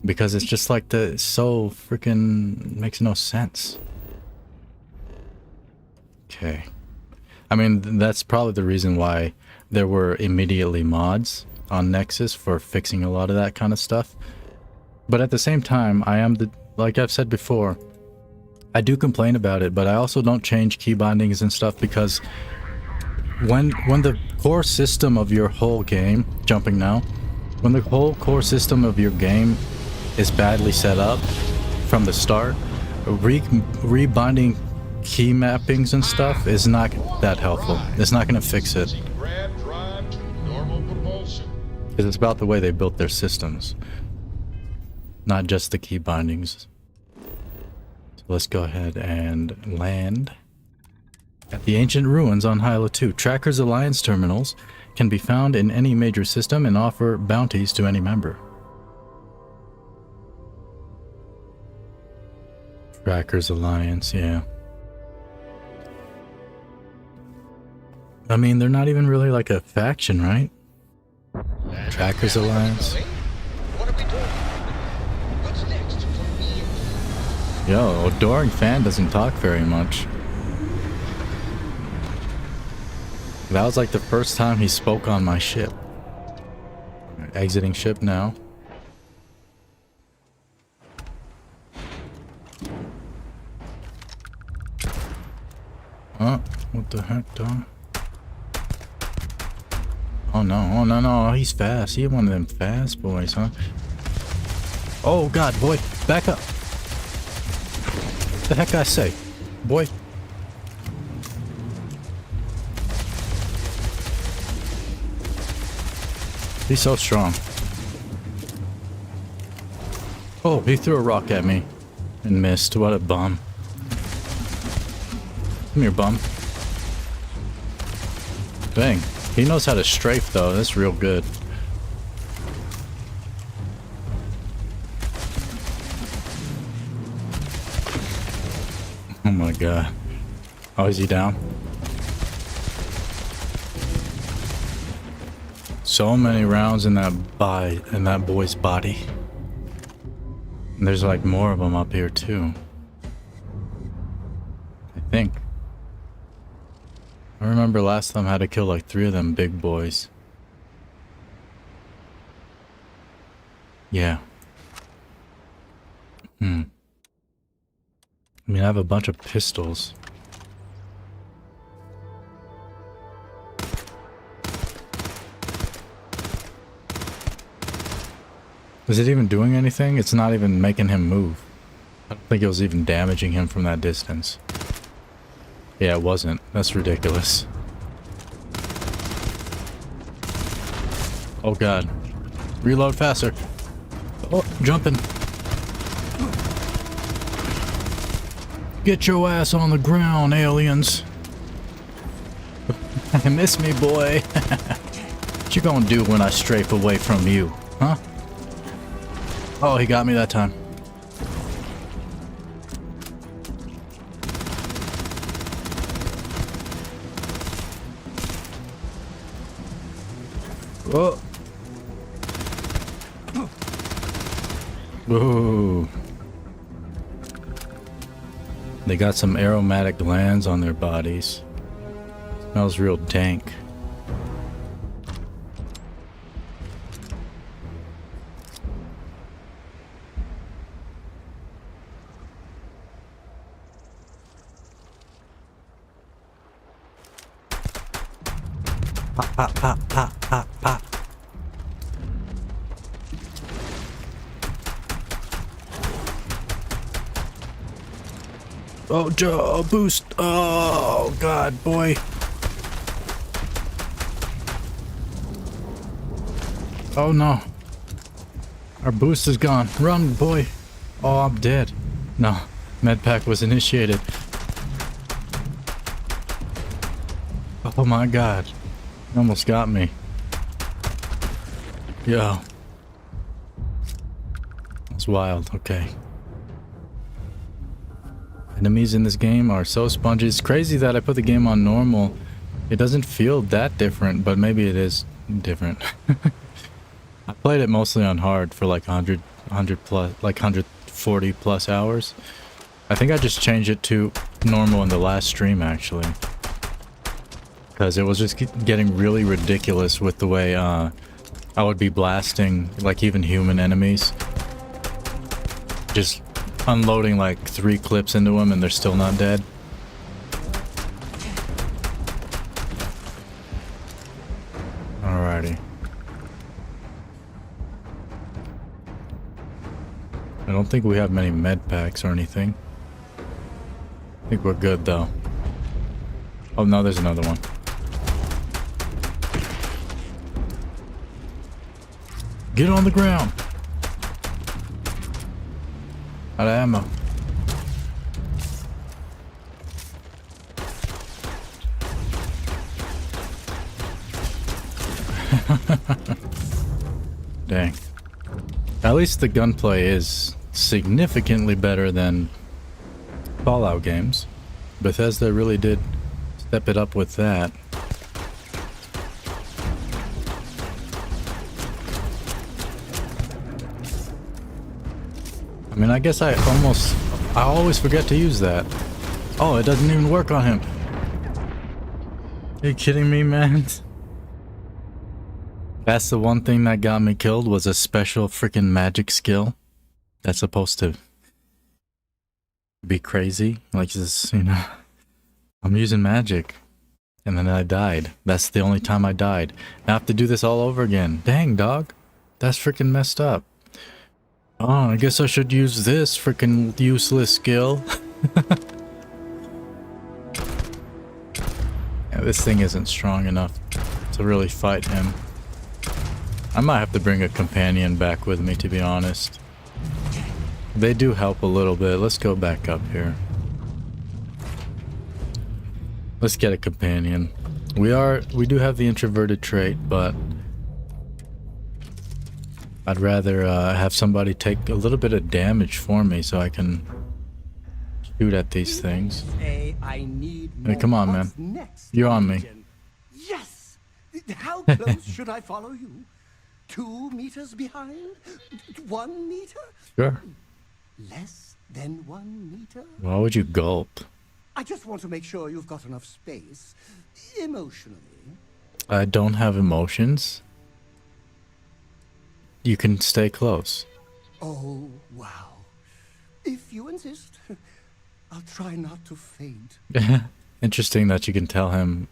Because it's just like so freaking makes no sense. Okay. I mean, that's probably the reason why there were immediately mods on Nexus for fixing a lot of that kind of stuff. But at the same time, like I've said before, I do complain about it, but I also don't change key bindings and stuff, because when the core system of your whole game, jumping now, when the whole core system of your game is badly set up from the start, rebinding key mappings and stuff is not that helpful. It's not going to fix it. Because it's about the way they built their systems, not just the key bindings. So let's go ahead and land at the ancient ruins on Hyla 2. Tracker's Alliance terminals can be found in any major system and offer bounties to any member. Tracker's Alliance, yeah. I mean, they're not even really like a faction, right? Tracker's Alliance. Yo, Adoring Fan doesn't talk very much. That was like the first time he spoke on my ship. Exiting ship now. What the heck, dog? Oh no, he's fast. He's one of them fast boys, huh? Oh god, boy, back up. What the heck I say? Boy. He's so strong. Oh, he threw a rock at me and missed. What a bum. Come here, bum. Dang. He knows how to strafe, though. That's real good. Oh my god. Oh, is he down? So many rounds in that boy's body. And there's like more of them up here too. I think. I remember last time I had to kill like 3 of them big boys. Yeah. I mean, I have a bunch of pistols. Is it even doing anything? It's not even making him move. I don't think it was even damaging him from that distance. Yeah, it wasn't. That's ridiculous. Oh god. Reload faster. Oh, jumping. Get your ass on the ground, aliens. Miss me, boy. What you gonna do when I strafe away from you, huh? Oh, he got me that time. Oh. Whoa. They got some aromatic glands on their bodies. Smells real dank. Pop, pop, pop, pop, pop, pop. Oh, Joe, boost. Oh, God, boy. Oh, no. Our boost is gone. Run, boy. Oh, I'm dead. No, medpack was initiated. Oh, my God. He almost got me. Yo. That's wild. Okay. Enemies in this game are so spongy. It's crazy that I put the game on normal. It doesn't feel that different, but maybe it is different. I played it mostly on hard for like 100 plus, like 140 plus hours. I think I just changed it to normal in the last stream actually. Because it was just getting really ridiculous with the way I would be blasting like even human enemies. Just unloading like 3 clips into them and they're still not dead. Alrighty. I don't think we have many med packs or anything. I think we're good though. Oh no, there's another one. Get on the ground. Out of ammo. Dang. At least the gunplay is significantly better than Fallout games. Bethesda really did step it up with that. I mean, I guess I always forget to use that. Oh, it doesn't even work on him. Are you kidding me, man? That's the one thing that got me killed, was a special freaking magic skill that's supposed to be crazy. Like this, you know, I'm using magic and then I died. That's the only time I died. I have to do this all over again. Dang, dog. That's freaking messed up. Oh, I guess I should use this freaking useless skill. Yeah, this thing isn't strong enough to really fight him. I might have to bring a companion back with me, to be honest. They do help a little bit. Let's go back up here. Let's get a companion. We do have the introverted trait, but I'd rather have somebody take a little bit of damage for me so I can shoot at these things. Hey, Come on, man. You're on me. Yes! How close should I follow you? 2 meters behind? 1 meter? Sure. Less than 1 meter? Why would you gulp? I just want to make sure you've got enough space. Emotionally. I don't have emotions. You can stay close. Oh, wow. If you insist, I'll try not to faint. Interesting that you can tell him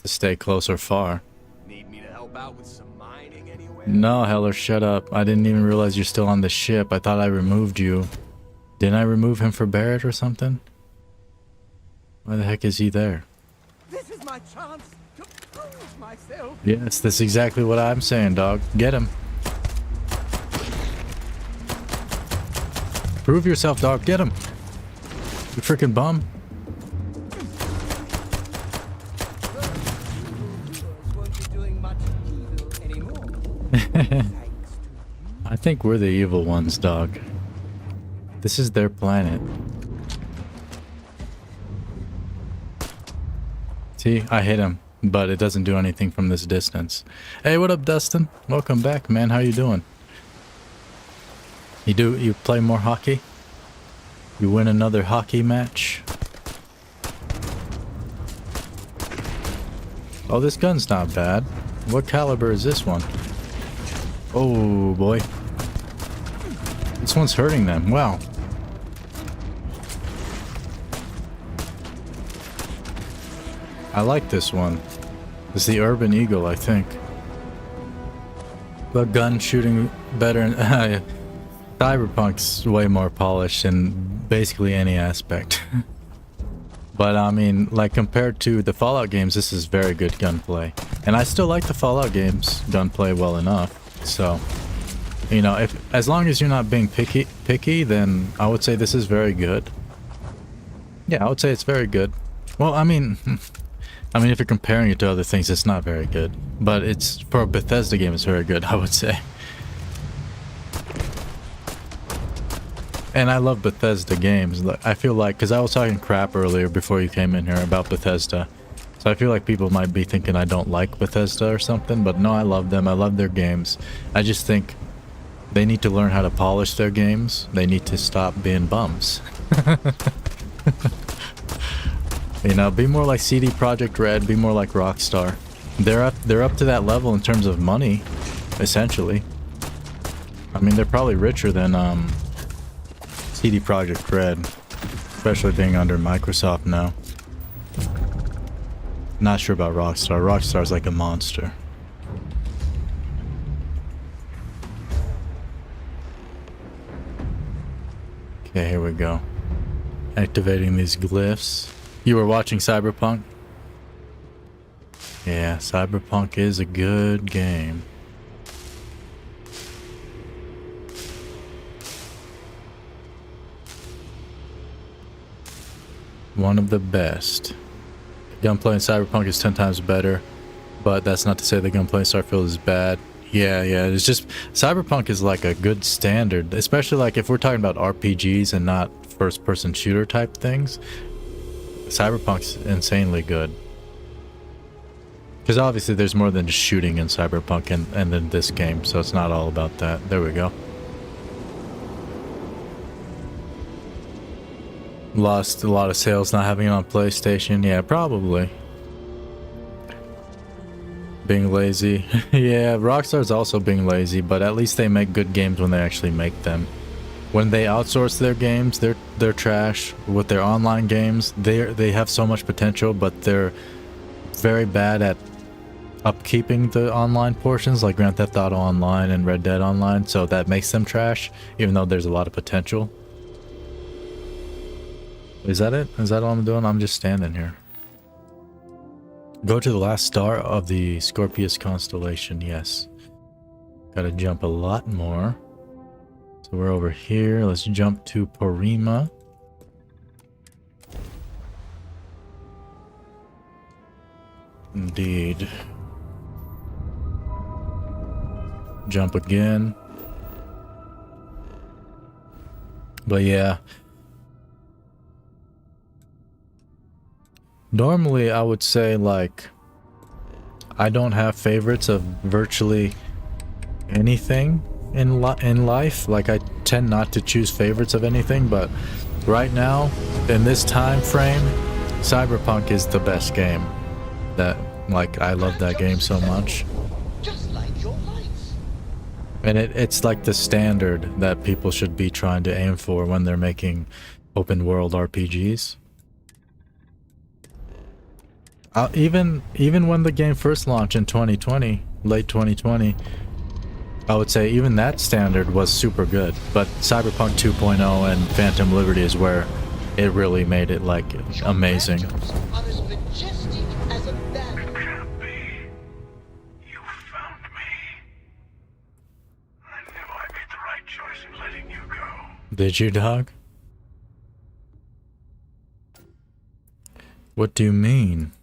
to stay close or far. Need me to help out with some mining anywhere? No, Heller, shut up. I didn't even realize you're still on the ship. I thought I removed you. Didn't I remove him for Barrett or something? Why the heck is he there? This is my chance to prove myself. Yes, that's exactly what I'm saying, dog. Get him. Prove yourself, dog. Get him. You freaking bum. I think we're the evil ones, dog. This is their planet. See, I hit him, but it doesn't do anything from this distance. Hey, what up, Dustin? Welcome back, man. How you doing? You play more hockey? You win another hockey match? Oh, this gun's not bad. What caliber is this one? Oh, boy. This one's hurting them. Wow. I like this one. It's the Urban Eagle, I think. But gun shooting better. Cyberpunk's way more polished in basically any aspect. But I mean, like compared to the Fallout games, this is very good gunplay. And I still like the Fallout games gunplay well enough. So, you know, if as long as you're not being picky, then I would say this is very good. Yeah, I would say it's very good. Well, I mean, if you're comparing it to other things, it's not very good. But it's for a Bethesda game, it's very good, I would say. And I love Bethesda games. I feel like, because I was talking crap earlier before you came in here about Bethesda. So I feel like people might be thinking I don't like Bethesda or something, but no, I love them. I love their games. I just think they need to learn how to polish their games. They need to stop being bums. You know, be more like CD Projekt Red, be more like Rockstar. They're up to that level in terms of money, essentially. I mean, they're probably richer than CD Projekt Red, especially being under Microsoft now. Not sure about Rockstar. Rockstar's like a monster. Okay, here we go. Activating these glyphs. You were watching Cyberpunk? Yeah, Cyberpunk is a good game. One of the best. Gunplay in Cyberpunk is 10 times better, but that's not to say the gunplay in Starfield is bad. Yeah, it's just Cyberpunk is like a good standard, especially like if we're talking about RPGs and not first-person shooter type things. Cyberpunk's insanely good. Because obviously there's more than just shooting in Cyberpunk and then this game, so it's not all about that. There we go. Lost a lot of sales not having it on PlayStation. Yeah, probably. Being lazy. Yeah, Rockstar's also being lazy, but at least they make good games when they actually make them. When they outsource their games, they're trash. With their online games, they have so much potential, but they're very bad at upkeeping the online portions, like Grand Theft Auto Online and Red Dead Online, so that makes them trash, even though there's a lot of potential. Is that it? Is that all I'm doing? I'm just standing here. Go to the last star of the Scorpius constellation. Yes. Gotta jump a lot more. So we're over here. Let's jump to Porima. Indeed. Jump again. But yeah. Normally, I would say, like, I don't have favorites of virtually anything in life. Like, I tend not to choose favorites of anything, but right now, in this time frame, Cyberpunk is the best game. That, like, I love that game so much. Just like your lights. And it's like the standard that people should be trying to aim for when they're making open world RPGs. Even when the game first launched in 2020, late 2020, I would say even that standard was super good. But Cyberpunk 2.0 and Phantom Liberty is where it really made it like amazing. Are as majestic as a bat. It can't be. You found me. I knew I made the right choice in letting you go. Did you, dog? What do you mean?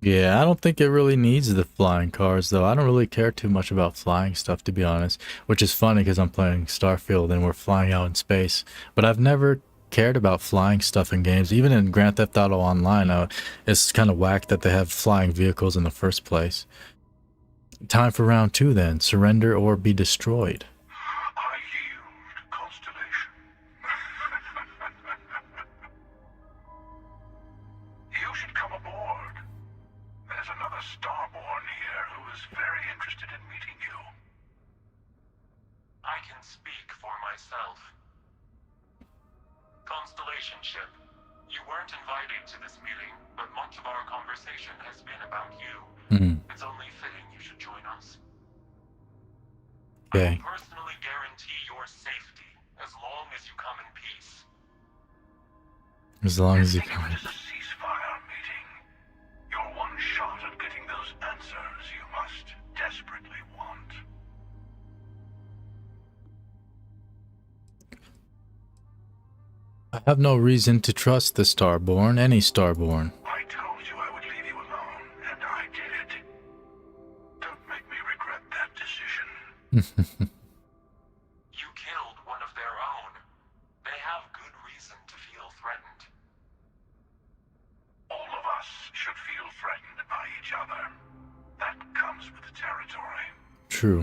Yeah, I don't think it really needs the flying cars, though. I don't really care too much about flying stuff, to be honest. Which is funny, because I'm playing Starfield and we're flying out in space. But I've never cared about flying stuff in games. Even in Grand Theft Auto Online, it's kind of whack that they have flying vehicles in the first place. Time for round 2, then. Surrender or be destroyed. I yield, Constellation. Constellation ship. You weren't invited to this meeting, but much of our conversation has been about you. It's only fitting you should join us. Okay. I will personally guarantee your safety as long as you come in peace. As long as you come. Ceasefire meeting. You're one shot at getting those answers you must desperately want. I have no reason to trust the Starborn, any Starborn. I told you I would leave you alone, and I did. Don't make me regret that decision. You killed one of their own. They have good reason to feel threatened. All of us should feel threatened by each other. That comes with the territory. True.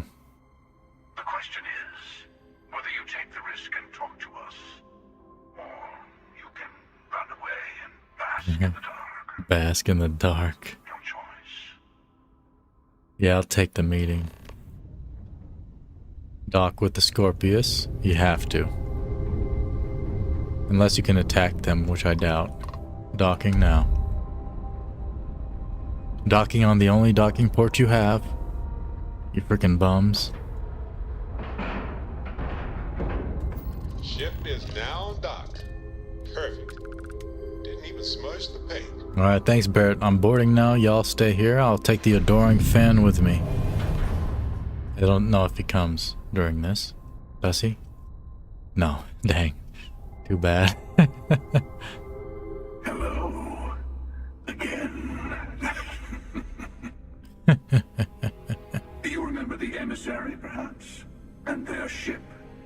The question is whether you take the risk and talk to us, or you can run away and bask in the dark. Bask in the dark. Your choice. Yeah, I'll take the meeting. Dock with the Scorpius, you have to. Unless you can attack them, which I doubt. Docking now. Docking on the only docking port you have. You freaking bums. Ship is now docked. Perfect. Didn't even smudge the paint. Alright, thanks Barrett. I'm boarding now. Y'all stay here. I'll take the adoring fan with me. I don't know if he comes during this. Does he? No. Dang. Too bad. Hello. Again. You remember the emissary, perhaps? And their ship,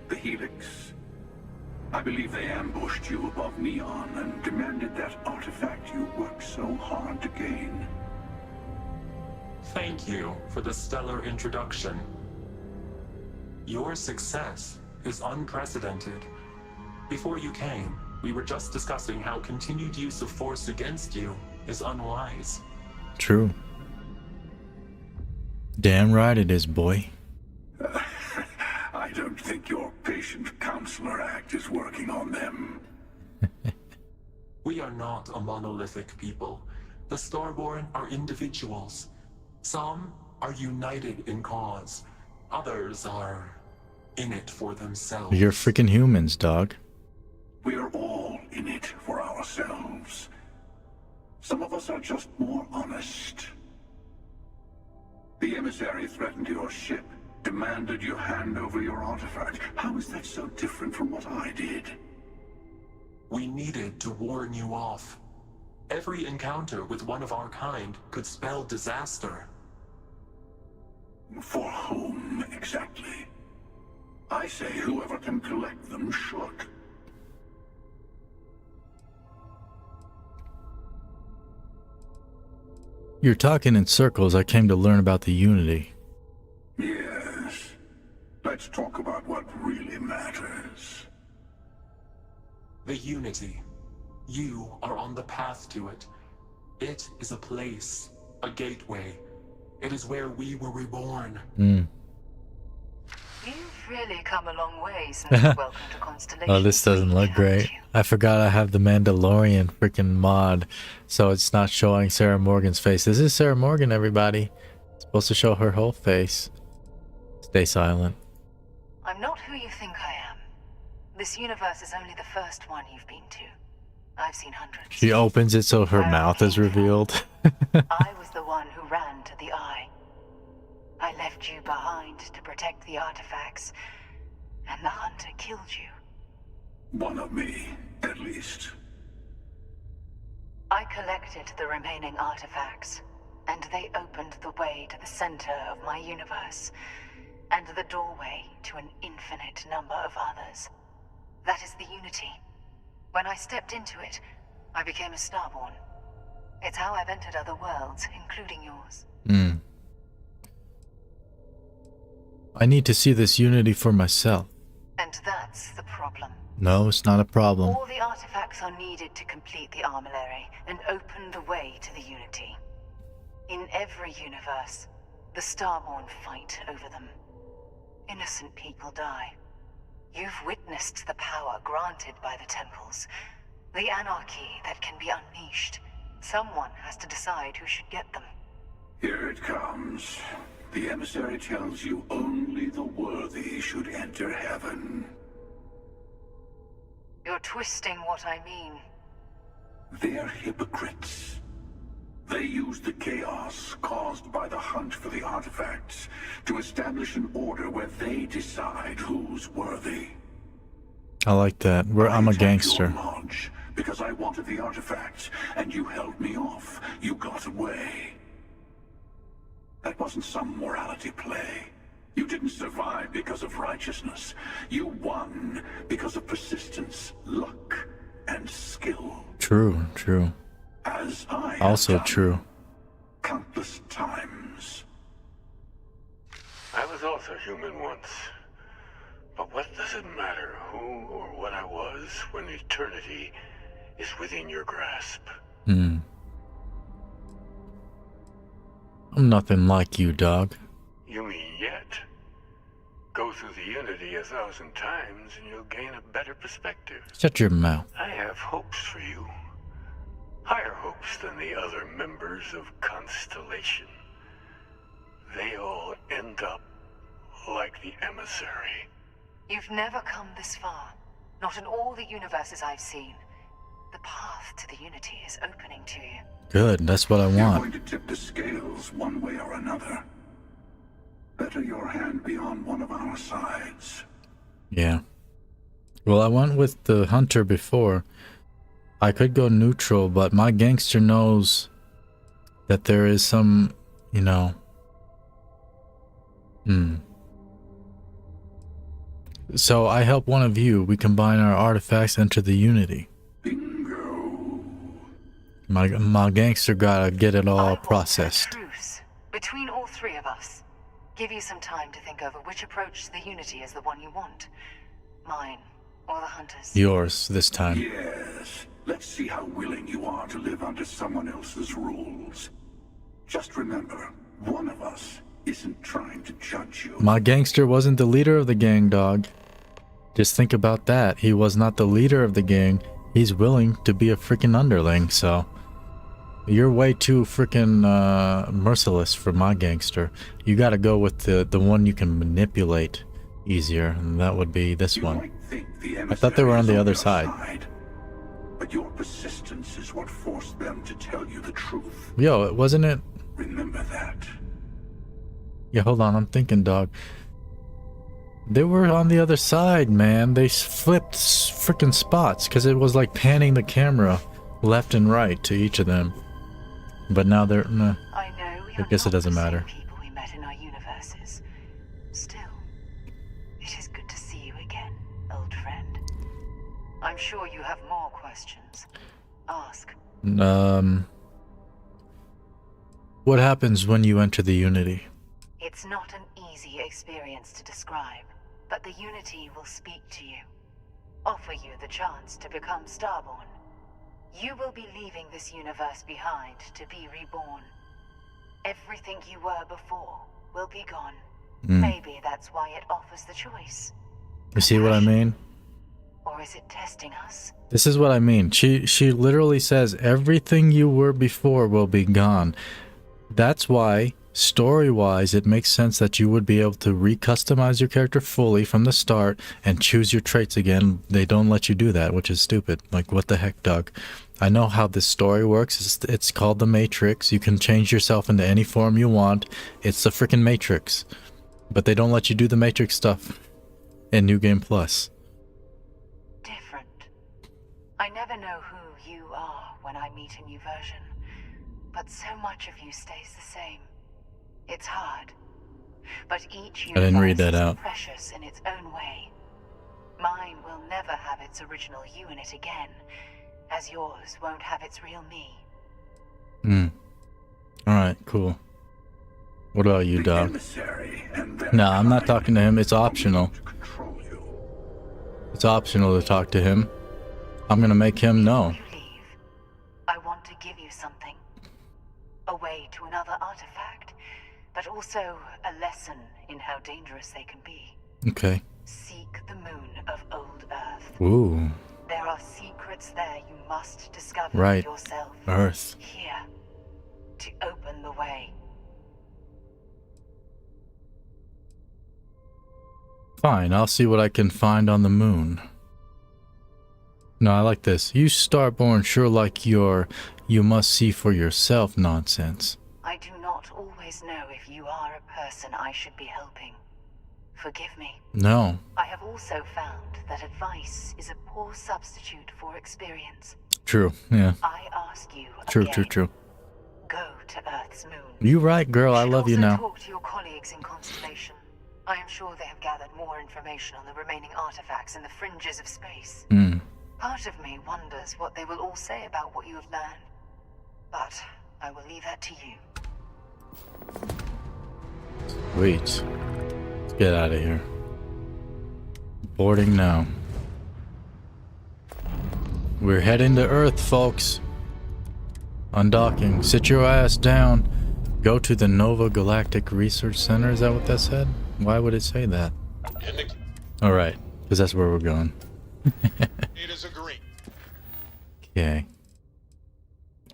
the Helix? I believe they ambushed you above Neon and demanded that artifact you worked so hard to gain. Thank you for the stellar introduction. Your success is unprecedented. Before you came, we were just discussing how continued use of force against you is unwise. True. Damn right it is, boy. I don't think your patient counselor act is working on them. We are not a monolithic people. The Starborn are individuals. Some are united in cause. Others are in it for themselves. You're freaking humans, dog. We are all in it for ourselves. Some of us are just more honest. The emissary threatened your ship, demanded you hand over your artifact. How is that so different from what I did? We needed to warn you off. Every encounter with one of our kind could spell disaster. For whom, exactly? I say whoever can collect them should. You're talking in circles. I came to learn about the Unity. Yes. Let's talk about what really matters. The Unity. You are on the path to it. It is a place, a gateway. It is where we were reborn. You've really come a long way since Welcome to Constellation. Oh, this doesn't look great. I forgot I have the Mandalorian freaking mod, so it's not showing Sarah Morgan's face. This is Sarah Morgan, everybody. It's supposed to show her whole face. Stay silent. I'm not who you think I am. This universe is only the first one you've been to. I've seen hundreds. She opens it so her mouth is revealed. I was the one who ran to the Eye. I left you behind to protect the artifacts, and the Hunter killed you. One of me, at least. I collected the remaining artifacts, and they opened the way to the center of my universe, and the doorway to an infinite number of others. That is the Unity. When I stepped into it, I became a Starborn. It's how I've entered other worlds, including yours. I need to see this Unity for myself. And that's the problem. No, it's not a problem. All the artifacts are needed to complete the armillary and open the way to the Unity. In every universe, the Starborn fight over them. Innocent people die. You've witnessed the power granted by the temples. The anarchy that can be unleashed. Someone has to decide who should get them. Here it comes. The emissary tells you only the worthy should enter heaven. You're twisting what I mean. They're hypocrites. They use the chaos caused by the hunt for the artifacts to establish an order where they decide who's worthy. I like that. I'm a gangster. Lodge because I wanted the artifacts, and you held me off. You got away. That wasn't some morality play. You didn't survive because of righteousness. You won because of persistence, luck, and skill. True, true. As I Also have done true. countless times. I was also human once. But what does it matter who or what I was when eternity is within your grasp? I'm nothing like you, dog. You mean yet? Go through the Unity 1,000 times and you'll gain a better perspective. Shut your mouth. I have hopes for you. Higher hopes than the other members of Constellation. They all end up like the emissary. You've never come this far. Not in all the universes I've seen. The path to the Unity is opening to you. Good, that's what I You're want. going to tip the scales one way or another. Better your hand be on one of our sides. Yeah. Well, I went with the hunter before. I could go neutral, but my gangster knows that there is some, you know... So I help one of you. We combine our artifacts, enter the Unity. Bingo. My gangster gotta get it all processed. Truce between all three of us. Give you some time to think over which approach to the Unity is the one you want. Mine, or the Hunter's. Yours this time. Yes. Let's see how willing you are to live under someone else's rules. Just remember, one of us isn't trying to judge you. My gangster wasn't the leader of the gang, dog. Just think about that. He was not the leader of the gang. He's willing to be a freaking underling, so... You're way too freaking merciless for my gangster. You gotta go with the one you can manipulate easier, and that would be this one. I thought they were on the other side. But your persistence is what forced them to tell you the truth. Yo, wasn't it? Remember that. Yeah, hold on, I'm thinking, dog. They were on the other side, man. They flipped freaking spots because it was like panning the camera left and right to each of them. But now they're... Nah. I guess it doesn't matter. People we met in our universes. Still, it is good to see you again, old friend. I'm sure you have more questions. Ask. What happens when you enter the Unity? It's not an easy experience to describe, but the Unity will speak to you. Offer you the chance to become Starborn. You will be leaving this universe behind to be reborn. Everything you were before will be gone. Maybe that's why it offers the choice. You see what I mean? Or is it testing us? This is what I mean. She literally says everything you were before will be gone. That's why, story-wise, it makes sense that you would be able to recustomize your character fully from the start and choose your traits again. They don't let you do that, which is stupid. Like, what the heck, Doug? I know how this story works. It's called the Matrix. You can change yourself into any form you want. It's the freaking Matrix. But they don't let you do the Matrix stuff in New Game Plus. Different. I never know who you are when I meet a new version. But so much of you stays the same. It's hard. But each I didn't read that universe is out. precious in its own way. Mine will never have its original you in it again, as yours won't have its real me. Alright, cool. What about you, dog? No, I'm not talking to him. It's optional. It's optional to talk to him. I'm gonna make him know. I want to give you something. A way to another artifact, but also a lesson in how dangerous they can be. Okay. Seek the moon of old Earth. Ooh. There are are secrets there you must discover Right. yourself. Earth. Here. To open the way. Fine, I'll see what I can find on the moon. No, I like this. You Starborn sure like your "you must see for yourself" nonsense. I do not always know if you are a person I should be helping. Forgive me. No. I have also found that advice is a poor substitute for experience. True, yeah. I ask you True, true. go to Earth's moon. You right, girl. I love you now. Talk to your colleagues in Constellation. I am sure they have gathered more information on the remaining artifacts in the fringes of space. Part of me wonders what they will all say about what you have learned. But I will leave that to you. Sweet. Let's get out of here. Boarding now. We're heading to Earth, folks. Undocking. Sit your ass down. Go to the Nova Galactic Research Center. Is that what that said? Why would it say that? Alright, because that's where we're going. Okay.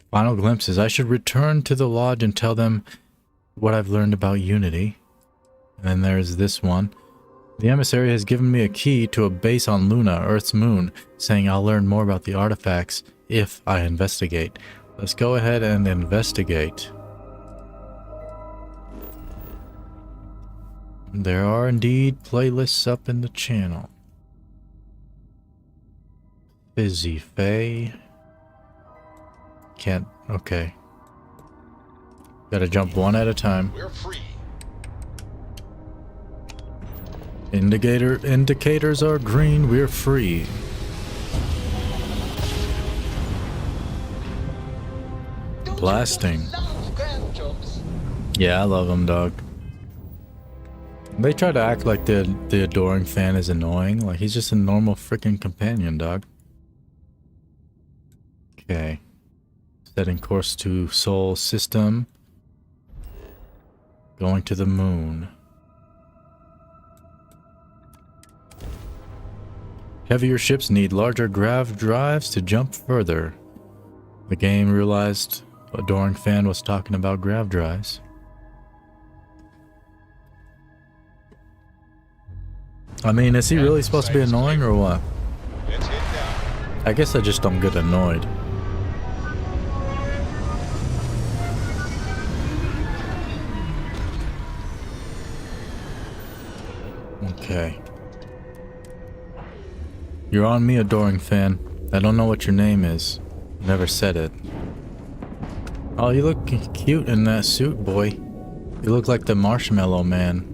Final glimpses. I should return to the lodge and tell them what I've learned about Unity. And then there's this one. The emissary has given me a key to a base on Luna, Earth's moon, saying I'll learn more about the artifacts if I investigate. Let's go ahead and investigate. There are indeed playlists up in the channel. Fizzy Faye. Can't. Okay. Gotta jump one at a time. We're free. Indicators are green. We're free. Blasting. Yeah, I love them, dog. They try to act like the adoring fan is annoying. Like he's just a normal freaking companion, dog. Okay. Setting course to Sol system. Going to the moon. Heavier ships need larger grav drives to jump further. The game realized adoring fan was talking about grav drives. I mean, is he really supposed to be annoying or what? I guess I just don't get annoyed. Okay. You're on me, adoring fan. I don't know what your name is. Never said it. Oh, you look cute in that suit, boy. You look like the Marshmallow Man.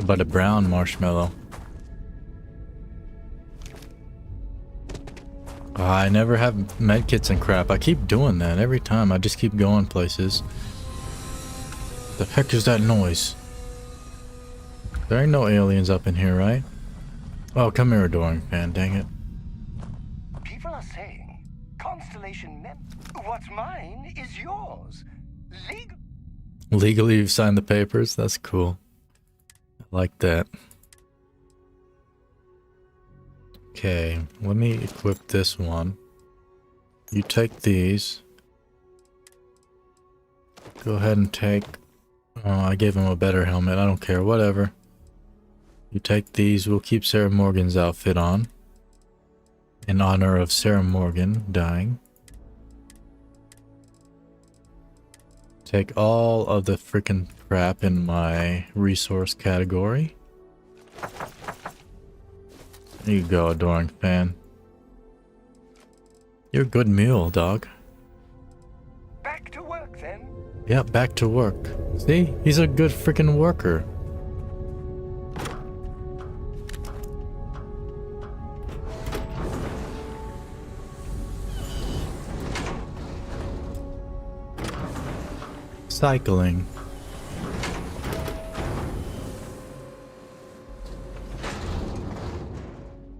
But a brown marshmallow. I never have medkits and crap. I keep doing that every time. I just keep going places. The heck is that noise? There ain't no aliens up in here, right? Oh, come here, adoring fan. Dang it. People are saying Constellation what's mine is yours. Legally, you've signed the papers? That's cool. Like that. Okay, let me equip this one. You take these. Go ahead and take... Oh, I gave him a better helmet. I don't care. Whatever. You take these. We'll keep Sarah Morgan's outfit on. In honor of Sarah Morgan dying. Take all of the freaking crap in my resource category. There you go, adoring fan. You're a good mule, dog. Back to work then. Yeah, back to work. See? He's a good freaking worker. Cycling.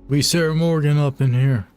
We Sarah Morgan up in here.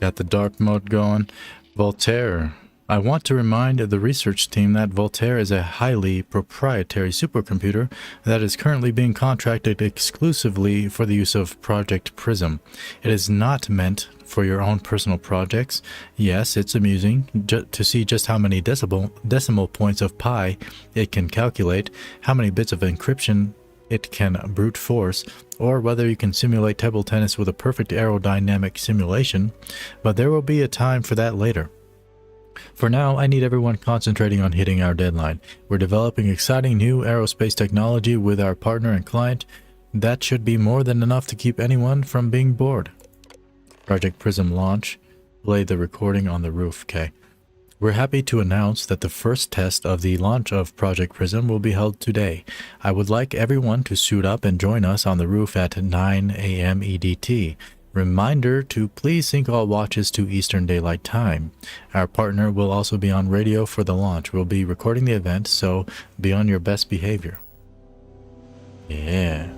Got the dark mode going. Voltaire. I want to remind the research team that Voltaire is a highly proprietary supercomputer that is currently being contracted exclusively for the use of Project Prism. It is not meant for your own personal projects. Yes, it's amusing to see just how many decimal points of pi it can calculate, how many bits of encryption it can brute force, or whether you can simulate table tennis with a perfect aerodynamic simulation, but there will be a time for that later. For now, I need everyone concentrating on hitting our deadline. We're developing exciting new aerospace technology with our partner and client. That should be more than enough to keep anyone from being bored. Project Prism launch. Play the recording on the roof, okay. We're happy to announce that the first test of the launch of Project Prism will be held today. I would like everyone to suit up and join us on the roof at 9 a.m. EDT. Reminder to please sync all watches to Eastern Daylight Time. Our partner will also be on radio for the launch. We'll be recording the event, so be on your best behavior. Yeah.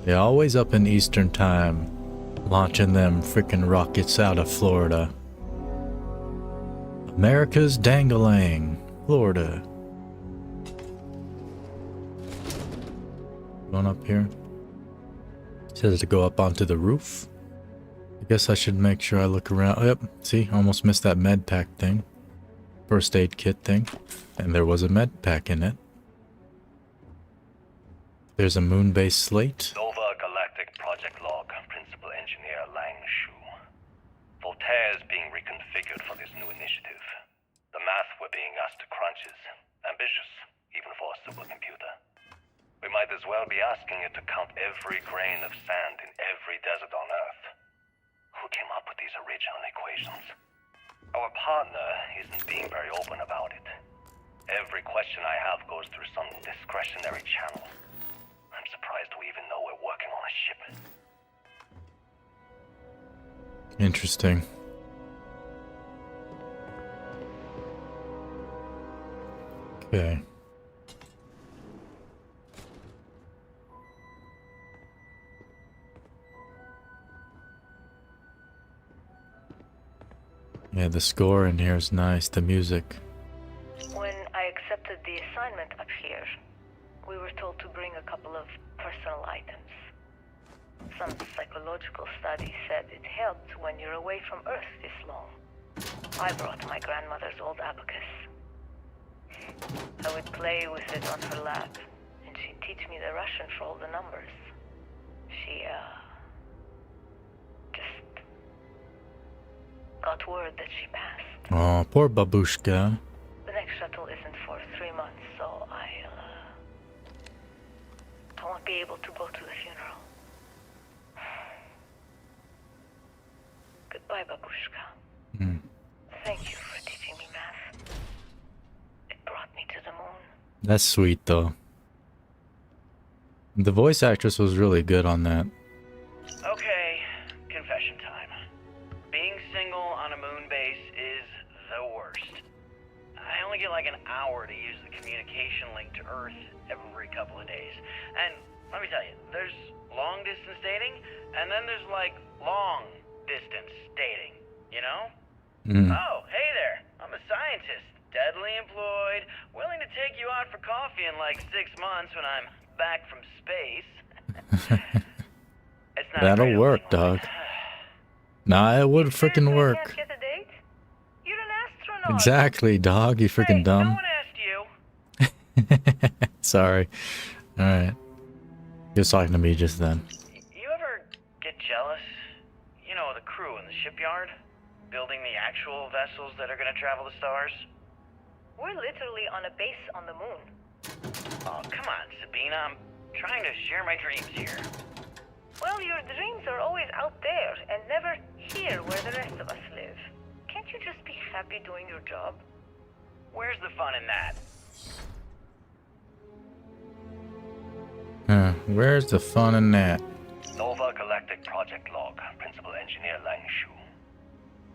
They're always up in Eastern Time, launching them frickin' rockets out of Florida. America's Dangalang, Florida. Going up here. Says to go up onto the roof. I guess I should make sure I look around. Yep, see, almost missed that med pack thing. First aid kit thing. And there was a med pack in it. There's a moon-based slate. Nova Galactic Project Log, Principal Engineer Lang Shu. Voltaire is being reconfigured for this new initiative. The math we're being asked to crunch is ambitious, even for a supercomputer. We might as well be asking it to count every grain of sand in every desert on Earth. Who came up with these original equations? Our partner isn't being very open about it. Every question I have goes through some discretionary channel. I'm surprised we even know we're working on a ship. Interesting. Okay. Yeah, the score in here is nice, the music. When I accepted the assignment up here, we were told to bring a couple of personal items. Some psychological study said it helped when you're away from Earth this long. I brought my grandmother's old abacus. I would play with it on her lap, and she'd teach me the Russian for all the numbers. She, got word that she passed. Oh, poor babushka. The next shuttle isn't for 3 months, so I won't be able to go to the funeral. Goodbye, babushka. Thank you for teaching me math. It brought me to the moon. That's sweet, though. The voice actress was really good on that. Okay, confession time. Being single on a moon base is the worst. I only get like an hour to use the communication link to Earth every couple of days. And let me tell you, there's long distance dating, and then there's like long distance dating, you know? Oh, hey there, I'm a scientist, deadly employed, willing to take you out for coffee in like 6 months when I'm back from space. It's not That'll work, dog. Nah, it would frickin' work. Can't get a date? You're an astronaut. Exactly, dog. You freaking dumb. No one asked you. Sorry. Alright. He was talking to me just then. You ever get jealous? You know, the crew in the shipyard? Building the actual vessels that are gonna travel the stars? We're literally on a base on the moon. Oh, come on, Sabina. I'm trying to share my dreams here. Well, your dreams are always out there and never here where the rest of us live. Can't you just be happy doing your job? Where's the fun in that? Where's the fun in that? Nova Galactic Project Log, Principal Engineer Lang Shu.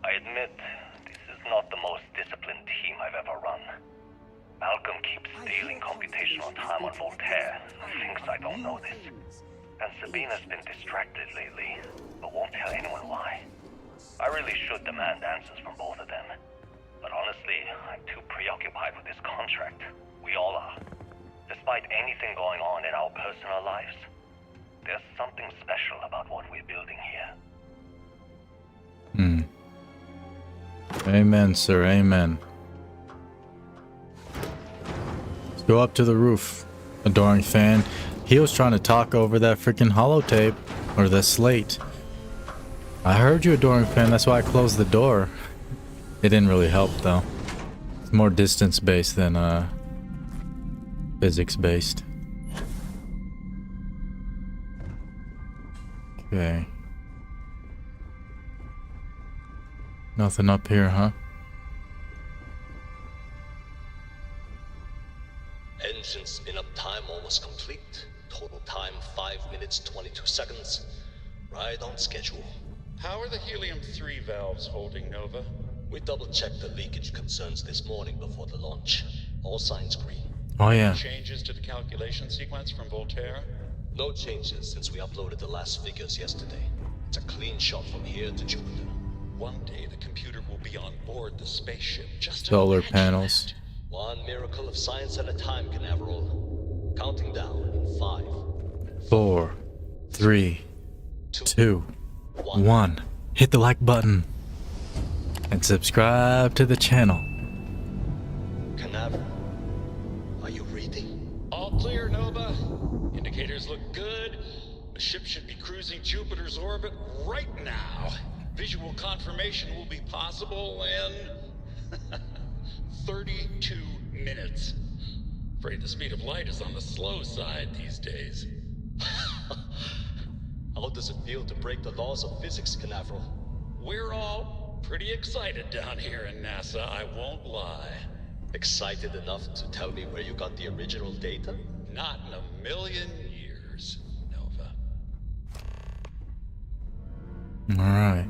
I admit, this is not the most disciplined team I've ever run. Malcolm keeps stealing computational time on Voltaire, thinks I don't know this. And Sabina's been distracted lately, but won't tell anyone why. I really should demand answers from both of them. But Honestly, I'm too preoccupied with this contract. We all are. Despite anything going on in our personal lives, there's something special about what we're building here. Amen, sir. Amen. Let's go up to the roof. Adoring fan. He was trying to talk over that freaking holotape. Or the slate. I heard you, Adoring fan. That's why I closed the door. It didn't really help, though. It's more distance-based than, physics-based. Okay. Nothing up here, huh? Engine spin-up time almost complete. Total time 5 minutes 22 seconds. Right on schedule. How are the helium-3 valves holding, Nova? We double-checked the leakage concerns this morning before the launch. All signs green. Oh yeah. Changes to the calculation sequence from Voltaire? No changes since we uploaded the last figures yesterday. It's a clean shot from here to Jupiter. One day the computer will be on board the spaceship. Just solar panels. One miracle of science at a time, Canaveral. Counting down in 5, 4, 3, 2, 1. Hit the like button. And subscribe to the channel. Canaveral, are you reading? All clear, Nova. Indicators look good. The ship should be cruising Jupiter's orbit right now. Visual confirmation will be possible in 32 minutes. Afraid the speed of light is on the slow side these days. How does it feel to break the laws of physics, Canaveral? We're all pretty excited down here in NASA, I won't lie. Excited enough to tell me where you got the original data? Not in a million years, Nova. Alright.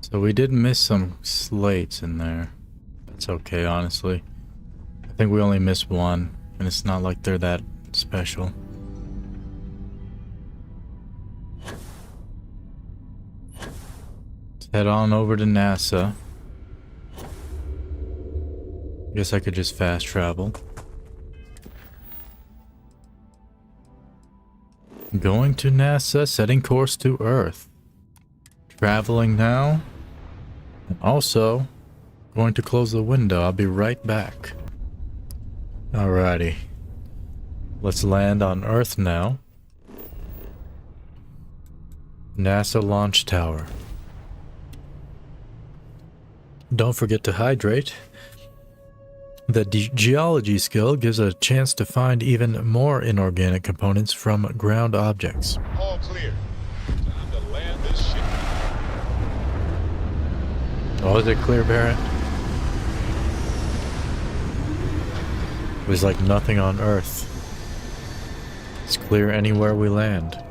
So we did miss some slates in there. That's okay, honestly. I think we only missed one, and it's not like they're that special. Let's head on over to NASA. Guess I could just fast travel. Going to NASA, setting course to Earth. Traveling now. And also, going to close the window. I'll be right back. Alrighty. Let's land on Earth now. NASA launch tower. Don't forget to hydrate. The geology skill gives a chance to find even more inorganic components from ground objects. All clear. Time to land this ship. Oh, is it clear, Barrett? It was like nothing on Earth. It's clear anywhere we land.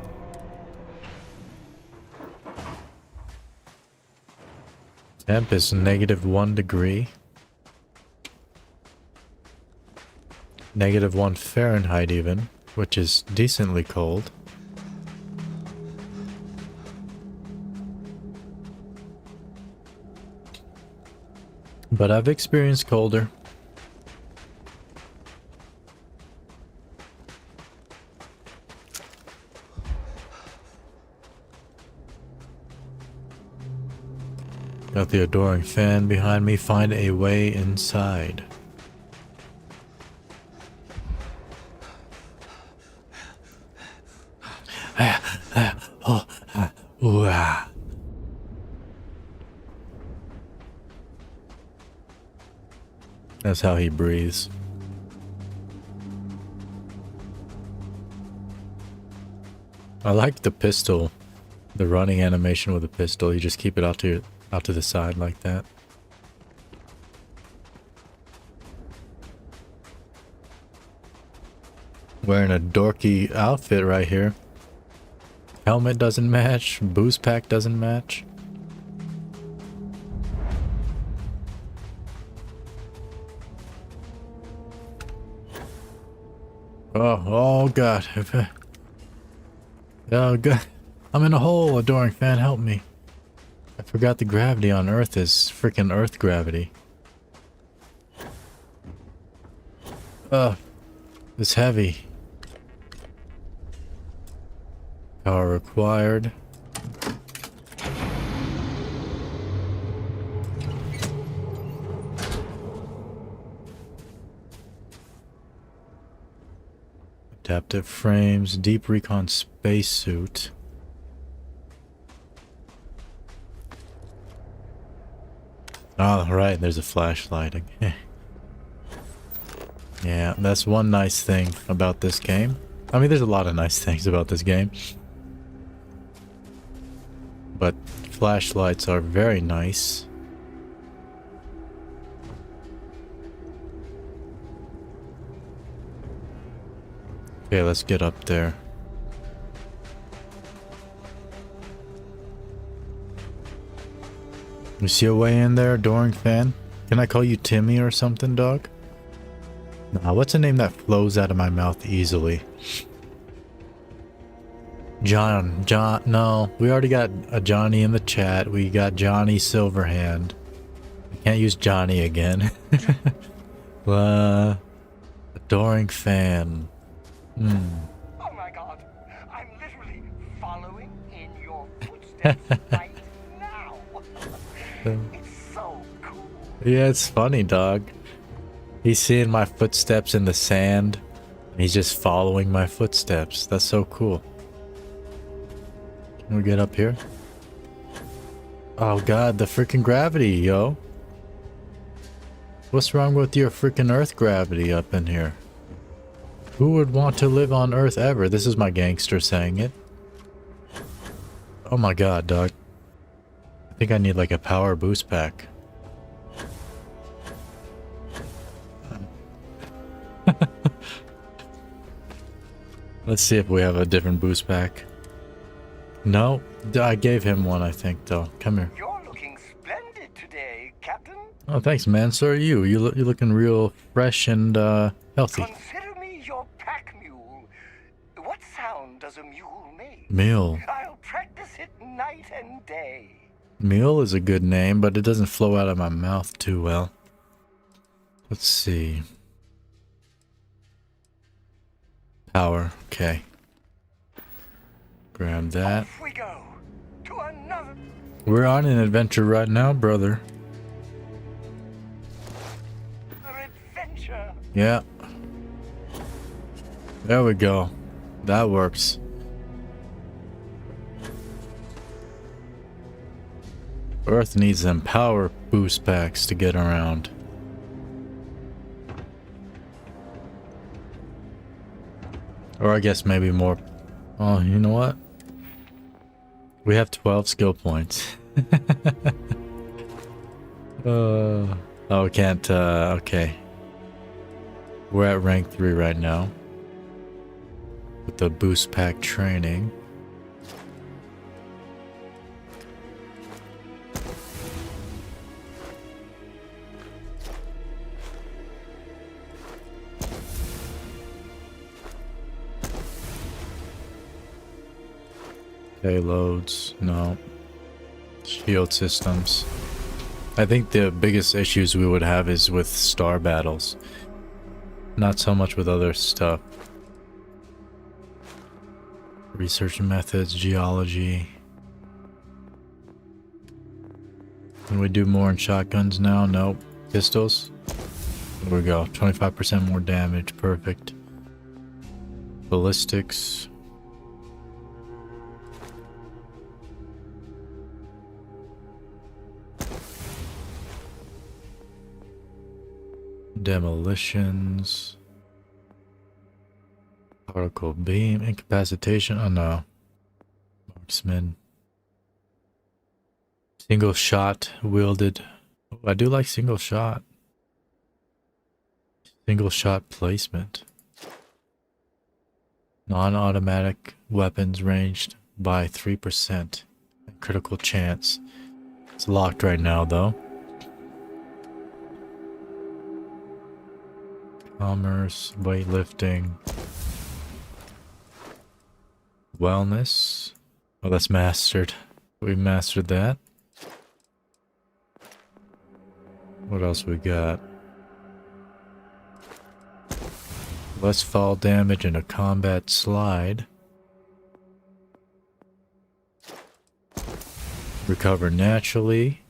Temp is -1 degree. -1 Fahrenheit even, which is decently cold. But I've experienced colder. Got the adoring fan behind me. Find a way inside. That's how he breathes. I like the pistol, the running animation with the pistol. You just keep it out to the side like that. Wearing a dorky outfit right here. Helmet doesn't match. Boost pack doesn't match. Oh God. Oh God. I'm in a hole, adoring fan, help me. I forgot the gravity on Earth is freaking Earth gravity. It's heavy. Power required. Adaptive frames, deep recon spacesuit. Oh, right, there's a flashlight. Yeah, that's one nice thing about this game. I mean, there's a lot of nice things about this game. But flashlights are very nice. Okay, let's get up there. You see a way in there, adoring fan? Can I call you Timmy or something, dog? Nah, what's a name that flows out of my mouth easily? John, no. We already got a Johnny in the chat. We got Johnny Silverhand. I can't use Johnny again. Adoring fan. Oh my god, I'm literally following in your footsteps right now. It's so cool. Yeah, it's funny, dog. He's seeing my footsteps in the sand. He's just following my footsteps. That's so cool. Can we get up here? Oh god, the freaking gravity, yo. What's wrong with your freaking Earth gravity up in here? Who would want to live on Earth ever? This is my gangster saying it. Oh my god, dog. I think I need like a power boost pack. Let's see if we have a different boost pack. No, I gave him one, I think, though. Come here. You're looking splendid today, Captain. Oh, thanks, man. So are you. You're looking real fresh and healthy. Consider me your pack mule. What sound does a mule make? Mule. I'll practice it night and day. Mule is a good name, but it doesn't flow out of my mouth too well. Let's see. Power. Okay. Grab that. Off we go to another. We're on an adventure right now, brother. Adventure. Yeah. There we go. That works. Earth needs them power boost packs to get around. Or I guess maybe more. Oh, you know what? We have 12 skill points. Oh, we can't, okay. We're at rank 3 right now. With the boost pack training. Payloads, no. Shield systems. I think the biggest issues we would have is with star battles. Not so much with other stuff. Research methods, geology. Can we do more in shotguns now? Nope. Pistols? There we go. 25% more damage. Perfect. Ballistics. Demolitions. Particle beam. Incapacitation. Oh no. Marksman. Single shot wielded. I do like single shot. Single shot placement. Non-automatic weapons ranged by 3%. Critical chance. It's locked right now though. Commerce, weightlifting, wellness. Oh, that's mastered. We mastered that. What else we got? Less fall damage and a combat slide. Recover naturally.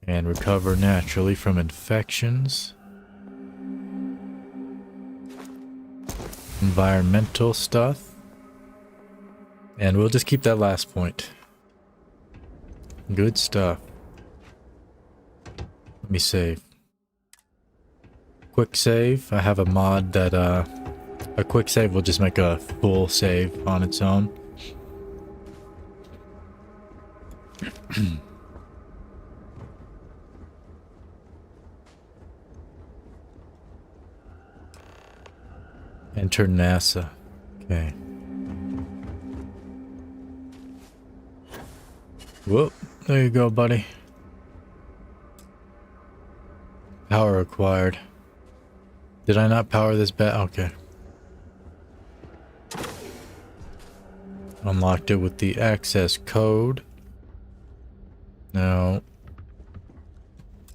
And recover naturally from infections. Environmental stuff. And we'll just keep that last point. Good stuff. Let me save. Quick save. I have a mod that a quick save will just make a full save on its own. Enter NASA. Okay. Whoop. There you go, buddy. Power acquired. Did I not power this bat? Okay. Unlocked it with the access code. Now,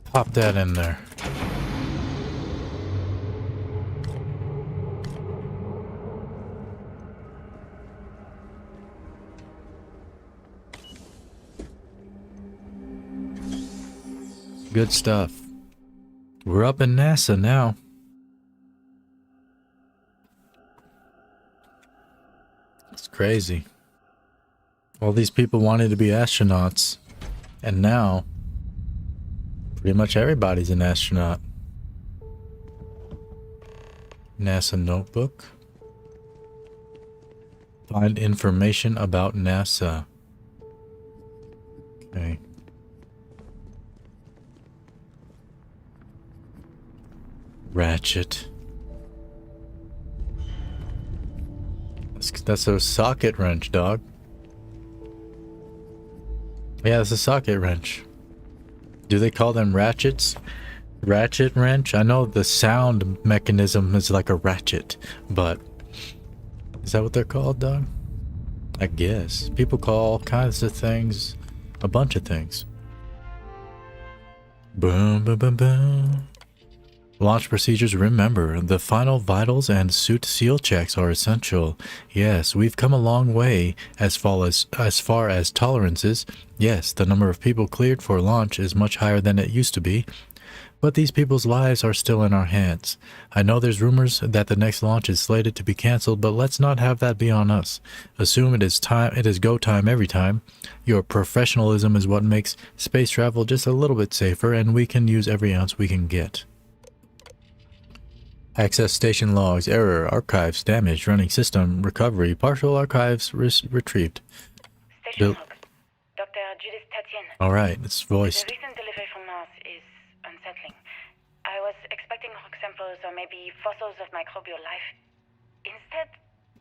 pop that in there. Good stuff. We're up in NASA now. It's crazy. All these people wanted to be astronauts, and now pretty much everybody's an astronaut. NASA notebook. Find information about NASA. Okay. Ratchet. That's a socket wrench, dog. Yeah, it's a socket wrench. Do they call them ratchets? Ratchet wrench? I know the sound mechanism is like a ratchet, but is that what they're called, dog? I guess. People call all kinds of things a bunch of things. Boom, boom, boom, boom. Launch procedures. Remember, the final vitals and suit seal checks are essential. Yes, we've come a long way as far as tolerances. Yes, the number of people cleared for launch is much higher than it used to be. But these people's lives are still in our hands. I know there's rumors that the next launch is slated to be cancelled, but let's not have that be on us. Assume it is go time every time. Your professionalism is what makes space travel just a little bit safer, and we can use every ounce we can get. Access station logs, error, archives, damage, running system, recovery, partial archives retrieved. Station log. Dr. Judith Tatian. Alright, it's voiced. The recent delivery from Mars is unsettling. I was expecting rock samples or maybe fossils of microbial life. Instead,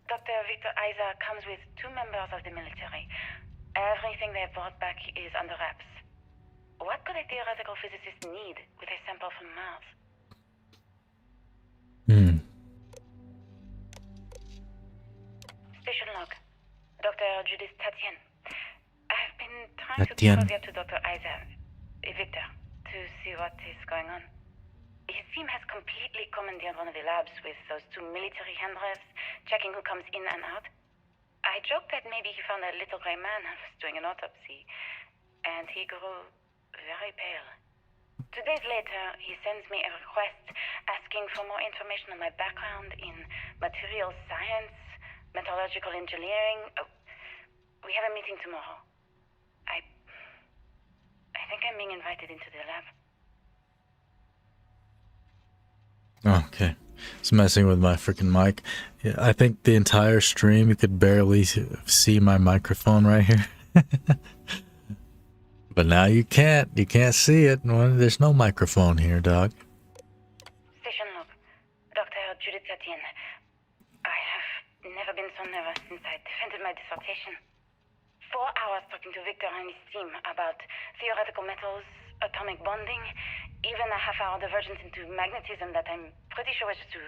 Dr. Victor Isa comes with 2 members of the military. Everything they brought back is under wraps. What could a theoretical physicist need with a sample from Mars? Station log. Dr. Judith Tatian. I've been trying to get closer to Dr. Isa, Victor, to see what is going on. His team has completely commandeered one of the labs with those 2 military handlers, checking who comes in and out. I joked that maybe he found a little gray man who was doing an autopsy, and he grew very pale. 2 days later, he sends me a request asking for more information on my background in material science, metallurgical engineering. Oh, we have a meeting tomorrow. I think I'm being invited into the lab. Okay. It's messing with my freaking mic. Yeah, I think the entire stream you could barely see my microphone right here. But now you can't. You can't see it. Well, there's no microphone here, dog. Station log. Dr. Judith Tatian. I have never been so nervous since I defended my dissertation. 4 hours talking to Victor and his team about theoretical metals, atomic bonding, even a half-hour divergence into magnetism that I'm pretty sure was to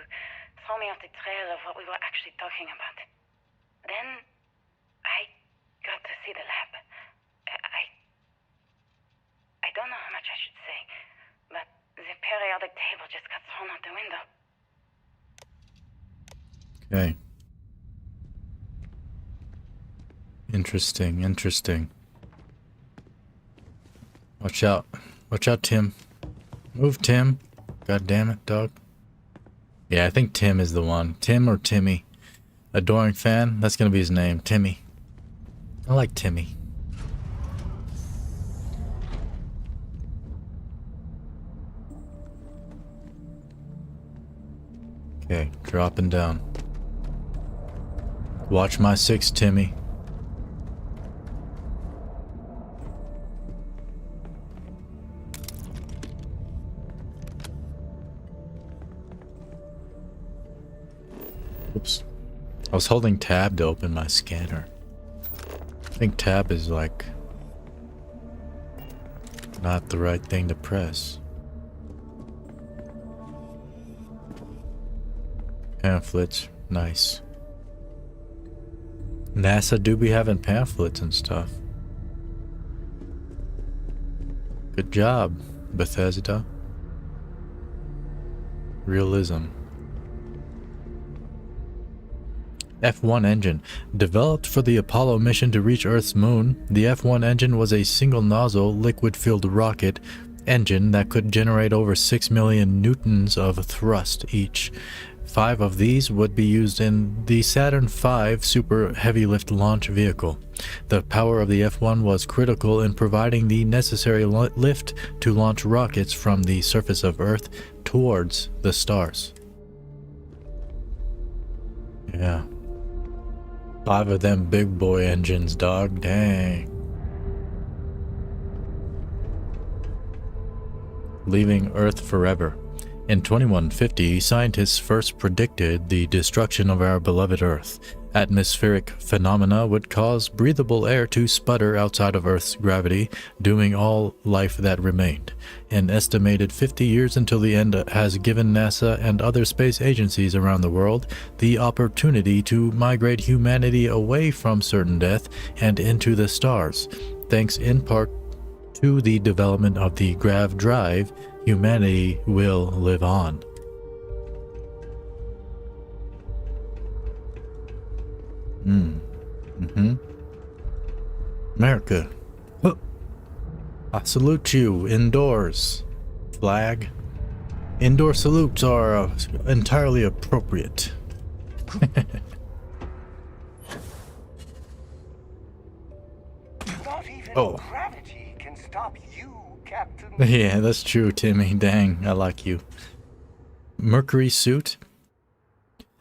throw me off the trail of what we were actually talking about. Then I got to see the lab. I don't know how much I should say, but Okay. Interesting, interesting. Watch out. Watch out, Tim. Move, Tim. God damn it, dog. Yeah, I think Tim is the one. Tim or Timmy. Adoring fan? That's gonna be his name. Timmy. I like Timmy. Okay, dropping down. Watch my 6, Timmy. Oops. I was holding tab to open my scanner. I think tab is like not the right thing to press. Pamphlets, nice. NASA do be having pamphlets and stuff. Good job, Bethesda. Realism. F1 engine. Developed for the Apollo mission to reach Earth's moon, the F1 engine was a single-nozzle, liquid-fueled rocket engine that could generate over 6 million newtons of thrust each. 5 of these would be used in the Saturn V super heavy-lift launch vehicle. The power of the F1 was critical in providing the necessary lift to launch rockets from the surface of Earth towards the stars. Yeah. 5 of them big boy engines, dog. Dang. Leaving Earth forever. In 2150, scientists first predicted the destruction of our beloved Earth. Atmospheric phenomena would cause breathable air to sputter outside of Earth's gravity, dooming all life that remained. An estimated 50 years until the end has given NASA and other space agencies around the world the opportunity to migrate humanity away from certain death and into the stars. Thanks in part to the development of the grav drive, humanity will live on. America. Huh. I salute you indoors. Flag. Indoor salutes are entirely appropriate. Not even gravity can stop you, Captain. Yeah, that's true, Timmy. Dang, I like you. Mercury suit.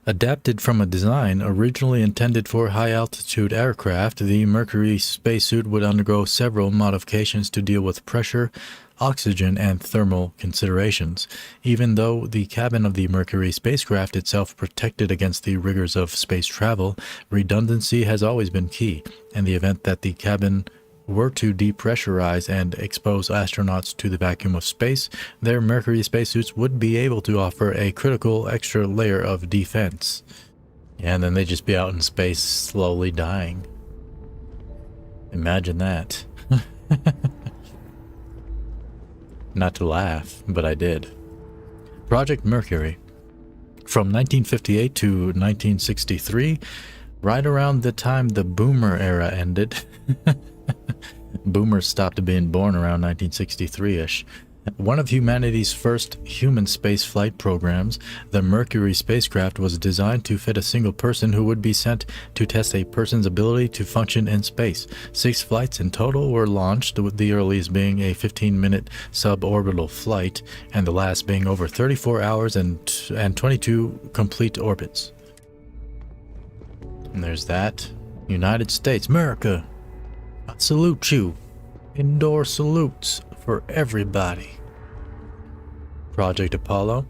Adapted from a design originally intended for high-altitude aircraft, the Mercury spacesuit would undergo several modifications to deal with pressure, oxygen, and thermal considerations. Even though the cabin of the Mercury spacecraft itself protected against the rigors of space travel, redundancy has always been key. In the event that the cabin were to depressurize and expose astronauts to the vacuum of space, their Mercury spacesuits would be able to offer a critical extra layer of defense. Yeah, and then they'd just be out in space slowly dying. Imagine that. Not to laugh, but I did. Project Mercury. From 1958 to 1963, right around the time the Boomer era ended. Boomers stopped being born around 1963-ish. One of humanity's first human spaceflight programs, the Mercury spacecraft was designed to fit a single person who would be sent to test a person's ability to function in space. 6 flights in total were launched, with the earliest being a 15-minute suborbital flight, and the last being over 34 hours and 22 complete orbits. And there's that. United States, America. I salute you. Indoor salutes for everybody. Project Apollo.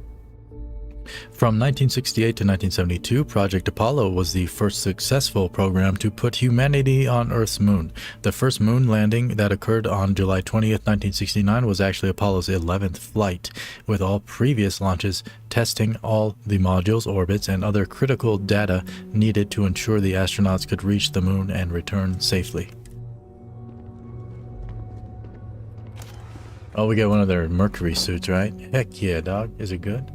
From 1968 to 1972, Project Apollo was the first successful program to put humanity on Earth's moon. The first moon landing that occurred on July 20th, 1969 was actually Apollo's 11th flight, with all previous launches testing all the modules, orbits, and other critical data needed to ensure the astronauts could reach the moon and return safely. Oh, we got one of their Mercury suits, right? Heck yeah, dog. Is it good?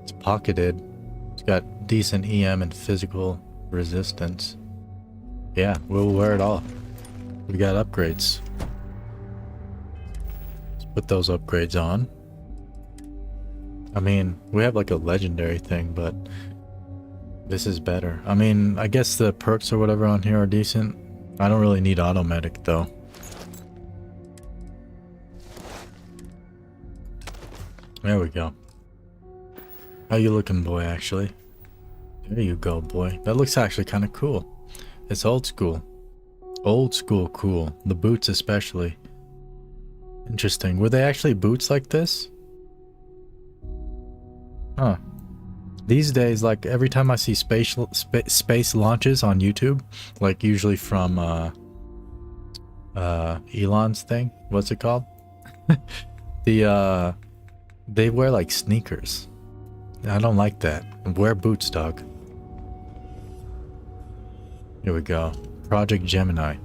It's pocketed. It's got decent EM and physical resistance. Yeah, we'll wear it all. We got upgrades. Let's put those upgrades on. I mean, we have like a legendary thing, but this is better. I mean, I guess the perks or whatever on here are decent. I don't really need automatic though. There we go. How you looking, boy, actually? There you go, boy. That looks actually kind of cool. It's old school. Old school cool. The boots especially. Interesting. Were they actually boots like this? Huh. These days, like every time I see space launches on YouTube, like usually from Elon's thing, what's it called? They wear like sneakers. I don't like that. Wear boots, dog. Here we go. Project Gemini.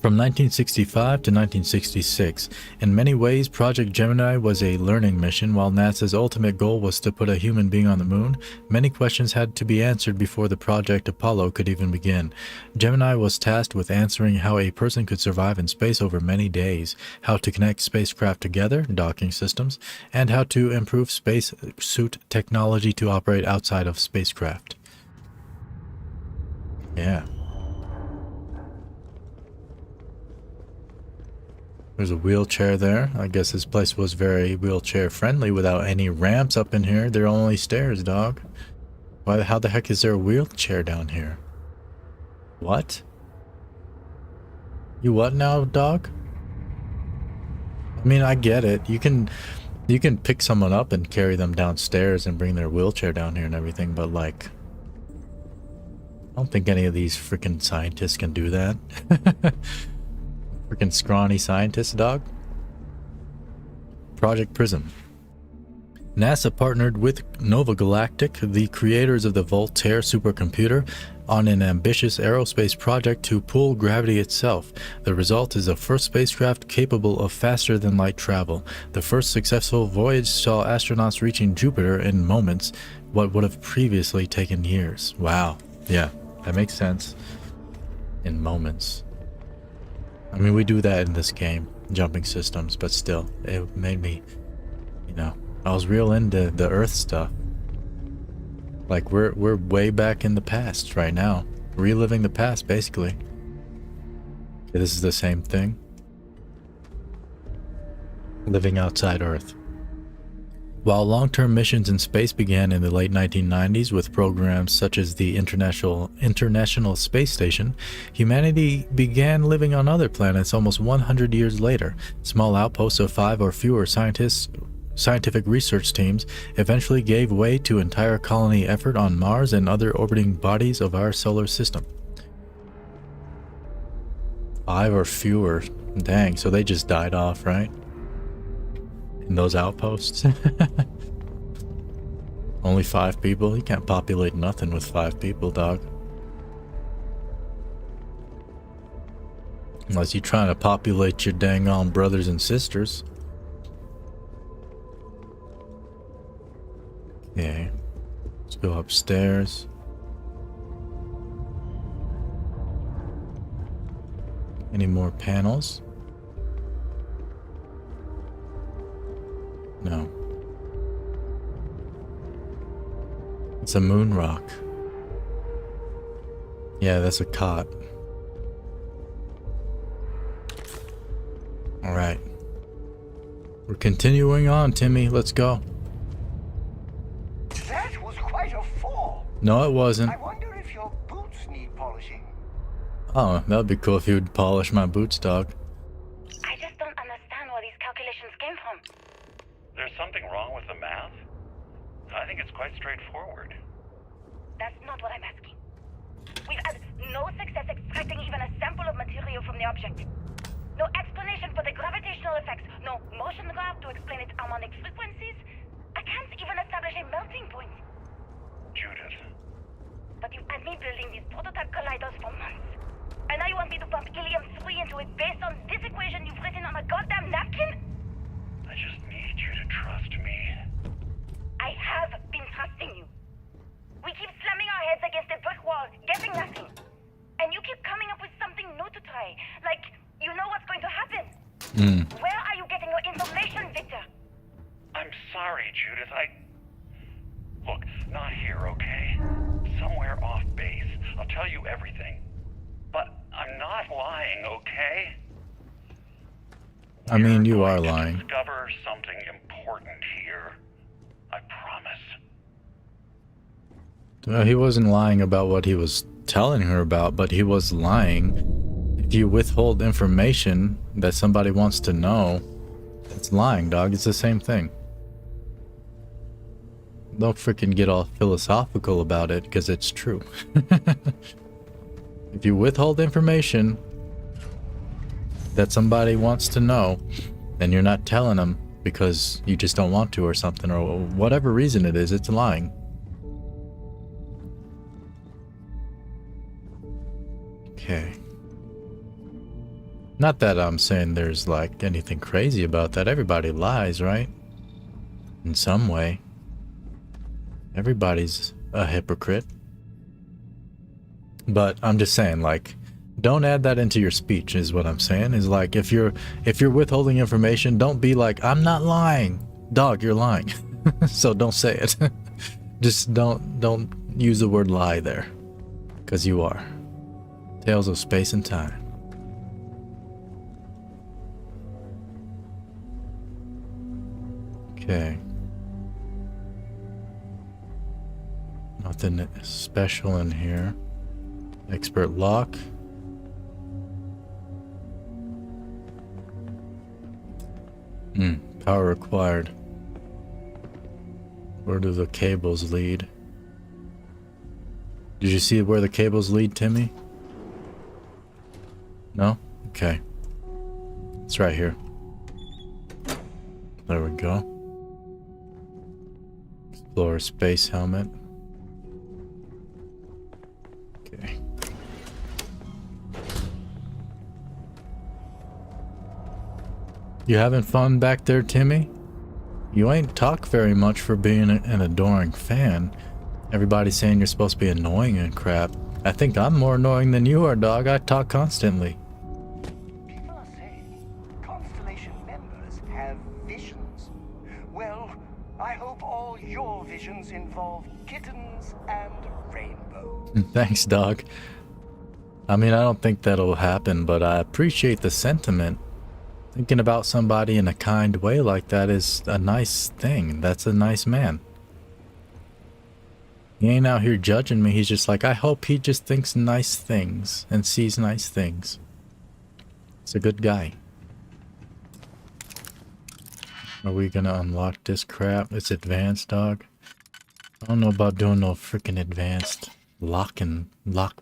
From 1965 to 1966, in many ways, Project Gemini was a learning mission. While NASA's ultimate goal was to put a human being on the moon, many questions had to be answered before the Project Apollo could even begin. Gemini was tasked with answering how a person could survive in space over many days, how to connect spacecraft together, docking systems, and how to improve space suit technology to operate outside of spacecraft. Yeah. There's a wheelchair there. I guess this place was very wheelchair friendly without any ramps up in here. There are only stairs, dog. How the heck is there a wheelchair down here? What? You what now, dog? I mean, I get it. You can pick someone up and carry them downstairs and bring their wheelchair down here and everything, but like, I don't think any of these freaking scientists can do that. Freaking scrawny scientist, dog. Project Prism. NASA partnered with Nova Galactic, the creators of the Voltaire supercomputer, on an ambitious aerospace project to pull gravity itself. The result is a first spacecraft capable of faster than light travel. The first successful voyage saw astronauts reaching Jupiter in moments, what would have previously taken years. Wow. Yeah, that makes sense. In moments. I mean, we do that in this game, jumping systems, but still, it made me, you know, I was real into the Earth stuff. Like, we're way back in the past right now. Reliving the past, basically. Okay, this is the same thing. Living outside Earth. While long-term missions in space began in the late 1990s with programs such as the International Space Station, humanity began living on other planets almost 100 years later. Small outposts of 5 or fewer scientific research teams eventually gave way to entire colony effort on Mars and other orbiting bodies of our solar system. 5 or fewer. Dang, so they just died off, right? In those outposts. Only 5 people? You can't populate nothing with 5 people, dog. Unless you're trying to populate your dang on brothers and sisters. Okay. Let's go upstairs. Any more panels? No. It's a moon rock. Yeah, that's a cot. Alright. We're continuing on, Timmy. Let's go. That was quite a fall. No, it wasn't. I wonder if your boots need polishing. Oh, that'd be cool if you would polish my boots, dog. I just don't understand where these calculations came from. There's something wrong with the math? I think it's quite straightforward. That's not what I'm asking. We've had no success extracting even a sample of material from the object. No explanation for the gravitational effects. No motion graph to explain its harmonic frequencies. I can't even establish a melting point. Judith. But you've had me building these prototype colliders for months. And now you want me to pump helium-3 into it based on this equation you've written on a goddamn napkin? I just need you to trust me. I have been trusting you. Where are you getting your information, Victor? I'm sorry, Judith. Look, not here, okay? Somewhere off base. I'll tell you everything. But I'm not lying, okay? I mean, you are lying. Discover something important here. I promise. He wasn't lying about what he was telling her about, but he was lying. If you withhold information that somebody wants to know, it's lying, dog. It's the same thing. Don't freaking get all philosophical about it, because it's true. If you withhold information that somebody wants to know, and you're not telling them because you just don't want to or something, or whatever reason it is, it's lying. Okay. Not that I'm saying there's like anything crazy about that. Everybody lies, right? In some way. Everybody's a hypocrite. But I'm just saying, like, don't add that into your speech is what I'm saying. Is like, if you're withholding information, don't be like, I'm not lying. Dog, you're lying. So don't say it. Just don't use the word lie there. Because you are. Tales of space and time. Okay. Nothing special in here. Expert lock. Power required. Where do the cables lead? Did you see where the cables lead, Timmy? No? Okay. It's right here. There we go. Explorer space helmet. Okay. You having fun back there, Timmy? You ain't talk very much for being an adoring fan. Everybody's saying you're supposed to be annoying and crap. I think I'm more annoying than you are, dog. I talk constantly. People are saying Constellation members have visions. Well, I hope all your visions involve kittens and rainbows. Thanks, dog. I mean, I don't think that'll happen, but I appreciate the sentiment. Thinking about somebody in a kind way like that is a nice thing. That's a nice man. He ain't out here judging me. He's just like, I hope he just thinks nice things and sees nice things. It's a good guy. Are we gonna unlock this crap? It's advanced, dog. I don't know about doing no freaking advanced lock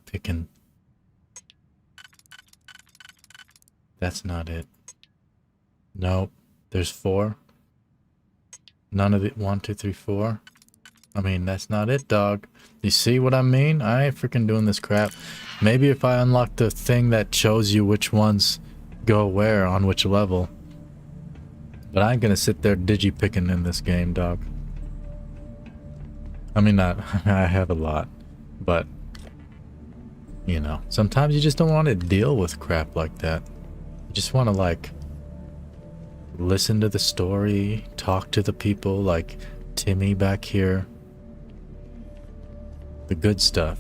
picking. That's not it. Nope. There's 4. None of it. 1, 2, 3, 4. I mean, that's not it, dog. You see what I mean? I ain't freaking doing this crap. Maybe if I unlock the thing that shows you which ones go where on which level. But I ain't gonna sit there digi-picking in this game, dog. I mean, not. I have a lot. But, you know, sometimes you just don't want to deal with crap like that. You just want to, like, listen to the story, talk to the people like Timmy back here. The good stuff.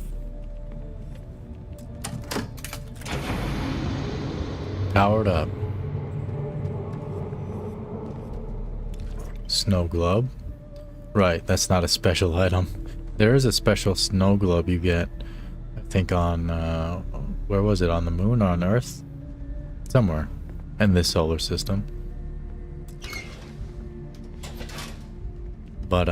Powered up. Snow globe. Right, that's not a special item. There is a special snow globe you get, I think on, where was it? On the moon or on Earth? Somewhere in this solar system. But,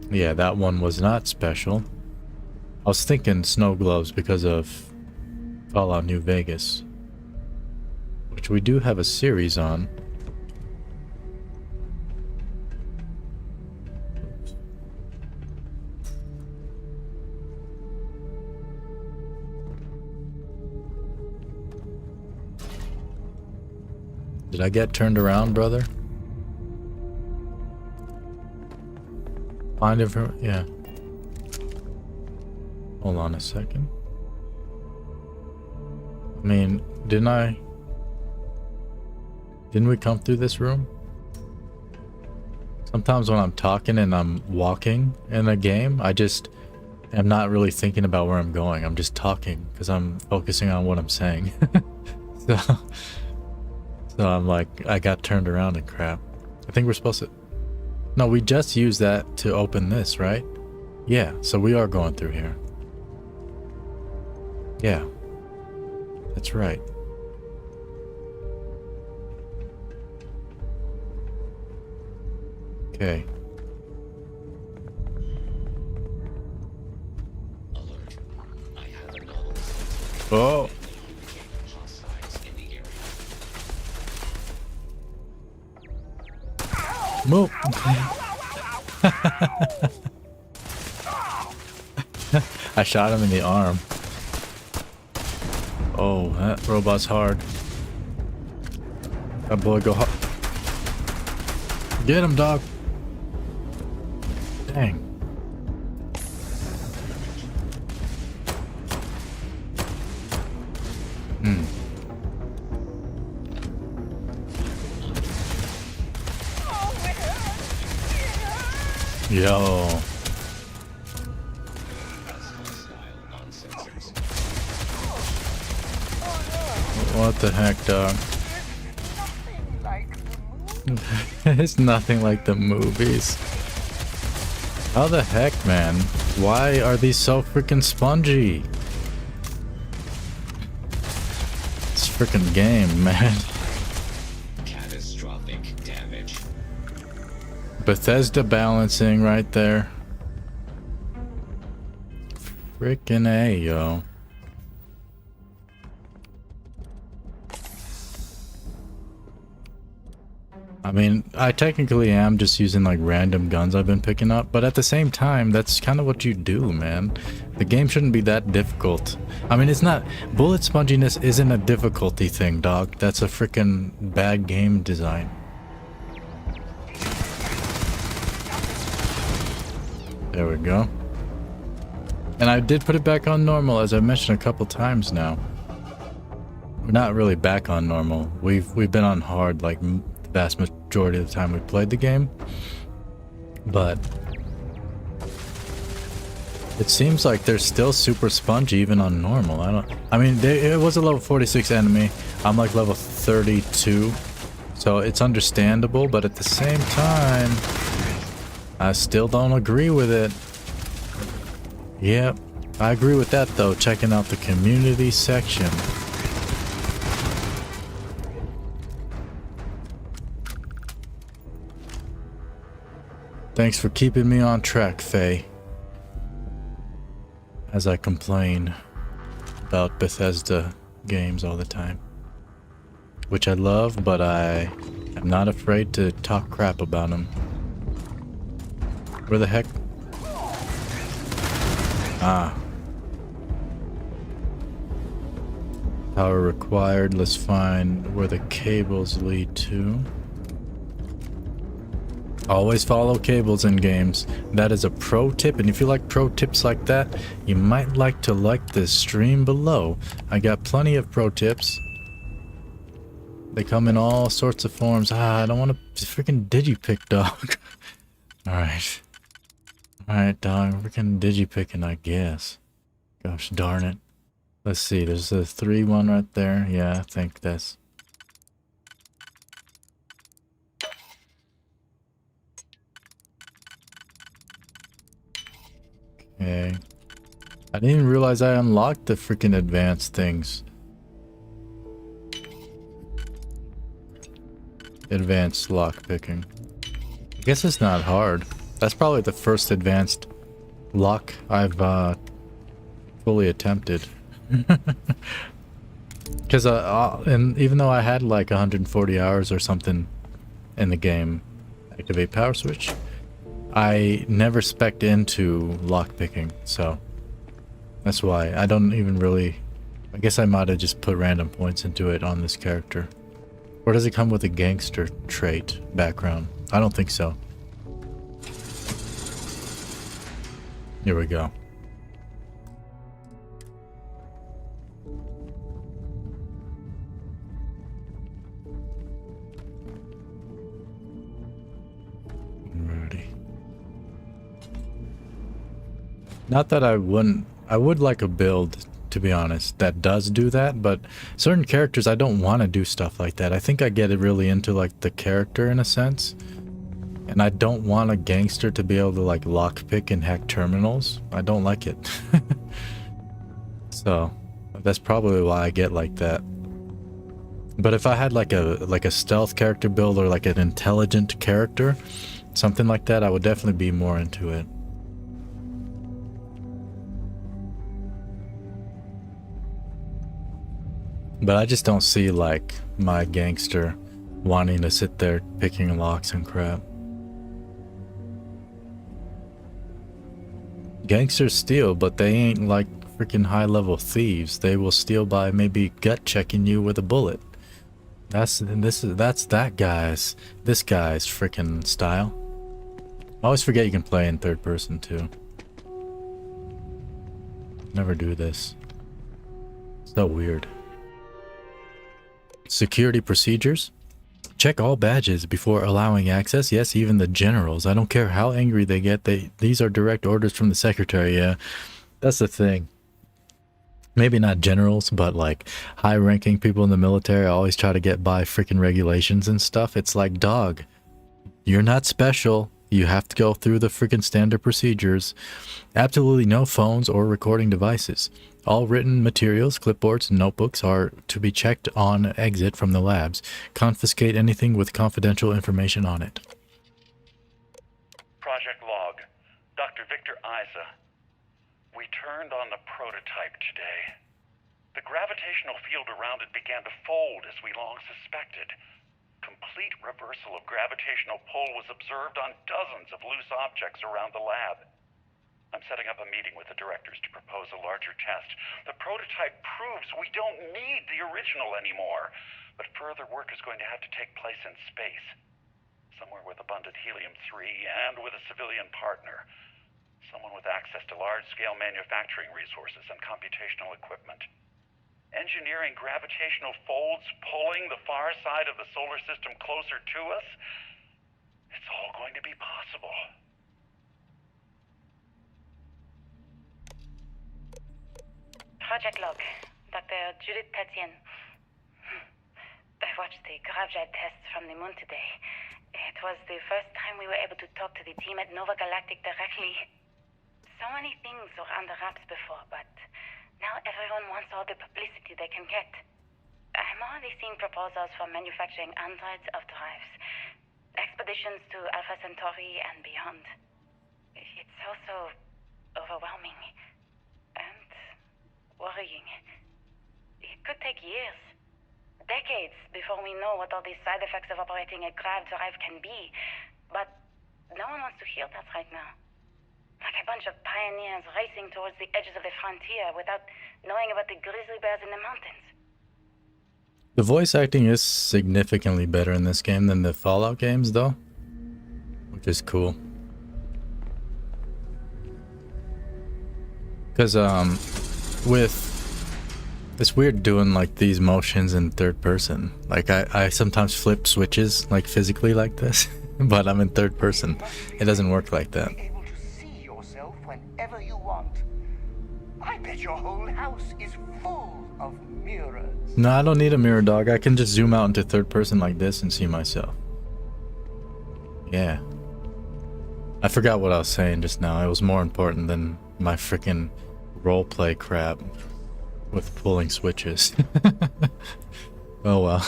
yeah, that one was not special. I was thinking snow globes because of Fallout New Vegas, which we do have a series on. Did I get turned around, brother? Find it for, yeah. Hold on a second. I mean, didn't we come through this room? Sometimes when I'm talking and I'm walking in a game, I just am not really thinking about where I'm going. I'm just talking because I'm focusing on what I'm saying. so I'm like, I got turned around and crap. I think we're supposed to... No, we just used that to open this, right? Yeah, so we are going through here. Yeah. That's right. Okay. Oh. Move. I shot him in the arm. Oh, that robot's hard. That boy go hard. Get him, dog. Dang. Yo. What the heck, dog? It's nothing like the movies. How the heck, man? Why are these so freaking spongy? This freaking game, man. Catastrophic damage. Bethesda balancing right there. Frickin' A, yo. I mean, I technically am just using like random guns I've been picking up, but at the same time, that's kind of what you do, man. The game shouldn't be that difficult. I mean, it's not... Bullet sponginess isn't a difficulty thing, dog. That's a freaking bad game design. There we go. And I did put it back on normal, as I mentioned a couple times now. We're not really back on normal. We've been on hard like the vast majority of the time we played the game. But it seems like they're still super spongy even on normal. I mean, it was a level 46 enemy. I'm like level 32. So it's understandable, but at the same time, I still don't agree with it. Yep, I agree with that though, checking out the community section. Thanks for keeping me on track, Faye. As I complain about Bethesda games all the time. Which I love, but I am not afraid to talk crap about them. Where the heck? Ah. Power required. Let's find where the cables lead to. Always follow cables in games. That is a pro tip, and if you like pro tips like that, you might like to like this stream below. I got plenty of pro tips. They come in all sorts of forms. I don't want to freaking digipick, dog. Alright. Alright, dog. Freaking digipicking, I guess. Gosh darn it. Let's see. There's a 3-1 right there. Yeah, I think that's... Okay. I didn't even realize I unlocked the freaking advanced things. Advanced lockpicking. I guess it's not hard. That's probably the first advanced lock I've fully attempted. Because and even though I had like 140 hours or something in the game, activate power switch, I never spec'd into lockpicking, so that's why I don't even really... I guess I might have just put random points into it on this character. Or does it come with a gangster trait background? I don't think so. Here we go. Not that I wouldn't. I would like a build, to be honest, that does do that, but certain characters I don't want to do stuff like that. I think I get it really into like the character in a sense. And I don't want a gangster to be able to like lockpick and hack terminals. I don't like it. So that's probably why I get like that. But if I had like a stealth character build or like an intelligent character, something like that, I would definitely be more into it. But I just don't see like my gangster wanting to sit there picking locks and crap. Gangsters steal, but they ain't like freaking high-level thieves. They will steal by maybe gut checking you with a bullet. That's that guy's freaking style. I always forget you can play in third person too. Never do this. So weird. Security procedures. Check all badges before allowing access. Yes, even the generals. I don't care how angry they get. These are direct orders from the secretary. Yeah, that's the thing. Maybe not generals, but like high-ranking people in the military always try to get by freaking regulations and stuff. It's like, dog, you're not special. You have to go through the freaking standard procedures. Absolutely no phones or recording devices. All written materials, clipboards, and notebooks are to be checked on exit from the labs. Confiscate anything with confidential information on it. Project log. Dr. Victor Isa. We turned on the prototype today. The gravitational field around it began to fold as we long suspected. Complete reversal of gravitational pull was observed on dozens of loose objects around the lab. I'm setting up a meeting with the directors to propose a larger test. The prototype proves we don't need the original anymore, but further work is going to have to take place in space. Somewhere with abundant helium-3 and with a civilian partner. Someone with access to large-scale manufacturing resources and computational equipment. Engineering gravitational folds pulling the far side of the solar system closer to us? It's all going to be possible. Project log. Dr. Judith Tatien. I watched the gravjet tests from the moon today. It was the first time we were able to talk to the team at Nova Galactic directly. So many things were under wraps before, but now everyone wants all the publicity they can get. I'm already seeing proposals for manufacturing androids of drives, expeditions to Alpha Centauri and beyond. It's also overwhelming and worrying. It could take years, decades, before we know what all these side effects of operating a grav drive can be. But no one wants to hear that right now. Like a bunch of pioneers racing towards the edges of the frontier without knowing about the grizzly bears in the mountains. The voice acting is significantly better in this game than the Fallout games, though, which is cool. Because it's weird doing like these motions in third person. Like I sometimes flip switches like physically like this, but I'm in third person. It doesn't work like that. Whenever you want. I bet your whole house is full of mirrors. No, I don't need a mirror, dog. I can just zoom out into third person like this and see myself. Yeah. I forgot what I was saying just now. It was more important than my freaking roleplay crap with pulling switches. Oh well.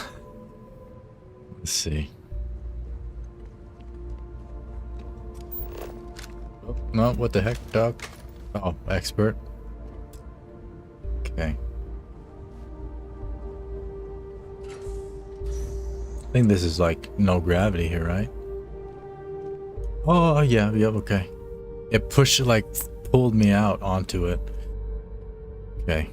Let's see. Oh, no, what the heck, dog? Oh, expert. Okay. I think this is like no gravity here, right? Oh, yeah, okay. It pushed, like, pulled me out onto it. Okay.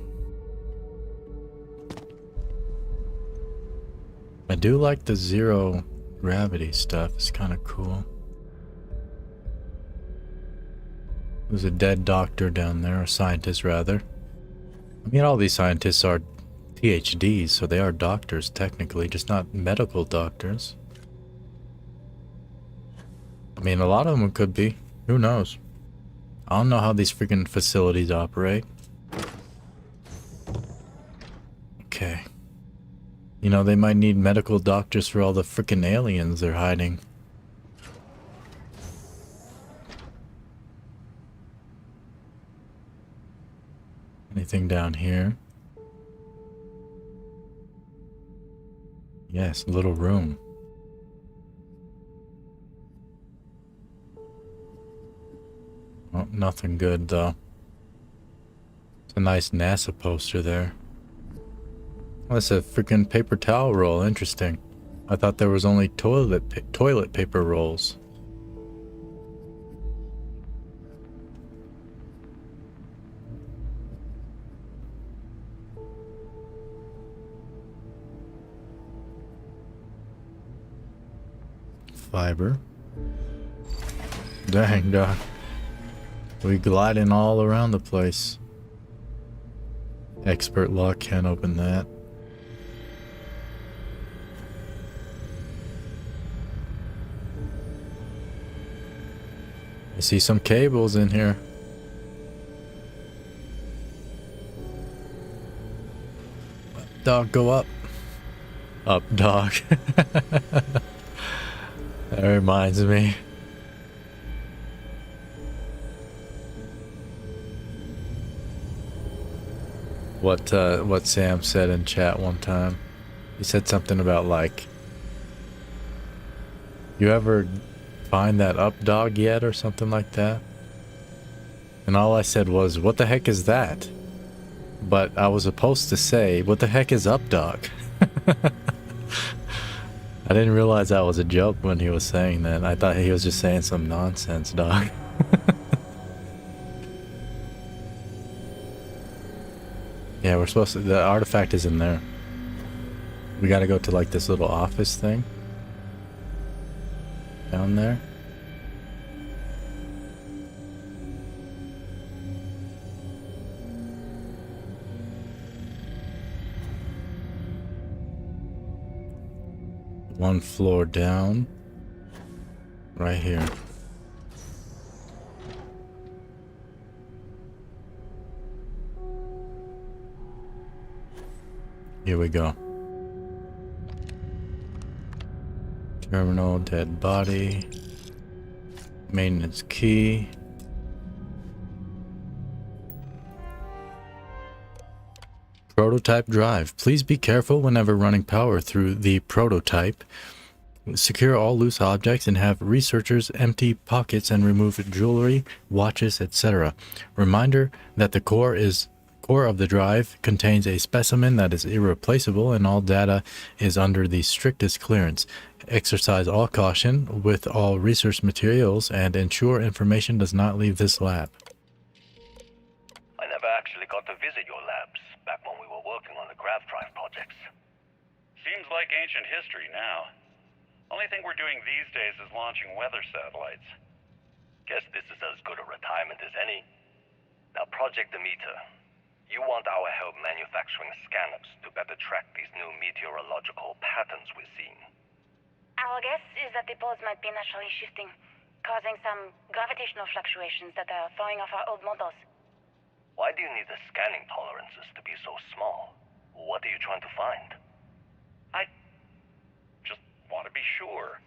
I do like the zero gravity stuff. It's kind of cool. There's a dead doctor down there, a scientist rather. I mean, all these scientists are PhDs, so they are doctors technically, just not medical doctors. I mean, a lot of them could be. Who knows? I don't know how these freaking facilities operate. Okay. You know, they might need medical doctors for all the freaking aliens they're hiding. Anything down here? Yes, little room. Oh, nothing good though. It's a nice NASA poster there. Oh, that's a freaking paper towel roll. Interesting. I thought there was only toilet paper rolls. Fiber. Dang, dog. We gliding all around the place. Expert lock, can't open that. I see some cables in here. Dog, go up. Up, dog. That reminds me. What Sam said in chat one time. He said something about like, you ever find that up dog yet or something like that? And all I said was, what the heck is that? But I was supposed to say, what the heck is up dog? I didn't realize that was a joke when he was saying that. I thought he was just saying some nonsense, dog. Yeah, we're supposed to, the artifact is in there. We gotta go to like this little office thing. Down there. One floor down. Right here. Here we go. Terminal, dead body. Maintenance key. Prototype drive. Please be careful whenever running power through the prototype. Secure all loose objects and have researchers empty pockets and remove jewelry, watches, etc. Reminder that the core of the drive contains a specimen that is irreplaceable and all data is under the strictest clearance. Exercise all caution with all research materials and ensure information does not leave this lab. I never actually got to visit your labs back when we were working on the grav drive projects. Seems like ancient history now. Only thing we're doing these days is launching weather satellites. Guess this is as good a retirement as any. Now, Project Demeter. You want our help manufacturing scanners to better track these new meteorological patterns we're seeing. Our guess is that the poles might be naturally shifting, causing some gravitational fluctuations that are throwing off our old models. Why do you need the scanning tolerances to be so small? What are you trying to find? I just want to be sure.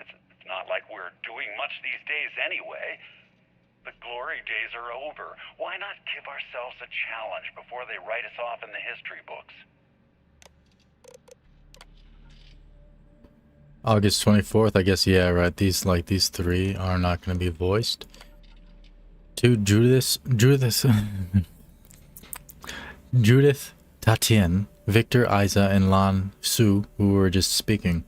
It's not like we're doing much these days anyway. The glory days are over. Why not give ourselves a challenge before they write us off in the history books? August 24th, I guess, yeah, right. These three are not going to be voiced. To Judith, Tatien, Victor, Isa, and Lan Su, who were just speaking.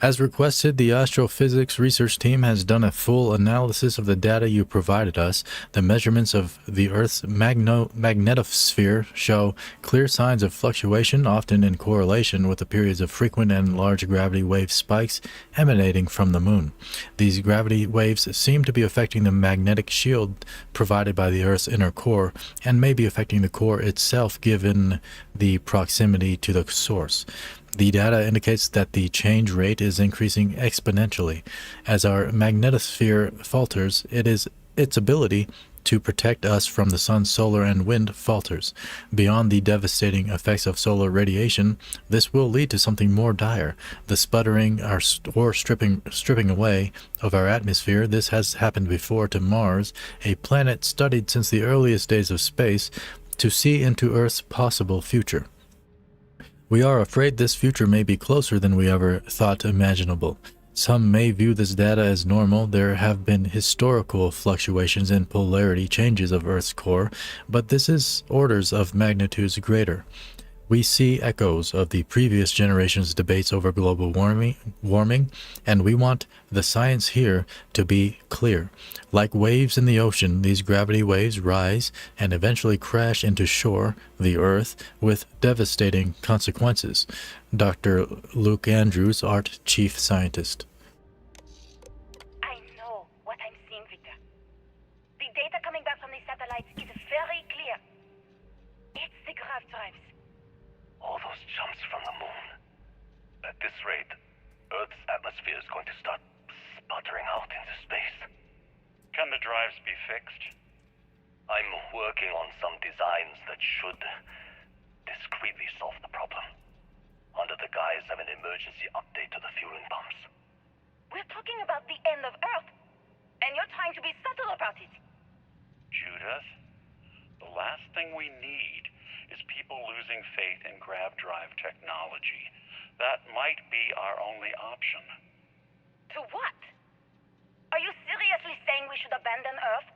As requested, the astrophysics research team has done a full analysis of the data you provided us. The measurements of the Earth's magnetosphere show clear signs of fluctuation, often in correlation with the periods of frequent and large gravity wave spikes emanating from the moon. These gravity waves seem to be affecting the magnetic shield provided by the Earth's inner core, and may be affecting the core itself given the proximity to the source. The data indicates that the change rate is increasing exponentially. As our magnetosphere falters, it is its ability to protect us from the sun's solar and wind falters. Beyond the devastating effects of solar radiation, this will lead to something more dire, the sputtering or stripping away of our atmosphere. This has happened before to Mars, a planet studied since the earliest days of space to see into Earth's possible future. We are afraid this future may be closer than we ever thought imaginable. Some may view this data as normal. There have been historical fluctuations in polarity changes of Earth's core, but this is orders of magnitudes greater. We see echoes of the previous generation's debates over global warming, and we want the science here to be clear. Like waves in the ocean, these gravity waves rise and eventually crash into shore, the Earth, with devastating consequences. Dr. Luke Andrews, Art Chief Scientist. I know what I'm seeing, Victor. The data coming back from the satellites is very clear. It's the grav drives. All those jumps from the moon. At this rate, Earth's atmosphere is going to start sputtering out into space. Can the drives be fixed? I'm working on some designs that should discreetly solve the problem, under the guise of an emergency update to the fueling pumps. We're talking about the end of Earth, and you're trying to be subtle about it. Judith, the last thing we need is people losing faith in grav drive technology. That might be our only option. To what? Are you seriously saying we should abandon Earth?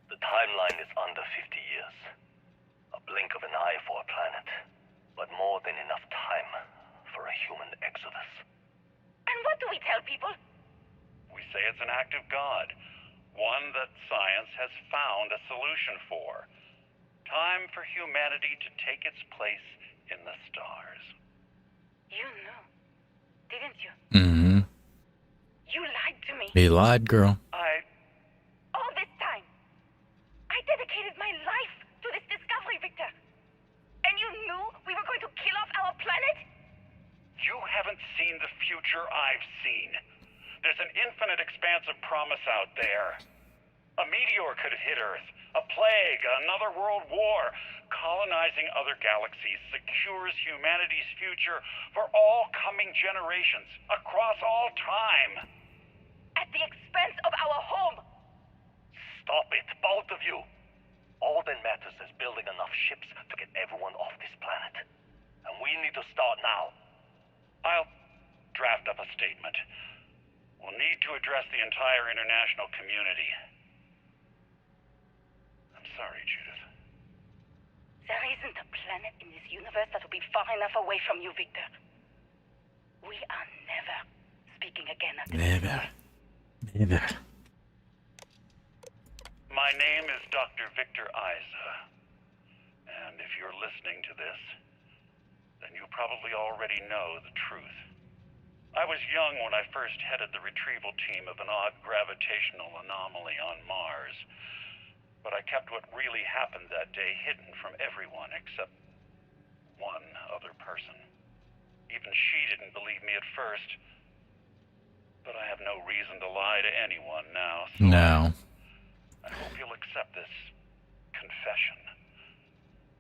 The timeline is under 50 years. A blink of an eye for a planet, but more than enough time for a human exodus. And what do we tell people? We say it's an act of God, one that science has found a solution for. Time for humanity to take its place in the stars. You knew, didn't you? Mm-hmm. You lied to me. He lied, girl. All this time, I dedicated my life to this discovery, Victor. And you knew we were going to kill off our planet? You haven't seen the future I've seen. There's an infinite expanse of promise out there. A meteor could hit Earth. A plague, another world war. Colonizing other galaxies secures humanity's future for all coming generations, across all time. At the expense of our home. Stop it, both of you. All that matters is building enough ships to get everyone off this planet. And we need to start now. I'll draft up a statement. We'll need to address the entire international community. I'm sorry, Judith. There isn't a planet in this universe that will be far enough away from you, Victor. We are never speaking again at this. Never. My name is Dr. Victor Isa. And if you're listening to this, then you probably already know the truth. I was young when I first headed the retrieval team of an odd gravitational anomaly on Mars. But I kept what really happened that day hidden from everyone except one other person. Even she didn't believe me at first. But I have no reason to lie to anyone now. So No. I hope you'll accept this confession,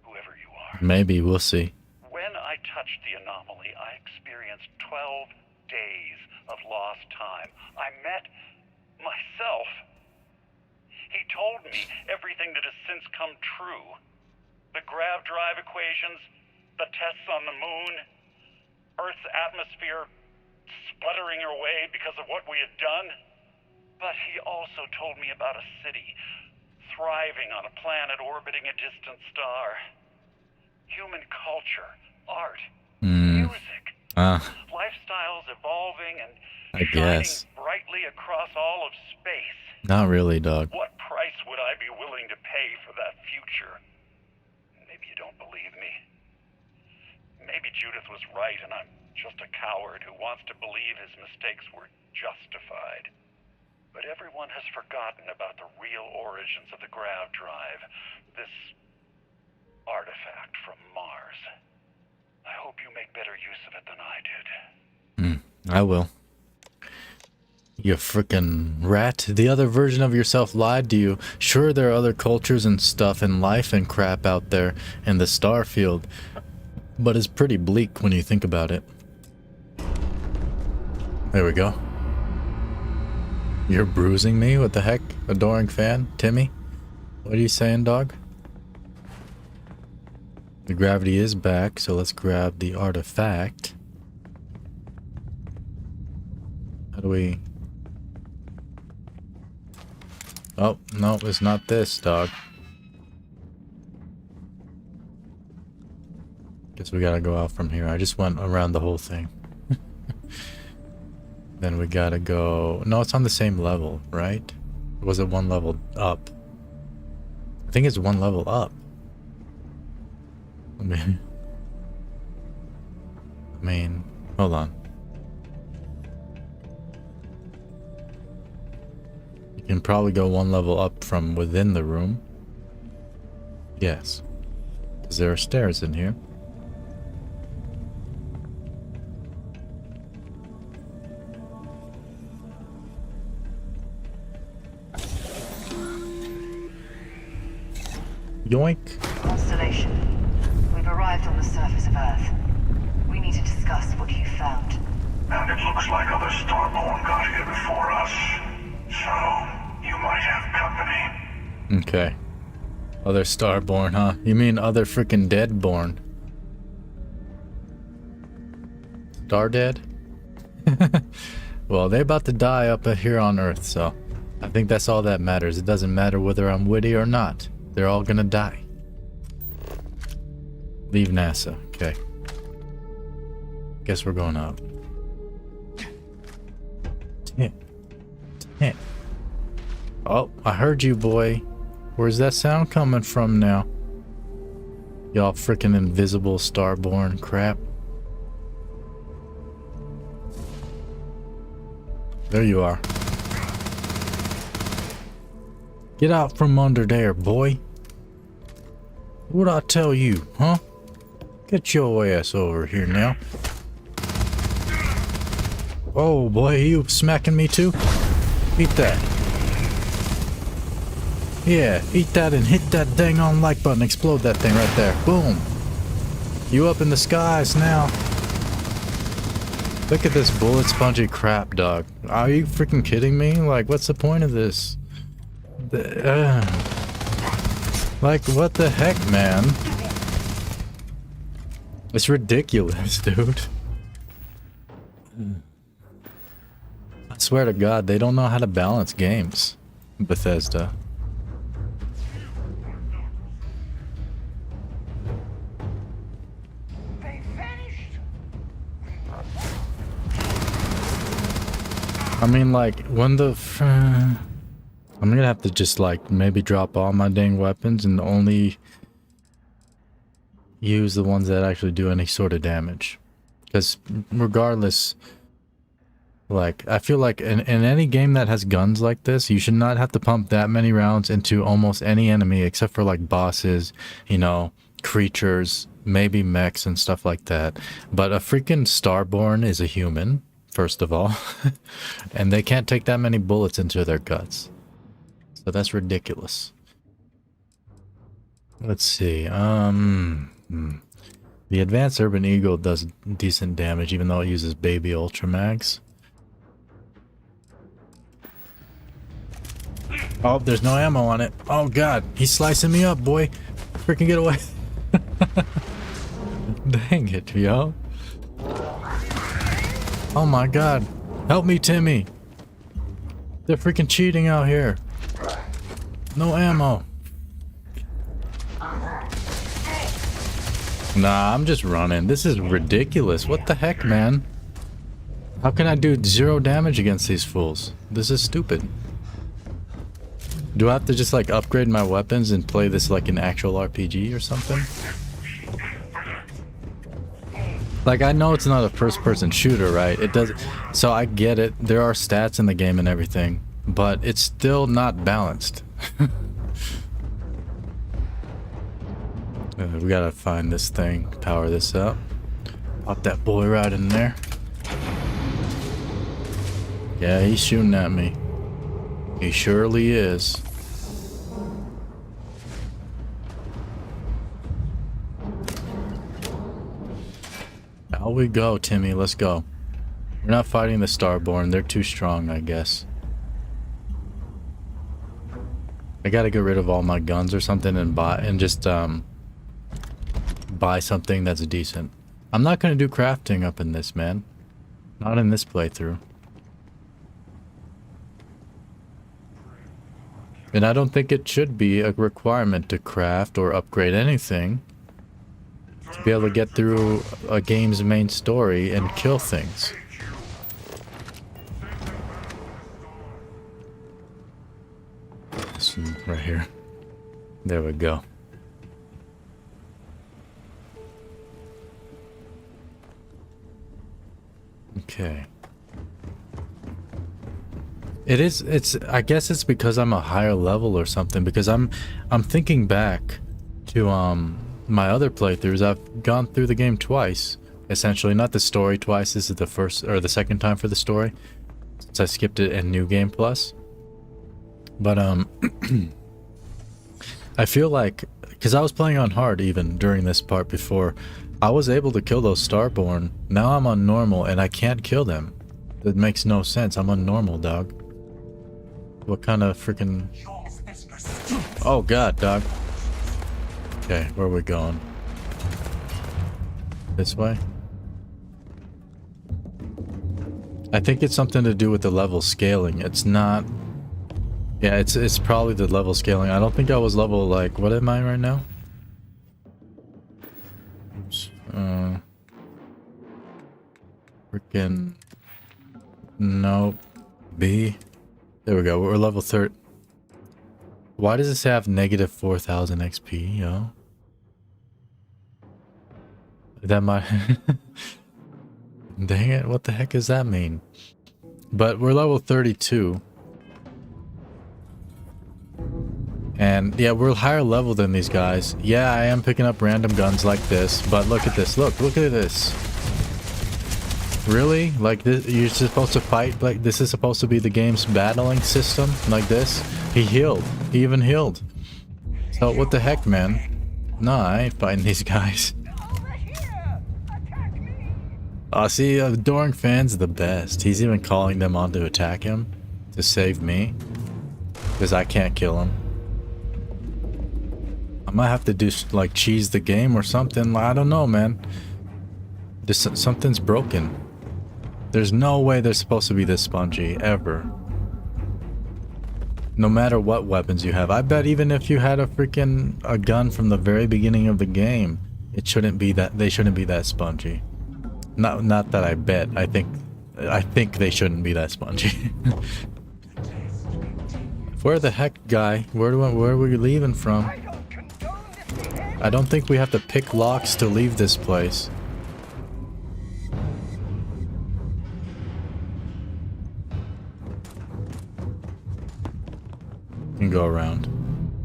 whoever you are. Maybe, we'll see. When I touched the anomaly, I experienced 12 days of lost time. I met myself. He told me everything that has since come true. The grav drive equations, the tests on the moon, Earth's atmosphere sputtering away because of what we had done. But he also told me about a city thriving on a planet orbiting a distant star. Human culture, art, music, lifestyles evolving and I guess. shining brightly across all of space. Not really, dog. What price would I be willing to pay for that future? Maybe you don't believe me. Maybe Judith was right and I'm just a coward who wants to believe his mistakes were justified. But everyone has forgotten about the real origins of the grav drive, this artifact from Mars. I hope you make better use of it than I did. I will. You frickin' rat. The other version of yourself lied to you. Sure, there are other cultures and stuff and life and crap out there in the Starfield, but it's pretty bleak when you think about it. There we go. You're bruising me? What the heck? Adoring fan? Timmy? What are you saying, dog? The gravity is back, so let's grab the artifact. How do we... Oh, no, it's not this, dog. Guess we gotta go out from here. I just went around the whole thing. Then we gotta go... No, it's on the same level, right? Or was it one level up? I think it's one level up. I mean, hold on. You can probably go one level up from within the room. Yes. Because there are stairs in here. Yoink. Constellation, we've arrived on the surface of Earth. We need to discuss what you found. And it looks like other Starborn got here before us. So, you might have company. Okay. Other Starborn, huh? You mean other freaking Deadborn? Star dead? Well, they're about to die up here on Earth, so I think that's all that matters. It doesn't matter whether I'm witty or not. They're all gonna die. Leave NASA. Okay. Guess we're going up. Oh, I heard you, boy. Where's that sound coming from now? Y'all freaking invisible Starborn crap. There you are. Get out from under there, boy. What'd I tell you, huh? Get your ass over here now. Oh boy, you smacking me too? Eat that. Yeah, eat that and hit that dang on like button. Explode that thing right there. Boom. You up in the skies now. Look at this bullet spongy crap, dog. Are you freaking kidding me? Like, what's the point of this? Like, what the heck, man? It's ridiculous, dude. I swear to God, they don't know how to balance games. Bethesda. I mean, like, when the... I'm gonna have to just, like, maybe drop all my dang weapons and only use the ones that actually do any sort of damage. Because regardless, like, I feel like in any game that has guns like this, you should not have to pump that many rounds into almost any enemy except for, like, bosses, you know, creatures, maybe mechs and stuff like that. But a freaking Starborn is a human, first of all, and they can't take that many bullets into their guts. So that's ridiculous. Let's see. The Advanced Urban Eagle does decent damage, even though it uses baby Ultra Mags. Oh, there's no ammo on it. Oh God, he's slicing me up, boy. Freaking get away. Dang it, yo. Oh my God. Help me, Timmy. They're freaking cheating out here. No ammo. Nah, I'm just running. This is ridiculous. What the heck, man? How can I do 0 damage against these fools? This is stupid. Do I have to just, like, upgrade my weapons and play this like an actual RPG or something? Like, I know it's not a first-person shooter, right? It does. So I get it. There are stats in the game and everything, but it's still not balanced. We gotta find this thing, power this up. Pop that boy right in there. Yeah, he's shooting at me. He surely is. Out we go, Timmy. Let's go. We're not fighting the Starborn. They're too strong, I guess. I gotta get rid of all my guns or something and just buy something that's decent. I'm not gonna do crafting up in this, man. Not in this playthrough. And I don't think it should be a requirement to craft or upgrade anything to be able to get through a game's main story and kill things. Right here. There we go. Okay. I guess it's because I'm a higher level or something, because I'm thinking back to my other playthroughs. I've gone through the game twice, essentially. Not the story twice. This is the first or the second time for the story, since I skipped it in New Game Plus. But I feel like, because I was playing on hard even during this part before, I was able to kill those Starborn. Now I'm on normal and I can't kill them. That makes no sense. I'm on normal, dog. What kind of freaking... Oh god, dog. Okay, where are we going? This way? I think it's something to do with the level scaling. It's not... Yeah, it's probably the level scaling. I don't think I was level, like, what am I right now? Oops. Freaking... Nope. B. There we go. We're level 30. Why does this have negative 4,000 XP, yo? That might... Dang it, what the heck does that mean? But we're level 32. And yeah, we're higher level than these guys. Yeah, I am picking up random guns like this, but look at this. Look at this. Really? Like this, you're supposed to fight like this is supposed to be the game's battling system like this? He healed. He even healed. So what the heck, man? Nah, I ain't fighting these guys. Oh, see, Doring Fan's the best. He's even calling them on to attack him to save me because I can't kill him. I might have to do like cheese the game or something. I don't know, man. Something's broken. There's no way they're supposed to be this spongy ever. No matter what weapons you have. I bet even if you had a gun from the very beginning of the game, it shouldn't be that. They shouldn't be that spongy. Not that I bet. I think they shouldn't be that spongy. Where the heck, guy? Where are we leaving from? I don't think we have to pick locks to leave this place. Can go around.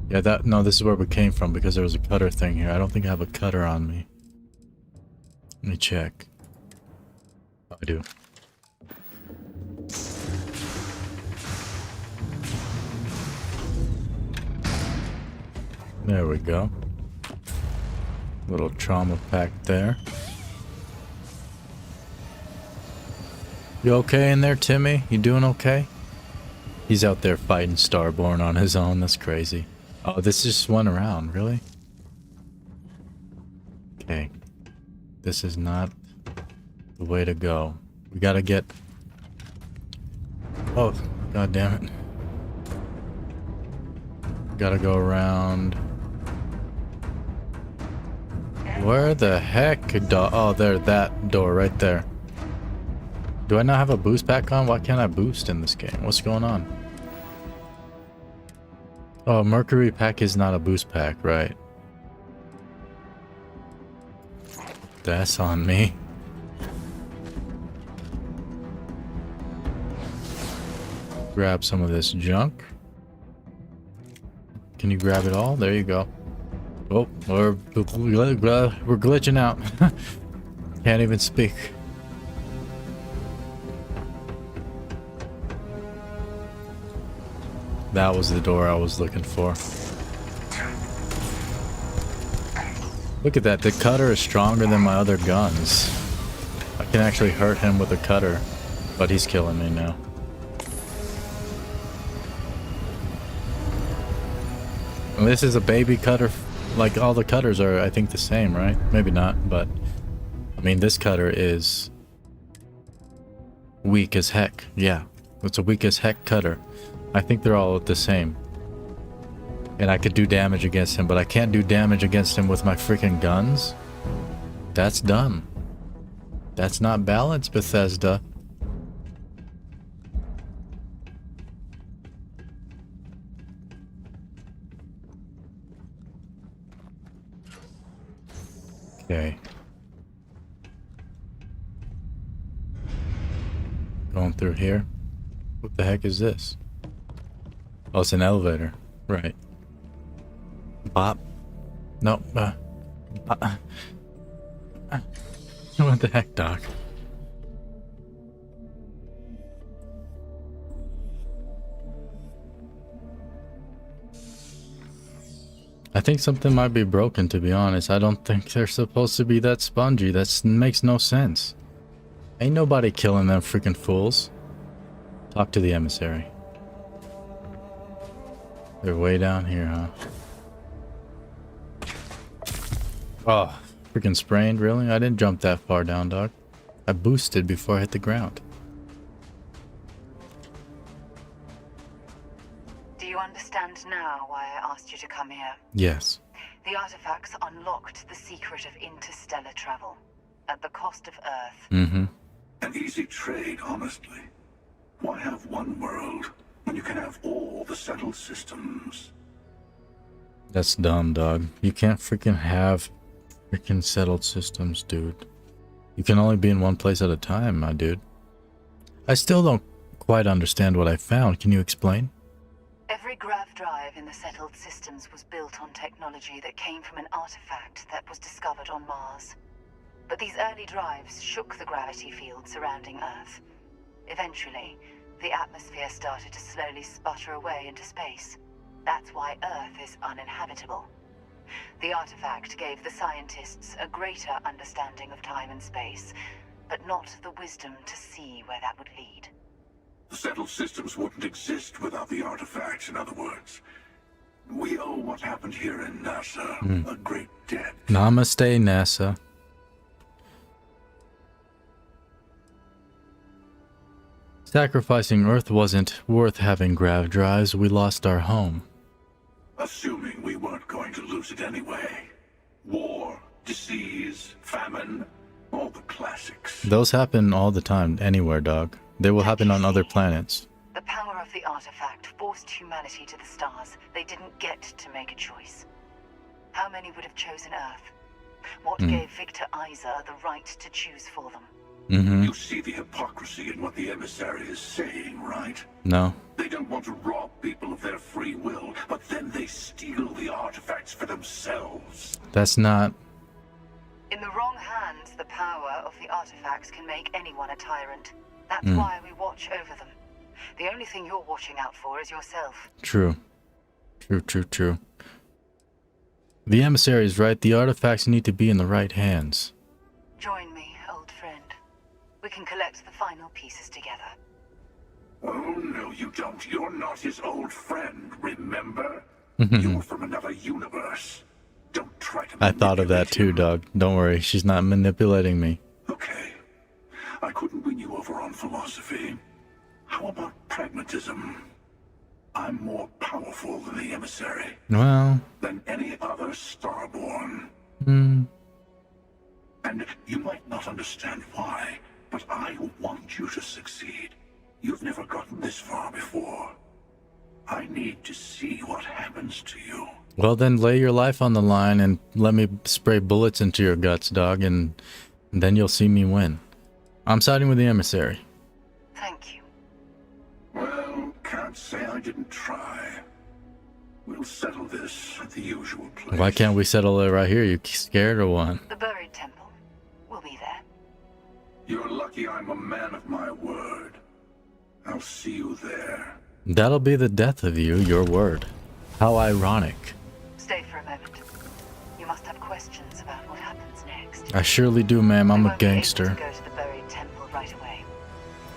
Yeah, no, this is where we came from because there was a cutter thing here. I don't think I have a cutter on me. Let me check. I do. There we go. Little trauma pack there. You okay in there, Timmy? You doing okay? He's out there fighting Starborn on his own. That's crazy. Oh, this just went around, really? Okay. This is not the way to go. We gotta get... Oh, god damn it. Gotta go around... Where the heck? Oh, there, that door right there. Do I not have a boost pack on? Why can't I boost in this game? What's going on? Oh, Mercury pack is not a boost pack, right? That's on me. Grab some of this junk. Can you grab it all? There you go. Oh, we're glitching out. Can't even speak. That was the door I was looking for. Look at that. The cutter is stronger than my other guns. I can actually hurt him with a cutter, but he's killing me now. And this is a baby cutter. Like, all the cutters are, I think, the same, right? Maybe not, but I mean, this cutter is weak as heck. Yeah, it's a weak as heck cutter. I think they're all the same. And I could do damage against him, but I can't do damage against him with my freaking guns. That's dumb. That's not balanced, Bethesda. Okay. Going through here. What the heck is this? Oh, it's an elevator. Right. Bop. No. What the heck, Doc? I think something might be broken, to be honest. I don't think they're supposed to be that spongy. That makes no sense. Ain't nobody killing them freaking fools. Talk to the emissary. They're way down here, huh? Oh, freaking sprained, really? I didn't jump that far down, dog. I boosted before I hit the ground. Do you understand now why I asked you to come here? Yes. The artifacts unlocked the secret of interstellar travel, at the cost of Earth. Mm-hmm. An easy trade, honestly. Why have one world when you can have all the settled systems? That's dumb, dog. You can't freaking have freaking settled systems, dude. You can only be in one place at a time, my dude. I still don't quite understand what I found. Can you explain? Every grav drive in the settled systems was built on technology that came from an artifact that was discovered on Mars. But these early drives shook the gravity field surrounding Earth. Eventually, the atmosphere started to slowly sputter away into space. That's why Earth is uninhabitable. The artifact gave the scientists a greater understanding of time and space, but not the wisdom to see where that would lead. The settled systems wouldn't exist without the artifacts, in other words. We owe what happened here in NASA a great debt. Namaste, NASA. Sacrificing Earth wasn't worth having grav drives. We lost our home. Assuming we weren't going to lose it anyway. War, disease, famine, all the classics. Those happen all the time, anywhere, dog. They will happen on other planets. The power of the artifact forced humanity to the stars. They didn't get to make a choice. How many would have chosen Earth? What gave Victor Isa the right to choose for them? You see the hypocrisy in what the emissary is saying, right? No. They don't want to rob people of their free will, but then they steal the artifacts for themselves. That's not... In the wrong hands, the power of the artifacts can make anyone a tyrant. That's why we watch over them. The only thing you're watching out for is yourself. True. True. The emissary is right. The artifacts need to be in the right hands. Join me, old friend. We can collect the final pieces together. Oh, no, you don't. You're not his old friend, remember? You're from another universe. Don't try to I thought of that too, dog. Don't worry. She's not manipulating me. Okay. I couldn't win you over on philosophy. How about pragmatism? I'm more powerful than the emissary. Well... Than any other starborn. And you might not understand why, but I want you to succeed. You've never gotten this far before. I need to see what happens to you. Well, then lay your life on the line and let me spray bullets into your guts, dog, and then you'll see me win. I'm siding with the emissary. Thank you. Well, can't say I didn't try. We'll settle this at the usual place. Why can't we settle it right here? You scared or what? The buried temple. We'll be there. You're lucky I'm a man of my word. I'll see you there. That'll be the death of you, your word. How ironic. Stay for a moment. You must have questions about what happens next. I surely do, ma'am. I'm We a won't be able gangster. to go to the buried temple right away.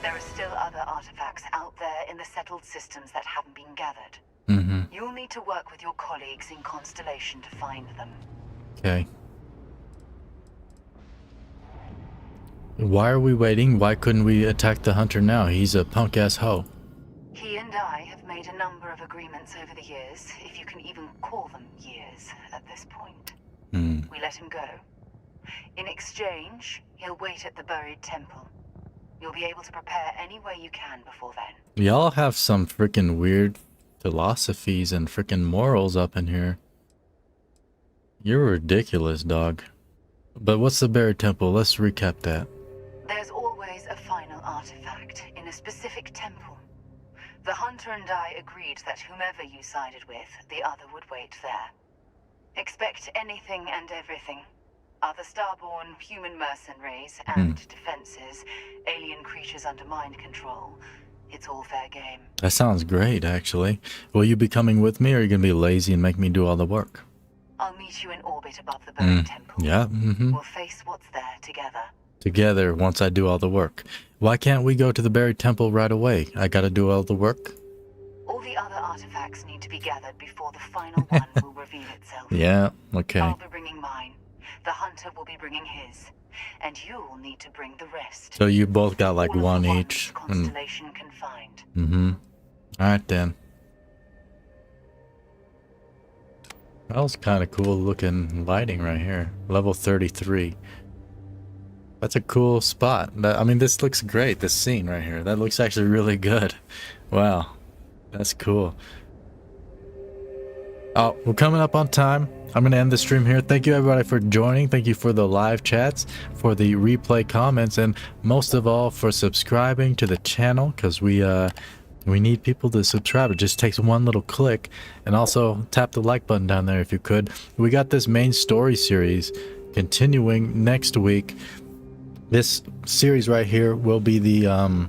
There are still other artifacts out there in the settled systems that haven't been gathered. Mm-hmm. You'll need to work with your colleagues in Constellation to find them. Okay. Why are we waiting? Why couldn't we attack the hunter now? He's a punk-ass hoe. He and I have made a number of agreements over the years, if you can even call them years at this point. We let him go. In exchange, he'll wait at the buried temple. You'll be able to prepare any way you can before then. Y'all have some freaking weird philosophies and freaking morals up in here. You're ridiculous, dog. But what's the buried temple? Let's recap that. There's always a final artifact in a specific temple. The hunter and I agreed that whomever you sided with, the other would wait there. Expect anything and everything. Other starborn, human mercenaries, and defenses, alien creatures under mind control. It's all fair game. That sounds great, actually. Will you be coming with me, or are you going to be lazy and make me do all the work? I'll meet you in orbit above the buried temple. Yeah, We'll face what's there together. Together, once I do all the work. Why can't we go to the buried temple right away? I gotta do all the work? All the other artifacts need to be gathered before the final one will reveal itself. Yeah, okay. I'll be bringing mine. The hunter will be bringing his. And you'll need to bring the rest. So you both got like All of one the ones each. Constellation can find. Alright then. That was kind of cool looking lighting right here. Level 33. That's a cool spot. I mean, this looks great, this scene right here. That looks actually really good. Wow. That's cool. Oh, we're coming up on time. I'm going to end the stream here. Thank you everybody for joining. Thank you for the live chats, for the replay comments, and most of all for subscribing to the channel, because we need people to subscribe. It just takes one little click. And also tap the like button down there if you could. We got this main story series continuing next week. This series right here will be the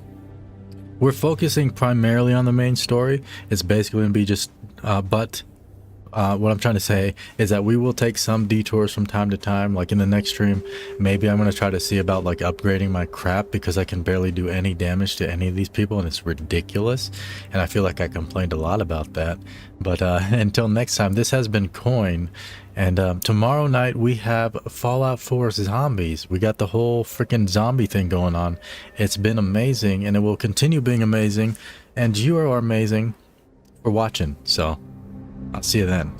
we're focusing primarily on the main story. It's basically going to be just what I'm trying to say is that we will take some detours from time to time, like in the next stream. Maybe I'm going to try to see about like upgrading my crap, because I can barely do any damage to any of these people and it's ridiculous. And I feel like I complained a lot about that. But until next time, this has been Coine. And tomorrow night we have Fallout 4 Zombies. We got the whole freaking zombie thing going on. It's been amazing and it will continue being amazing. And you are amazing for watching. So I'll see you then.